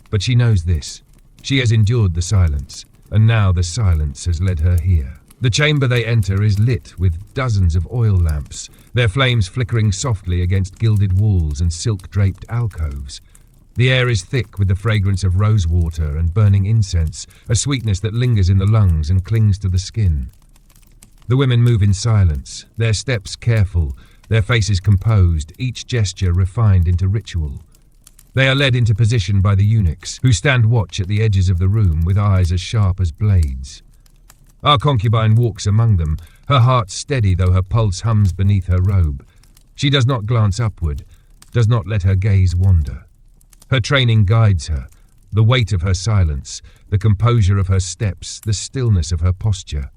But she knows this. She has endured the silence, and now the silence has led her here. The chamber they enter is lit with dozens of oil lamps, their flames flickering softly against gilded walls and silk-draped alcoves. The air is thick with the fragrance of rose water and burning incense, a sweetness that lingers in the lungs and clings to the skin. The women move in silence, their steps careful, their faces composed, each gesture refined into ritual. They are led into position by the eunuchs, who stand watch at the edges of the room with eyes as sharp as blades. Our concubine walks among them, her heart steady though her pulse hums beneath her robe. She does not glance upward, does not let her gaze wander. Her training guides her, the weight of her silence, the composure of her steps, the stillness of her posture.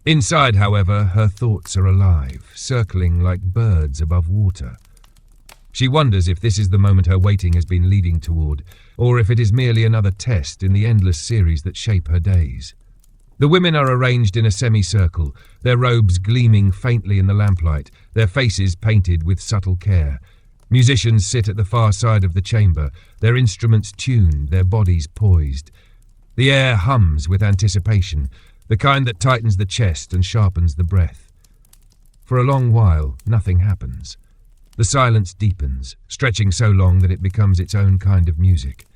Inside, however, her thoughts are alive, circling like birds above water. She wonders if this is the moment her waiting has been leading toward, or if it is merely another test in the endless series that shape her days. The women are arranged in a semicircle, their robes gleaming faintly in the lamplight, their faces painted with subtle care. Musicians sit at the far side of the chamber, their instruments tuned, their bodies poised. The air hums with anticipation, the kind that tightens the chest and sharpens the breath. For a long while, nothing happens. The silence deepens, stretching so long that it becomes its own kind of music.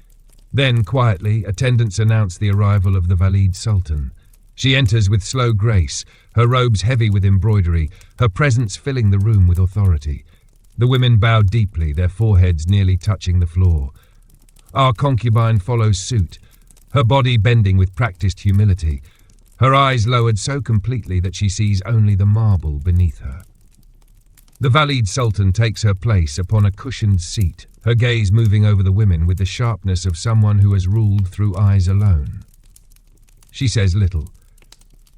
Then, quietly, attendants announce the arrival of the Valid Sultan. She enters with slow grace, her robes heavy with embroidery, her presence filling the room with authority. The women bow deeply, their foreheads nearly touching the floor. Our concubine follows suit, her body bending with practiced humility, her eyes lowered so completely that she sees only the marble beneath her. The Valid Sultan takes her place upon a cushioned seat, her gaze moving over the women with the sharpness of someone who has ruled through eyes alone. She says little.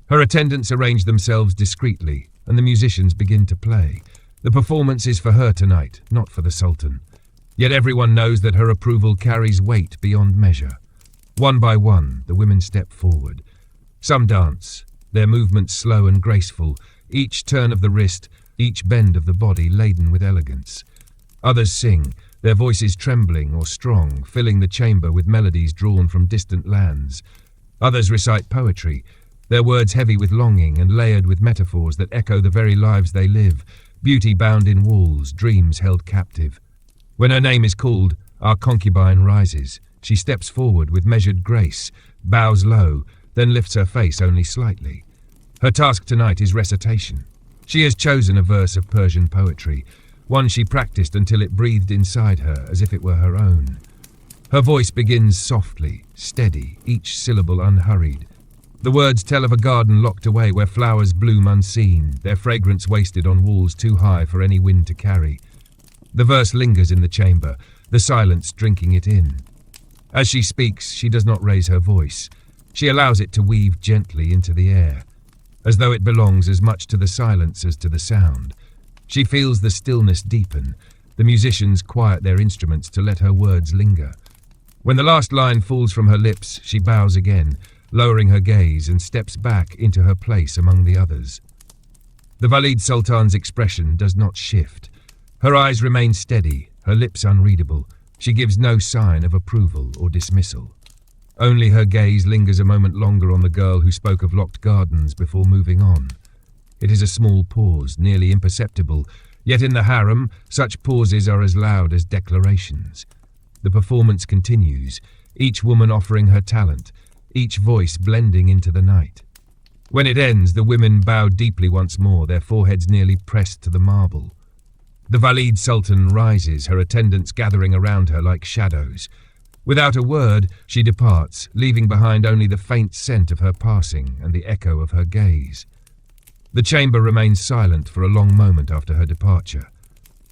Her attendants arrange themselves discreetly, and the musicians begin to play. The performance is for her tonight, not for the Sultan. Yet everyone knows that her approval carries weight beyond measure. One by one, the women step forward. Some dance, their movements slow and graceful, each turn of the wrist, each bend of the body laden with elegance. Others sing, their voices trembling or strong, filling the chamber with melodies drawn from distant lands. Others recite poetry, their words heavy with longing and layered with metaphors that echo the very lives they live, beauty bound in walls, dreams held captive. When her name is called, our concubine rises. She steps forward with measured grace, bows low, then lifts her face only slightly. Her task tonight is recitation. She has chosen a verse of Persian poetry, one she practiced until it breathed inside her as if it were her own. Her voice begins softly, steady, each syllable unhurried. The words tell of a garden locked away where flowers bloom unseen, their fragrance wasted on walls too high for any wind to carry. The verse lingers in the chamber, the silence drinking it in. As she speaks, she does not raise her voice. She allows it to weave gently into the air, as though it belongs as much to the silence as to the sound. She feels the stillness deepen. The musicians quiet their instruments to let her words linger. When the last line falls from her lips, she bows again, lowering her gaze and steps back into her place among the others. The Valid Sultan's expression does not shift. Her eyes remain steady, her lips unreadable. She gives no sign of approval or dismissal. Only her gaze lingers a moment longer on the girl who spoke of locked gardens before moving on. It is a small pause, nearly imperceptible, yet in the harem, such pauses are as loud as declarations. The performance continues, each woman offering her talent, each voice blending into the night. When it ends, the women bow deeply once more, their foreheads nearly pressed to the marble. The Valid Sultan rises, her attendants gathering around her like shadows. Without a word, she departs, leaving behind only the faint scent of her passing and the echo of her gaze. The chamber remains silent for a long moment after her departure.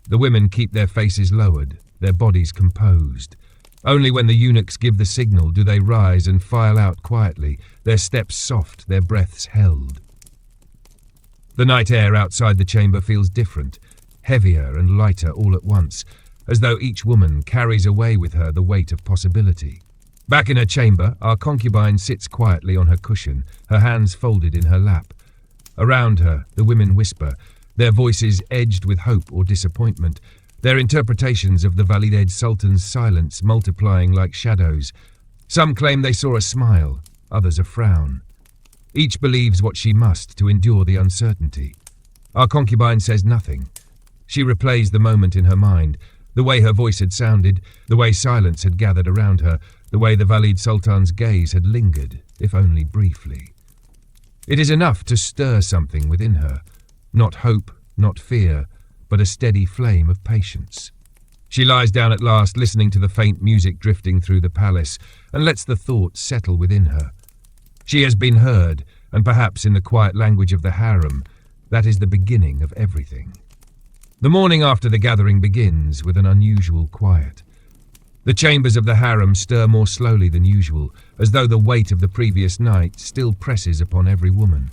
The women keep their faces lowered, their bodies composed. Only when the eunuchs give the signal do they rise and file out quietly, their steps soft, their breaths held. The night air outside the chamber feels different, heavier and lighter all at once, as though each woman carries away with her the weight of possibility. Back in her chamber, our concubine sits quietly on her cushion, her hands folded in her lap. Around her, the women whisper, their voices edged with hope or disappointment, their interpretations of the Valid Sultan's silence multiplying like shadows. Some claim they saw a smile, others a frown. Each believes what she must to endure the uncertainty. Our concubine says nothing. She replays the moment in her mind, the way her voice had sounded, the way silence had gathered around her, the way the Valid Sultan's gaze had lingered, if only briefly. It is enough to stir something within her, not hope, not fear, but a steady flame of patience. She lies down at last, listening to the faint music drifting through the palace, and lets the thoughts settle within her. She has been heard, and perhaps in the quiet language of the harem, that is the beginning of everything. The morning after the gathering begins with an unusual quiet. The chambers of the harem stir more slowly than usual, as though the weight of the previous night still presses upon every woman.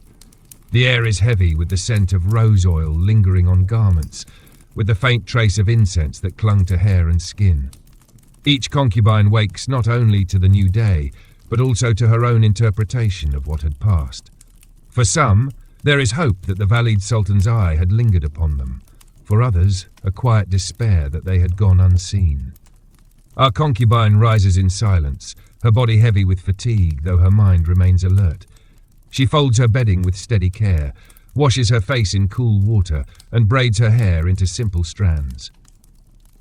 The air is heavy with the scent of rose oil lingering on garments, with the faint trace of incense that clung to hair and skin. Each concubine wakes not only to the new day, but also to her own interpretation of what had passed. For some, there is hope that the Valid Sultan's eye had lingered upon them. For others, a quiet despair that they had gone unseen. Our concubine rises in silence, her body heavy with fatigue, though her mind remains alert. She folds her bedding with steady care, washes her face in cool water, and braids her hair into simple strands.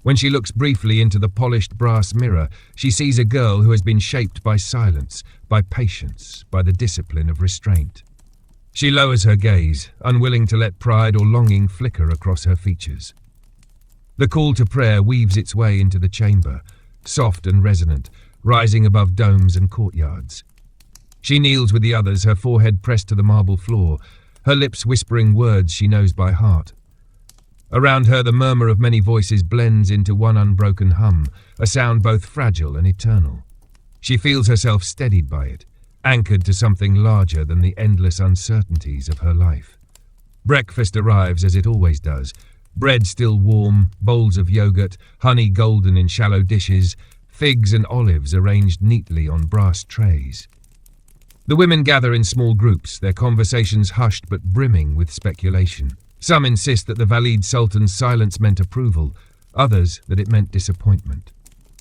When she looks briefly into the polished brass mirror, she sees a girl who has been shaped by silence, by patience, by the discipline of restraint. She lowers her gaze, unwilling to let pride or longing flicker across her features. The call to prayer weaves its way into the chamber, soft and resonant, rising above domes and courtyards. She kneels with the others, her forehead pressed to the marble floor, her lips whispering words she knows by heart. Around her, the murmur of many voices blends into one unbroken hum, a sound both fragile and eternal. She feels herself steadied by it, anchored to something larger than the endless uncertainties of her life. Breakfast arrives as it always does, bread still warm, bowls of yogurt, honey golden in shallow dishes, figs and olives arranged neatly on brass trays. The women gather in small groups, their conversations hushed but brimming with speculation. Some insist that the Valid Sultan's silence meant approval, others that it meant disappointment.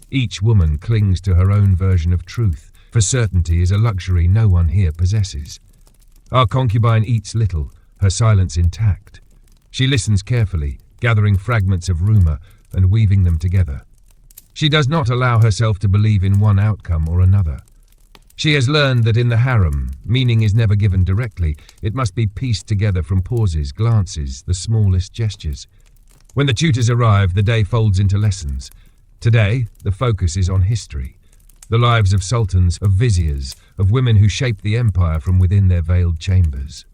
Each woman clings to her own version of truth, for certainty is a luxury no one here possesses. Our concubine eats little, her silence intact. She listens carefully, gathering fragments of rumor and weaving them together. She does not allow herself to believe in one outcome or another. She has learned that in the harem, meaning is never given directly, it must be pieced together from pauses, glances, the smallest gestures. When the tutors arrive, the day folds into lessons. Today, the focus is on history. The lives of sultans, of viziers, of women who shaped the empire from within their veiled chambers.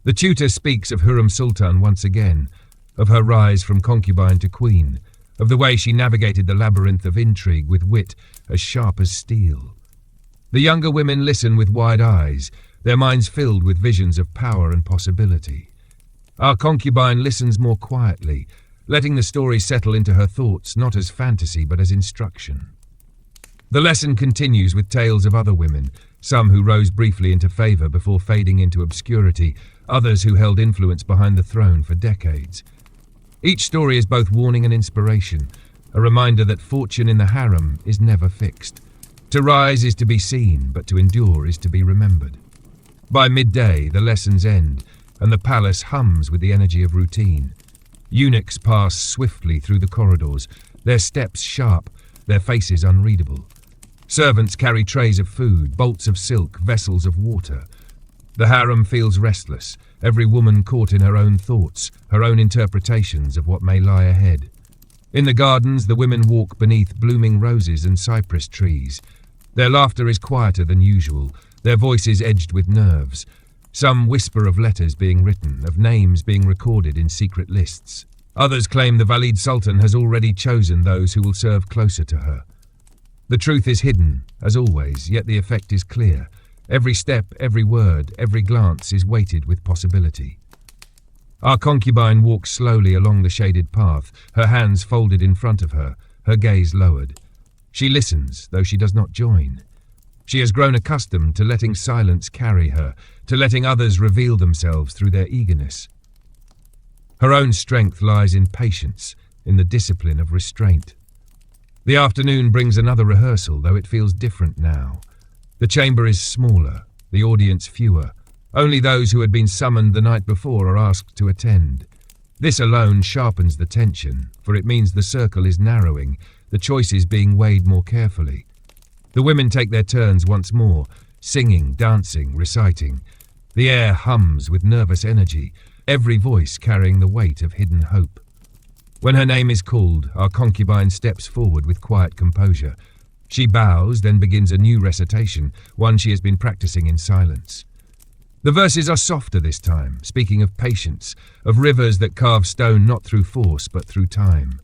The tutor speaks of Hurrem Sultan once again, of her rise from concubine to queen, of the way she navigated the labyrinth of intrigue with wit as sharp as steel. The younger women listen with wide eyes, their minds filled with visions of power and possibility. Our concubine listens more quietly, letting the story settle into her thoughts not as fantasy but as instruction. The lesson continues with tales of other women, some who rose briefly into favor before fading into obscurity, others who held influence behind the throne for decades. Each story is both warning and inspiration, a reminder that fortune in the harem is never fixed. To rise is to be seen, but to endure is to be remembered. By midday, the lessons end, and the palace hums with the energy of routine. Eunuchs pass swiftly through the corridors, their steps sharp, their faces unreadable. Servants carry trays of food, bolts of silk, vessels of water. The harem feels restless, every woman caught in her own thoughts, her own interpretations of what may lie ahead. In the gardens, the women walk beneath blooming roses and cypress trees. Their laughter is quieter than usual, their voices edged with nerves. Some whisper of letters being written, of names being recorded in secret lists. Others claim the Valid Sultan has already chosen those who will serve closer to her. The truth is hidden, as always, yet the effect is clear. Every step, every word, every glance is weighted with possibility. Our concubine walks slowly along the shaded path, her hands folded in front of her, her gaze lowered. She listens, though she does not join. She has grown accustomed to letting silence carry her, to letting others reveal themselves through their eagerness. Her own strength lies in patience, in the discipline of restraint. The afternoon brings another rehearsal, though it feels different now. The chamber is smaller, the audience fewer. Only those who had been summoned the night before are asked to attend. This alone sharpens the tension, for it means the circle is narrowing, the choices being weighed more carefully. The women take their turns once more, singing, dancing, reciting. The air hums with nervous energy, every voice carrying the weight of hidden hope. When her name is called, our concubine steps forward with quiet composure. She bows, then begins a new recitation, one she has been practicing in silence. The verses are softer this time, speaking of patience, of rivers that carve stone not through force but through time.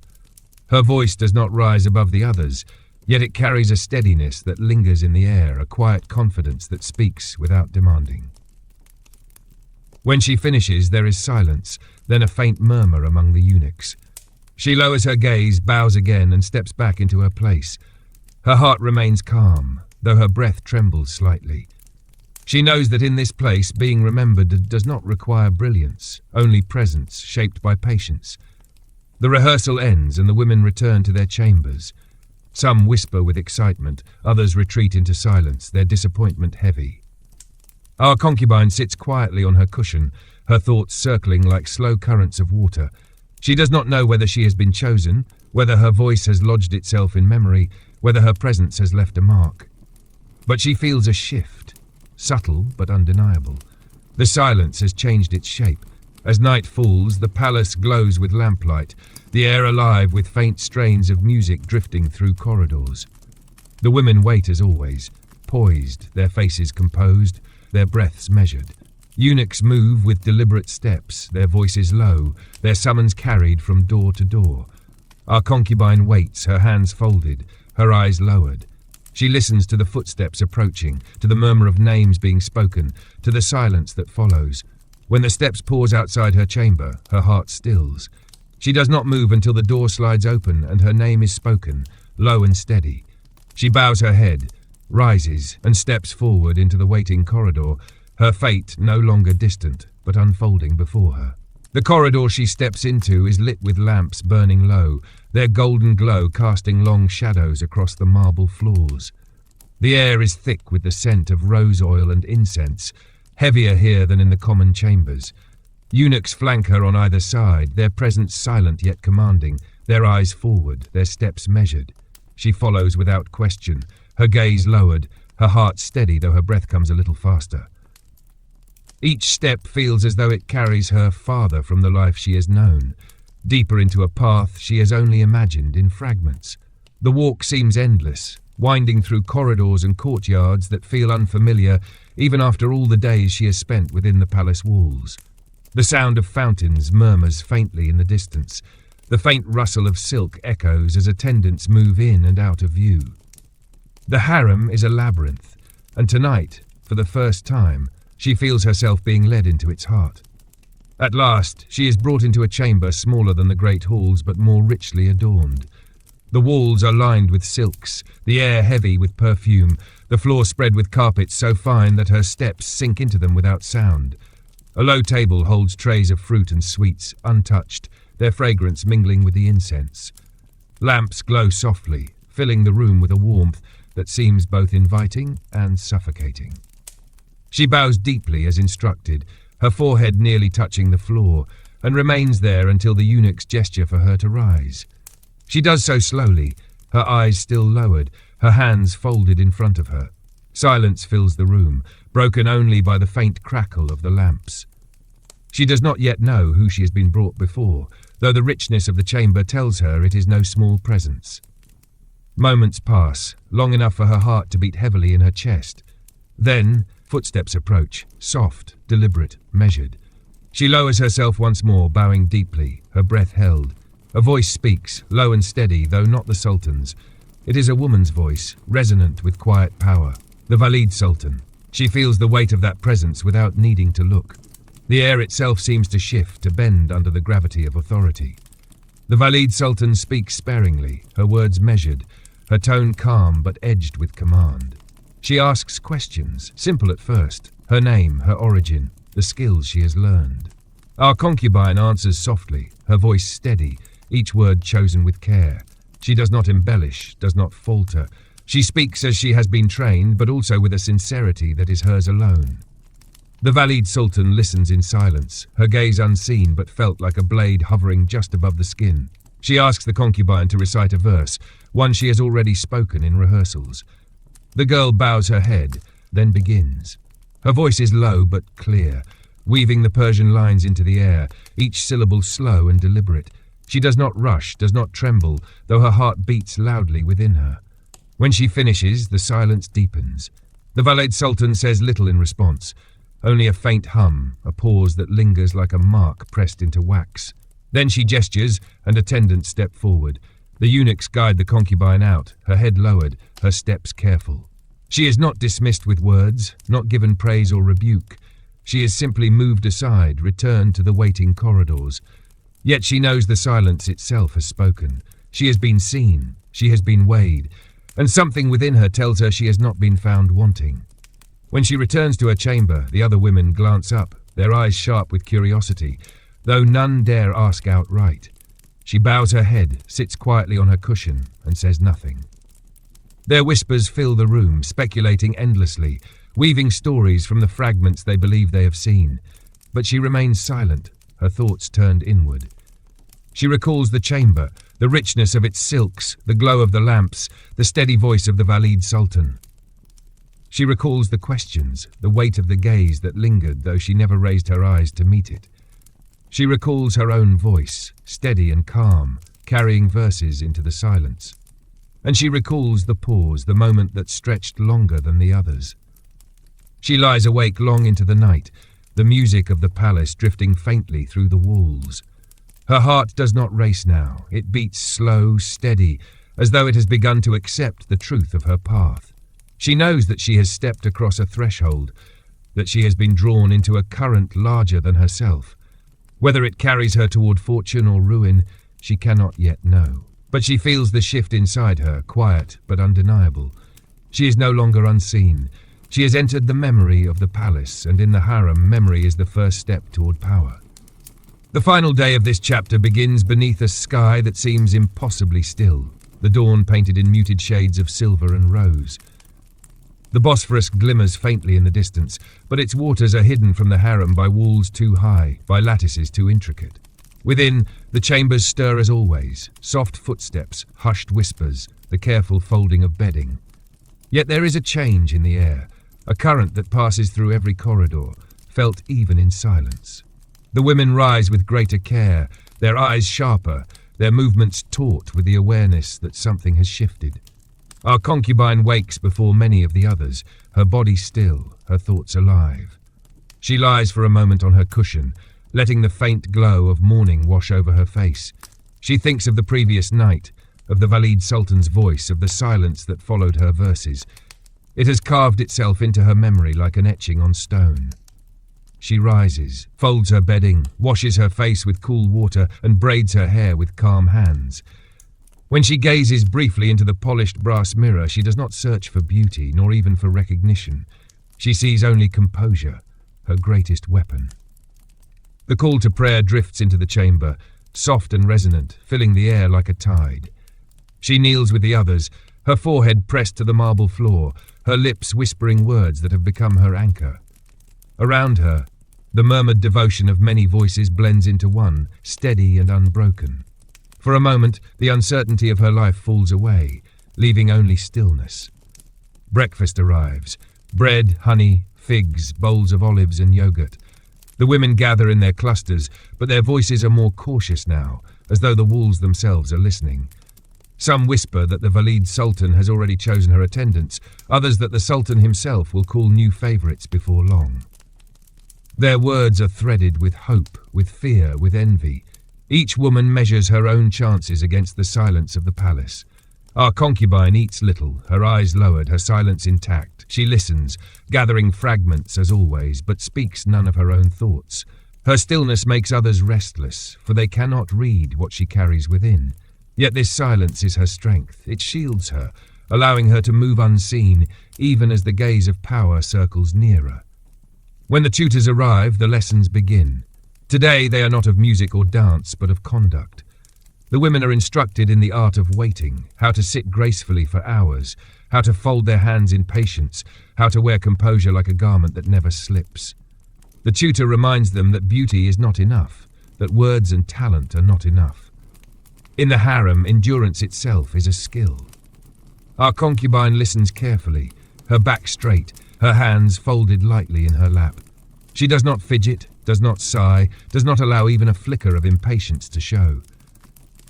Her voice does not rise above the others. Yet it carries a steadiness that lingers in the air, a quiet confidence that speaks without demanding. When she finishes, there is silence, then a faint murmur among the eunuchs. She lowers her gaze, bows again, and steps back into her place. Her heart remains calm, though her breath trembles slightly. She knows that in this place, being remembered does not require brilliance, only presence shaped by patience. The rehearsal ends and the women return to their chambers. Some whisper with excitement, others retreat into silence, their disappointment heavy. Our concubine sits quietly on her cushion, her thoughts circling like slow currents of water. She does not know whether she has been chosen, whether her voice has lodged itself in memory, whether her presence has left a mark. But she feels a shift, subtle but undeniable. The silence has changed its shape. As night falls, the palace glows with lamplight, the air alive with faint strains of music drifting through corridors. The women wait as always, poised, their faces composed, their breaths measured. Eunuchs move with deliberate steps, their voices low, their summons carried from door to door. Our concubine waits, her hands folded, her eyes lowered. She listens to the footsteps approaching, to the murmur of names being spoken, to the silence that follows. When the steps pause outside her chamber, her heart stills. She does not move until the door slides open and her name is spoken, low and steady. She bows her head, rises, and steps forward into the waiting corridor, her fate no longer distant, but unfolding before her. The corridor she steps into is lit with lamps burning low, their golden glow casting long shadows across the marble floors. The air is thick with the scent of rose oil and incense, heavier here than in the common chambers. Eunuchs flank her on either side, their presence silent yet commanding, their eyes forward, their steps measured. She follows without question, her gaze lowered, her heart steady though her breath comes a little faster. Each step feels as though it carries her farther from the life she has known, deeper into a path she has only imagined in fragments. The walk seems endless, winding through corridors and courtyards that feel unfamiliar even after all the days she has spent within the palace walls. The sound of fountains murmurs faintly in the distance. The faint rustle of silk echoes as attendants move in and out of view. The harem is a labyrinth, and tonight, for the first time, she feels herself being led into its heart. At last, she is brought into a chamber smaller than the great halls but more richly adorned. The walls are lined with silks, the air heavy with perfume, the floor spread with carpets so fine that her steps sink into them without sound. A low table holds trays of fruit and sweets, untouched, their fragrance mingling with the incense. Lamps glow softly, filling the room with a warmth that seems both inviting and suffocating. She bows deeply as instructed, her forehead nearly touching the floor, and remains there until the eunuchs gesture for her to rise. She does so slowly, her eyes still lowered, her hands folded in front of her. Silence fills the room, broken only by the faint crackle of the lamps. She does not yet know who she has been brought before, though the richness of the chamber tells her it is no small presence. Moments pass, long enough for her heart to beat heavily in her chest. Then, footsteps approach, soft, deliberate, measured. She lowers herself once more, bowing deeply, her breath held. A voice speaks, low and steady, though not the Sultan's. It is a woman's voice, resonant with quiet power. The Valid Sultan. She feels the weight of that presence without needing to look. The air itself seems to shift, to bend under the gravity of authority. The Valid Sultan speaks sparingly, her words measured, her tone calm but edged with command. She asks questions, simple at first, her name, her origin, the skills she has learned. Our concubine answers softly, her voice steady, each word chosen with care. She does not embellish, does not falter. She speaks as she has been trained, but also with a sincerity that is hers alone. The Valid Sultan listens in silence, her gaze unseen but felt like a blade hovering just above the skin. She asks the concubine to recite a verse, one she has already spoken in rehearsals. The girl bows her head, then begins. Her voice is low but clear, weaving the Persian lines into the air, each syllable slow and deliberate. She does not rush, does not tremble, though her heart beats loudly within her. When she finishes, the silence deepens. The Valid Sultan says little in response, only a faint hum, a pause that lingers like a mark pressed into wax. Then she gestures, and attendants step forward. The eunuchs guide the concubine out, her head lowered, her steps careful. She is not dismissed with words, not given praise or rebuke. She is simply moved aside, returned to the waiting corridors. Yet she knows the silence itself has spoken. She has been seen, she has been weighed, and something within her tells her she has not been found wanting. When she returns to her chamber, the other women glance up, their eyes sharp with curiosity, though none dare ask outright. She bows her head, sits quietly on her cushion, and says nothing. Their whispers fill the room, speculating endlessly, weaving stories from the fragments they believe they have seen. But she remains silent, her thoughts turned inward. She recalls the chamber, the richness of its silks, the glow of the lamps, the steady voice of the Valid Sultan. She recalls the questions, the weight of the gaze that lingered though she never raised her eyes to meet it. She recalls her own voice, steady and calm, carrying verses into the silence. And she recalls the pause, the moment that stretched longer than the others. She lies awake long into the night, the music of the palace drifting faintly through the walls. Her heart does not race now. It beats slow, steady, as though it has begun to accept the truth of her path. She knows that she has stepped across a threshold, that she has been drawn into a current larger than herself. Whether it carries her toward fortune or ruin, she cannot yet know. But she feels the shift inside her, quiet but undeniable. She is no longer unseen. She has entered the memory of the palace, and in the harem, memory is the first step toward power. The final day of this chapter begins beneath a sky that seems impossibly still, the dawn painted in muted shades of silver and rose. The Bosphorus glimmers faintly in the distance, but its waters are hidden from the harem by walls too high, by lattices too intricate. Within, the chambers stir as always, soft footsteps, hushed whispers, the careful folding of bedding. Yet there is a change in the air, a current that passes through every corridor, felt even in silence. The women rise with greater care, their eyes sharper, their movements taut with the awareness that something has shifted. Our concubine wakes before many of the others, her body still, her thoughts alive. She lies for a moment on her cushion, letting the faint glow of morning wash over her face. She thinks of the previous night, of the Valid Sultan's voice, of the silence that followed her verses. It has carved itself into her memory like an etching on stone. She rises, folds her bedding, washes her face with cool water, and braids her hair with calm hands. When she gazes briefly into the polished brass mirror, she does not search for beauty, nor even for recognition. She sees only composure, her greatest weapon. The call to prayer drifts into the chamber, soft and resonant, filling the air like a tide. She kneels with the others, her forehead pressed to the marble floor, her lips whispering words that have become her anchor. Around her, the murmured devotion of many voices blends into one, steady and unbroken. For a moment, the uncertainty of her life falls away, leaving only stillness. Breakfast arrives. Bread, honey, figs, bowls of olives and yogurt. The women gather in their clusters, but their voices are more cautious now, as though the walls themselves are listening. Some whisper that the Valid Sultan has already chosen her attendants, others that the Sultan himself will call new favourites before long. Their words are threaded with hope, with fear, with envy. Each woman measures her own chances against the silence of the palace. Our concubine eats little, her eyes lowered, her silence intact. She listens, gathering fragments as always, but speaks none of her own thoughts. Her stillness makes others restless, for they cannot read what she carries within. Yet this silence is her strength. It shields her, allowing her to move unseen, even as the gaze of power circles nearer. When the tutors arrive, the lessons begin. Today they are not of music or dance, but of conduct. The women are instructed in the art of waiting, how to sit gracefully for hours, how to fold their hands in patience, how to wear composure like a garment that never slips. The tutor reminds them that beauty is not enough, that words and talent are not enough. In the harem, endurance itself is a skill. Our concubine listens carefully, her back straight, her hands folded lightly in her lap. She does not fidget, does not sigh, does not allow even a flicker of impatience to show.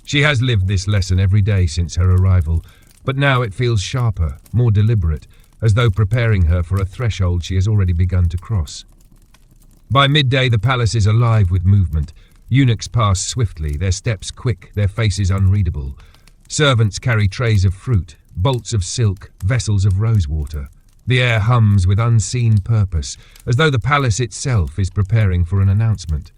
She has lived this lesson every day since her arrival, but now it feels sharper, more deliberate, as though preparing her for a threshold she has already begun to cross. By midday, the palace is alive with movement. Eunuchs pass swiftly, their steps quick, their faces unreadable. Servants carry trays of fruit, bolts of silk, vessels of rosewater. The air hums with unseen purpose, as though the palace itself is preparing for an announcement.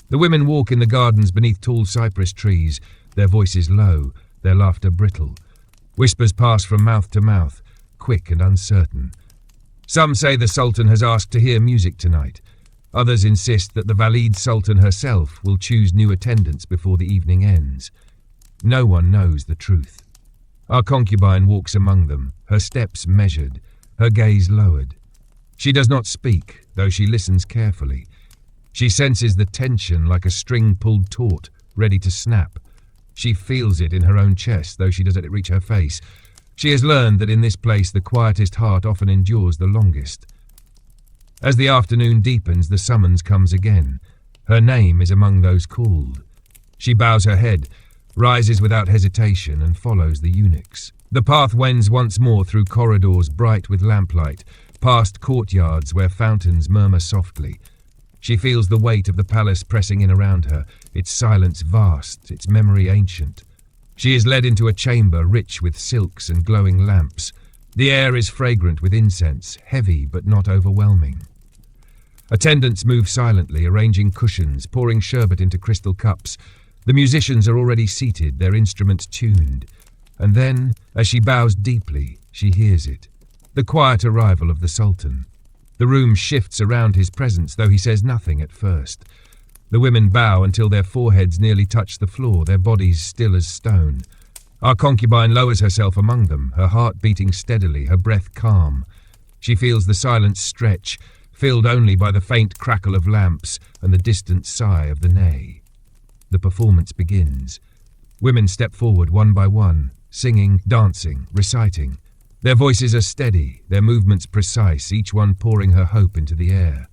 The women walk in the gardens beneath tall cypress trees, their voices low, their laughter brittle. Whispers pass from mouth to mouth, quick and uncertain. Some say the Sultan has asked to hear music tonight. Others insist that the Valid Sultan herself will choose new attendants before the evening ends. No one knows the truth. Our concubine walks among them, her steps measured, her gaze lowered. She does not speak, though she listens carefully. She senses the tension like a string pulled taut, ready to snap. She feels it in her own chest, though she doesn't reach her face. She has learned that in this place the quietest heart often endures the longest. As the afternoon deepens, the summons comes again. Her name is among those called. She bows her head, rises without hesitation, and follows the eunuchs. The path wends once more through corridors bright with lamplight, past courtyards where fountains murmur softly. She feels the weight of the palace pressing in around her, its silence vast, its memory ancient. She is led into a chamber rich with silks and glowing lamps. The air is fragrant with incense, heavy but not overwhelming. Attendants move silently, arranging cushions, pouring sherbet into crystal cups. The musicians are already seated, their instruments tuned. And then, as she bows deeply, she hears it. The quiet arrival of the Sultan. The room shifts around his presence, though he says nothing at first. The women bow until their foreheads nearly touch the floor, their bodies still as stone. Our concubine lowers herself among them, her heart beating steadily, her breath calm. She feels the silence stretch, filled only by the faint crackle of lamps and the distant sigh of the ney. The performance begins. Women step forward one by one, singing, dancing, reciting. Their voices are steady, their movements precise, each one pouring her hope into the air.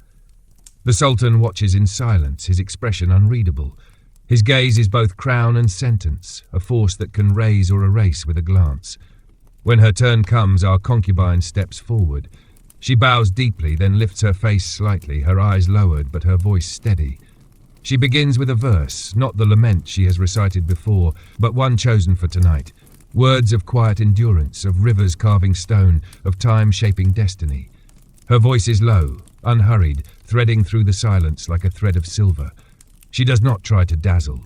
The Sultan watches in silence, his expression unreadable. His gaze is both crown and sentence, a force that can raise or erase with a glance. When her turn comes, our concubine steps forward. She bows deeply, then lifts her face slightly, her eyes lowered but her voice steady. She begins with a verse, not the lament she has recited before, but one chosen for tonight. Words of quiet endurance, of rivers carving stone, of time shaping destiny. Her voice is low, unhurried, threading through the silence like a thread of silver. She does not try to dazzle.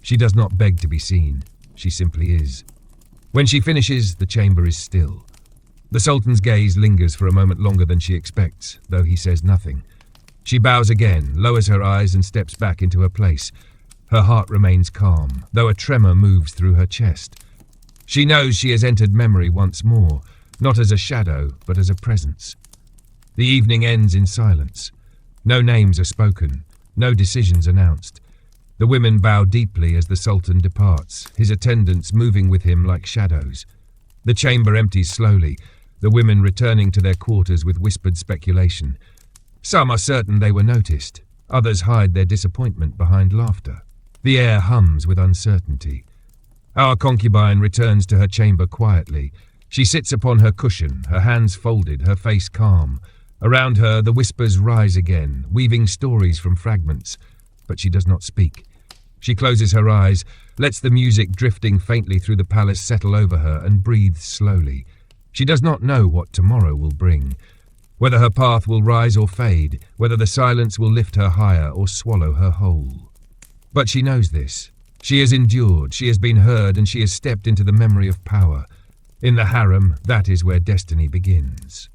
She does not beg to be seen. She simply is. When she finishes, the chamber is still. The Sultan's gaze lingers for a moment longer than she expects, though he says nothing. She bows again, lowers her eyes and steps back into her place. Her heart remains calm, though a tremor moves through her chest. She knows she has entered memory once more, not as a shadow, but as a presence. The evening ends in silence. No names are spoken, no decisions announced. The women bow deeply as the Sultan departs, his attendants moving with him like shadows. The chamber empties slowly, the women returning to their quarters with whispered speculation. Some are certain they were noticed, others hide their disappointment behind laughter. The air hums with uncertainty. Our concubine returns to her chamber quietly. She sits upon her cushion, her hands folded, her face calm. Around her, the whispers rise again, weaving stories from fragments, but she does not speak. She closes her eyes, lets the music drifting faintly through the palace settle over her, and breathes slowly. She does not know what tomorrow will bring, whether her path will rise or fade, whether the silence will lift her higher or swallow her whole. But she knows this. She has endured, she has been heard, and she has stepped into the memory of power. In the harem, that is where destiny begins.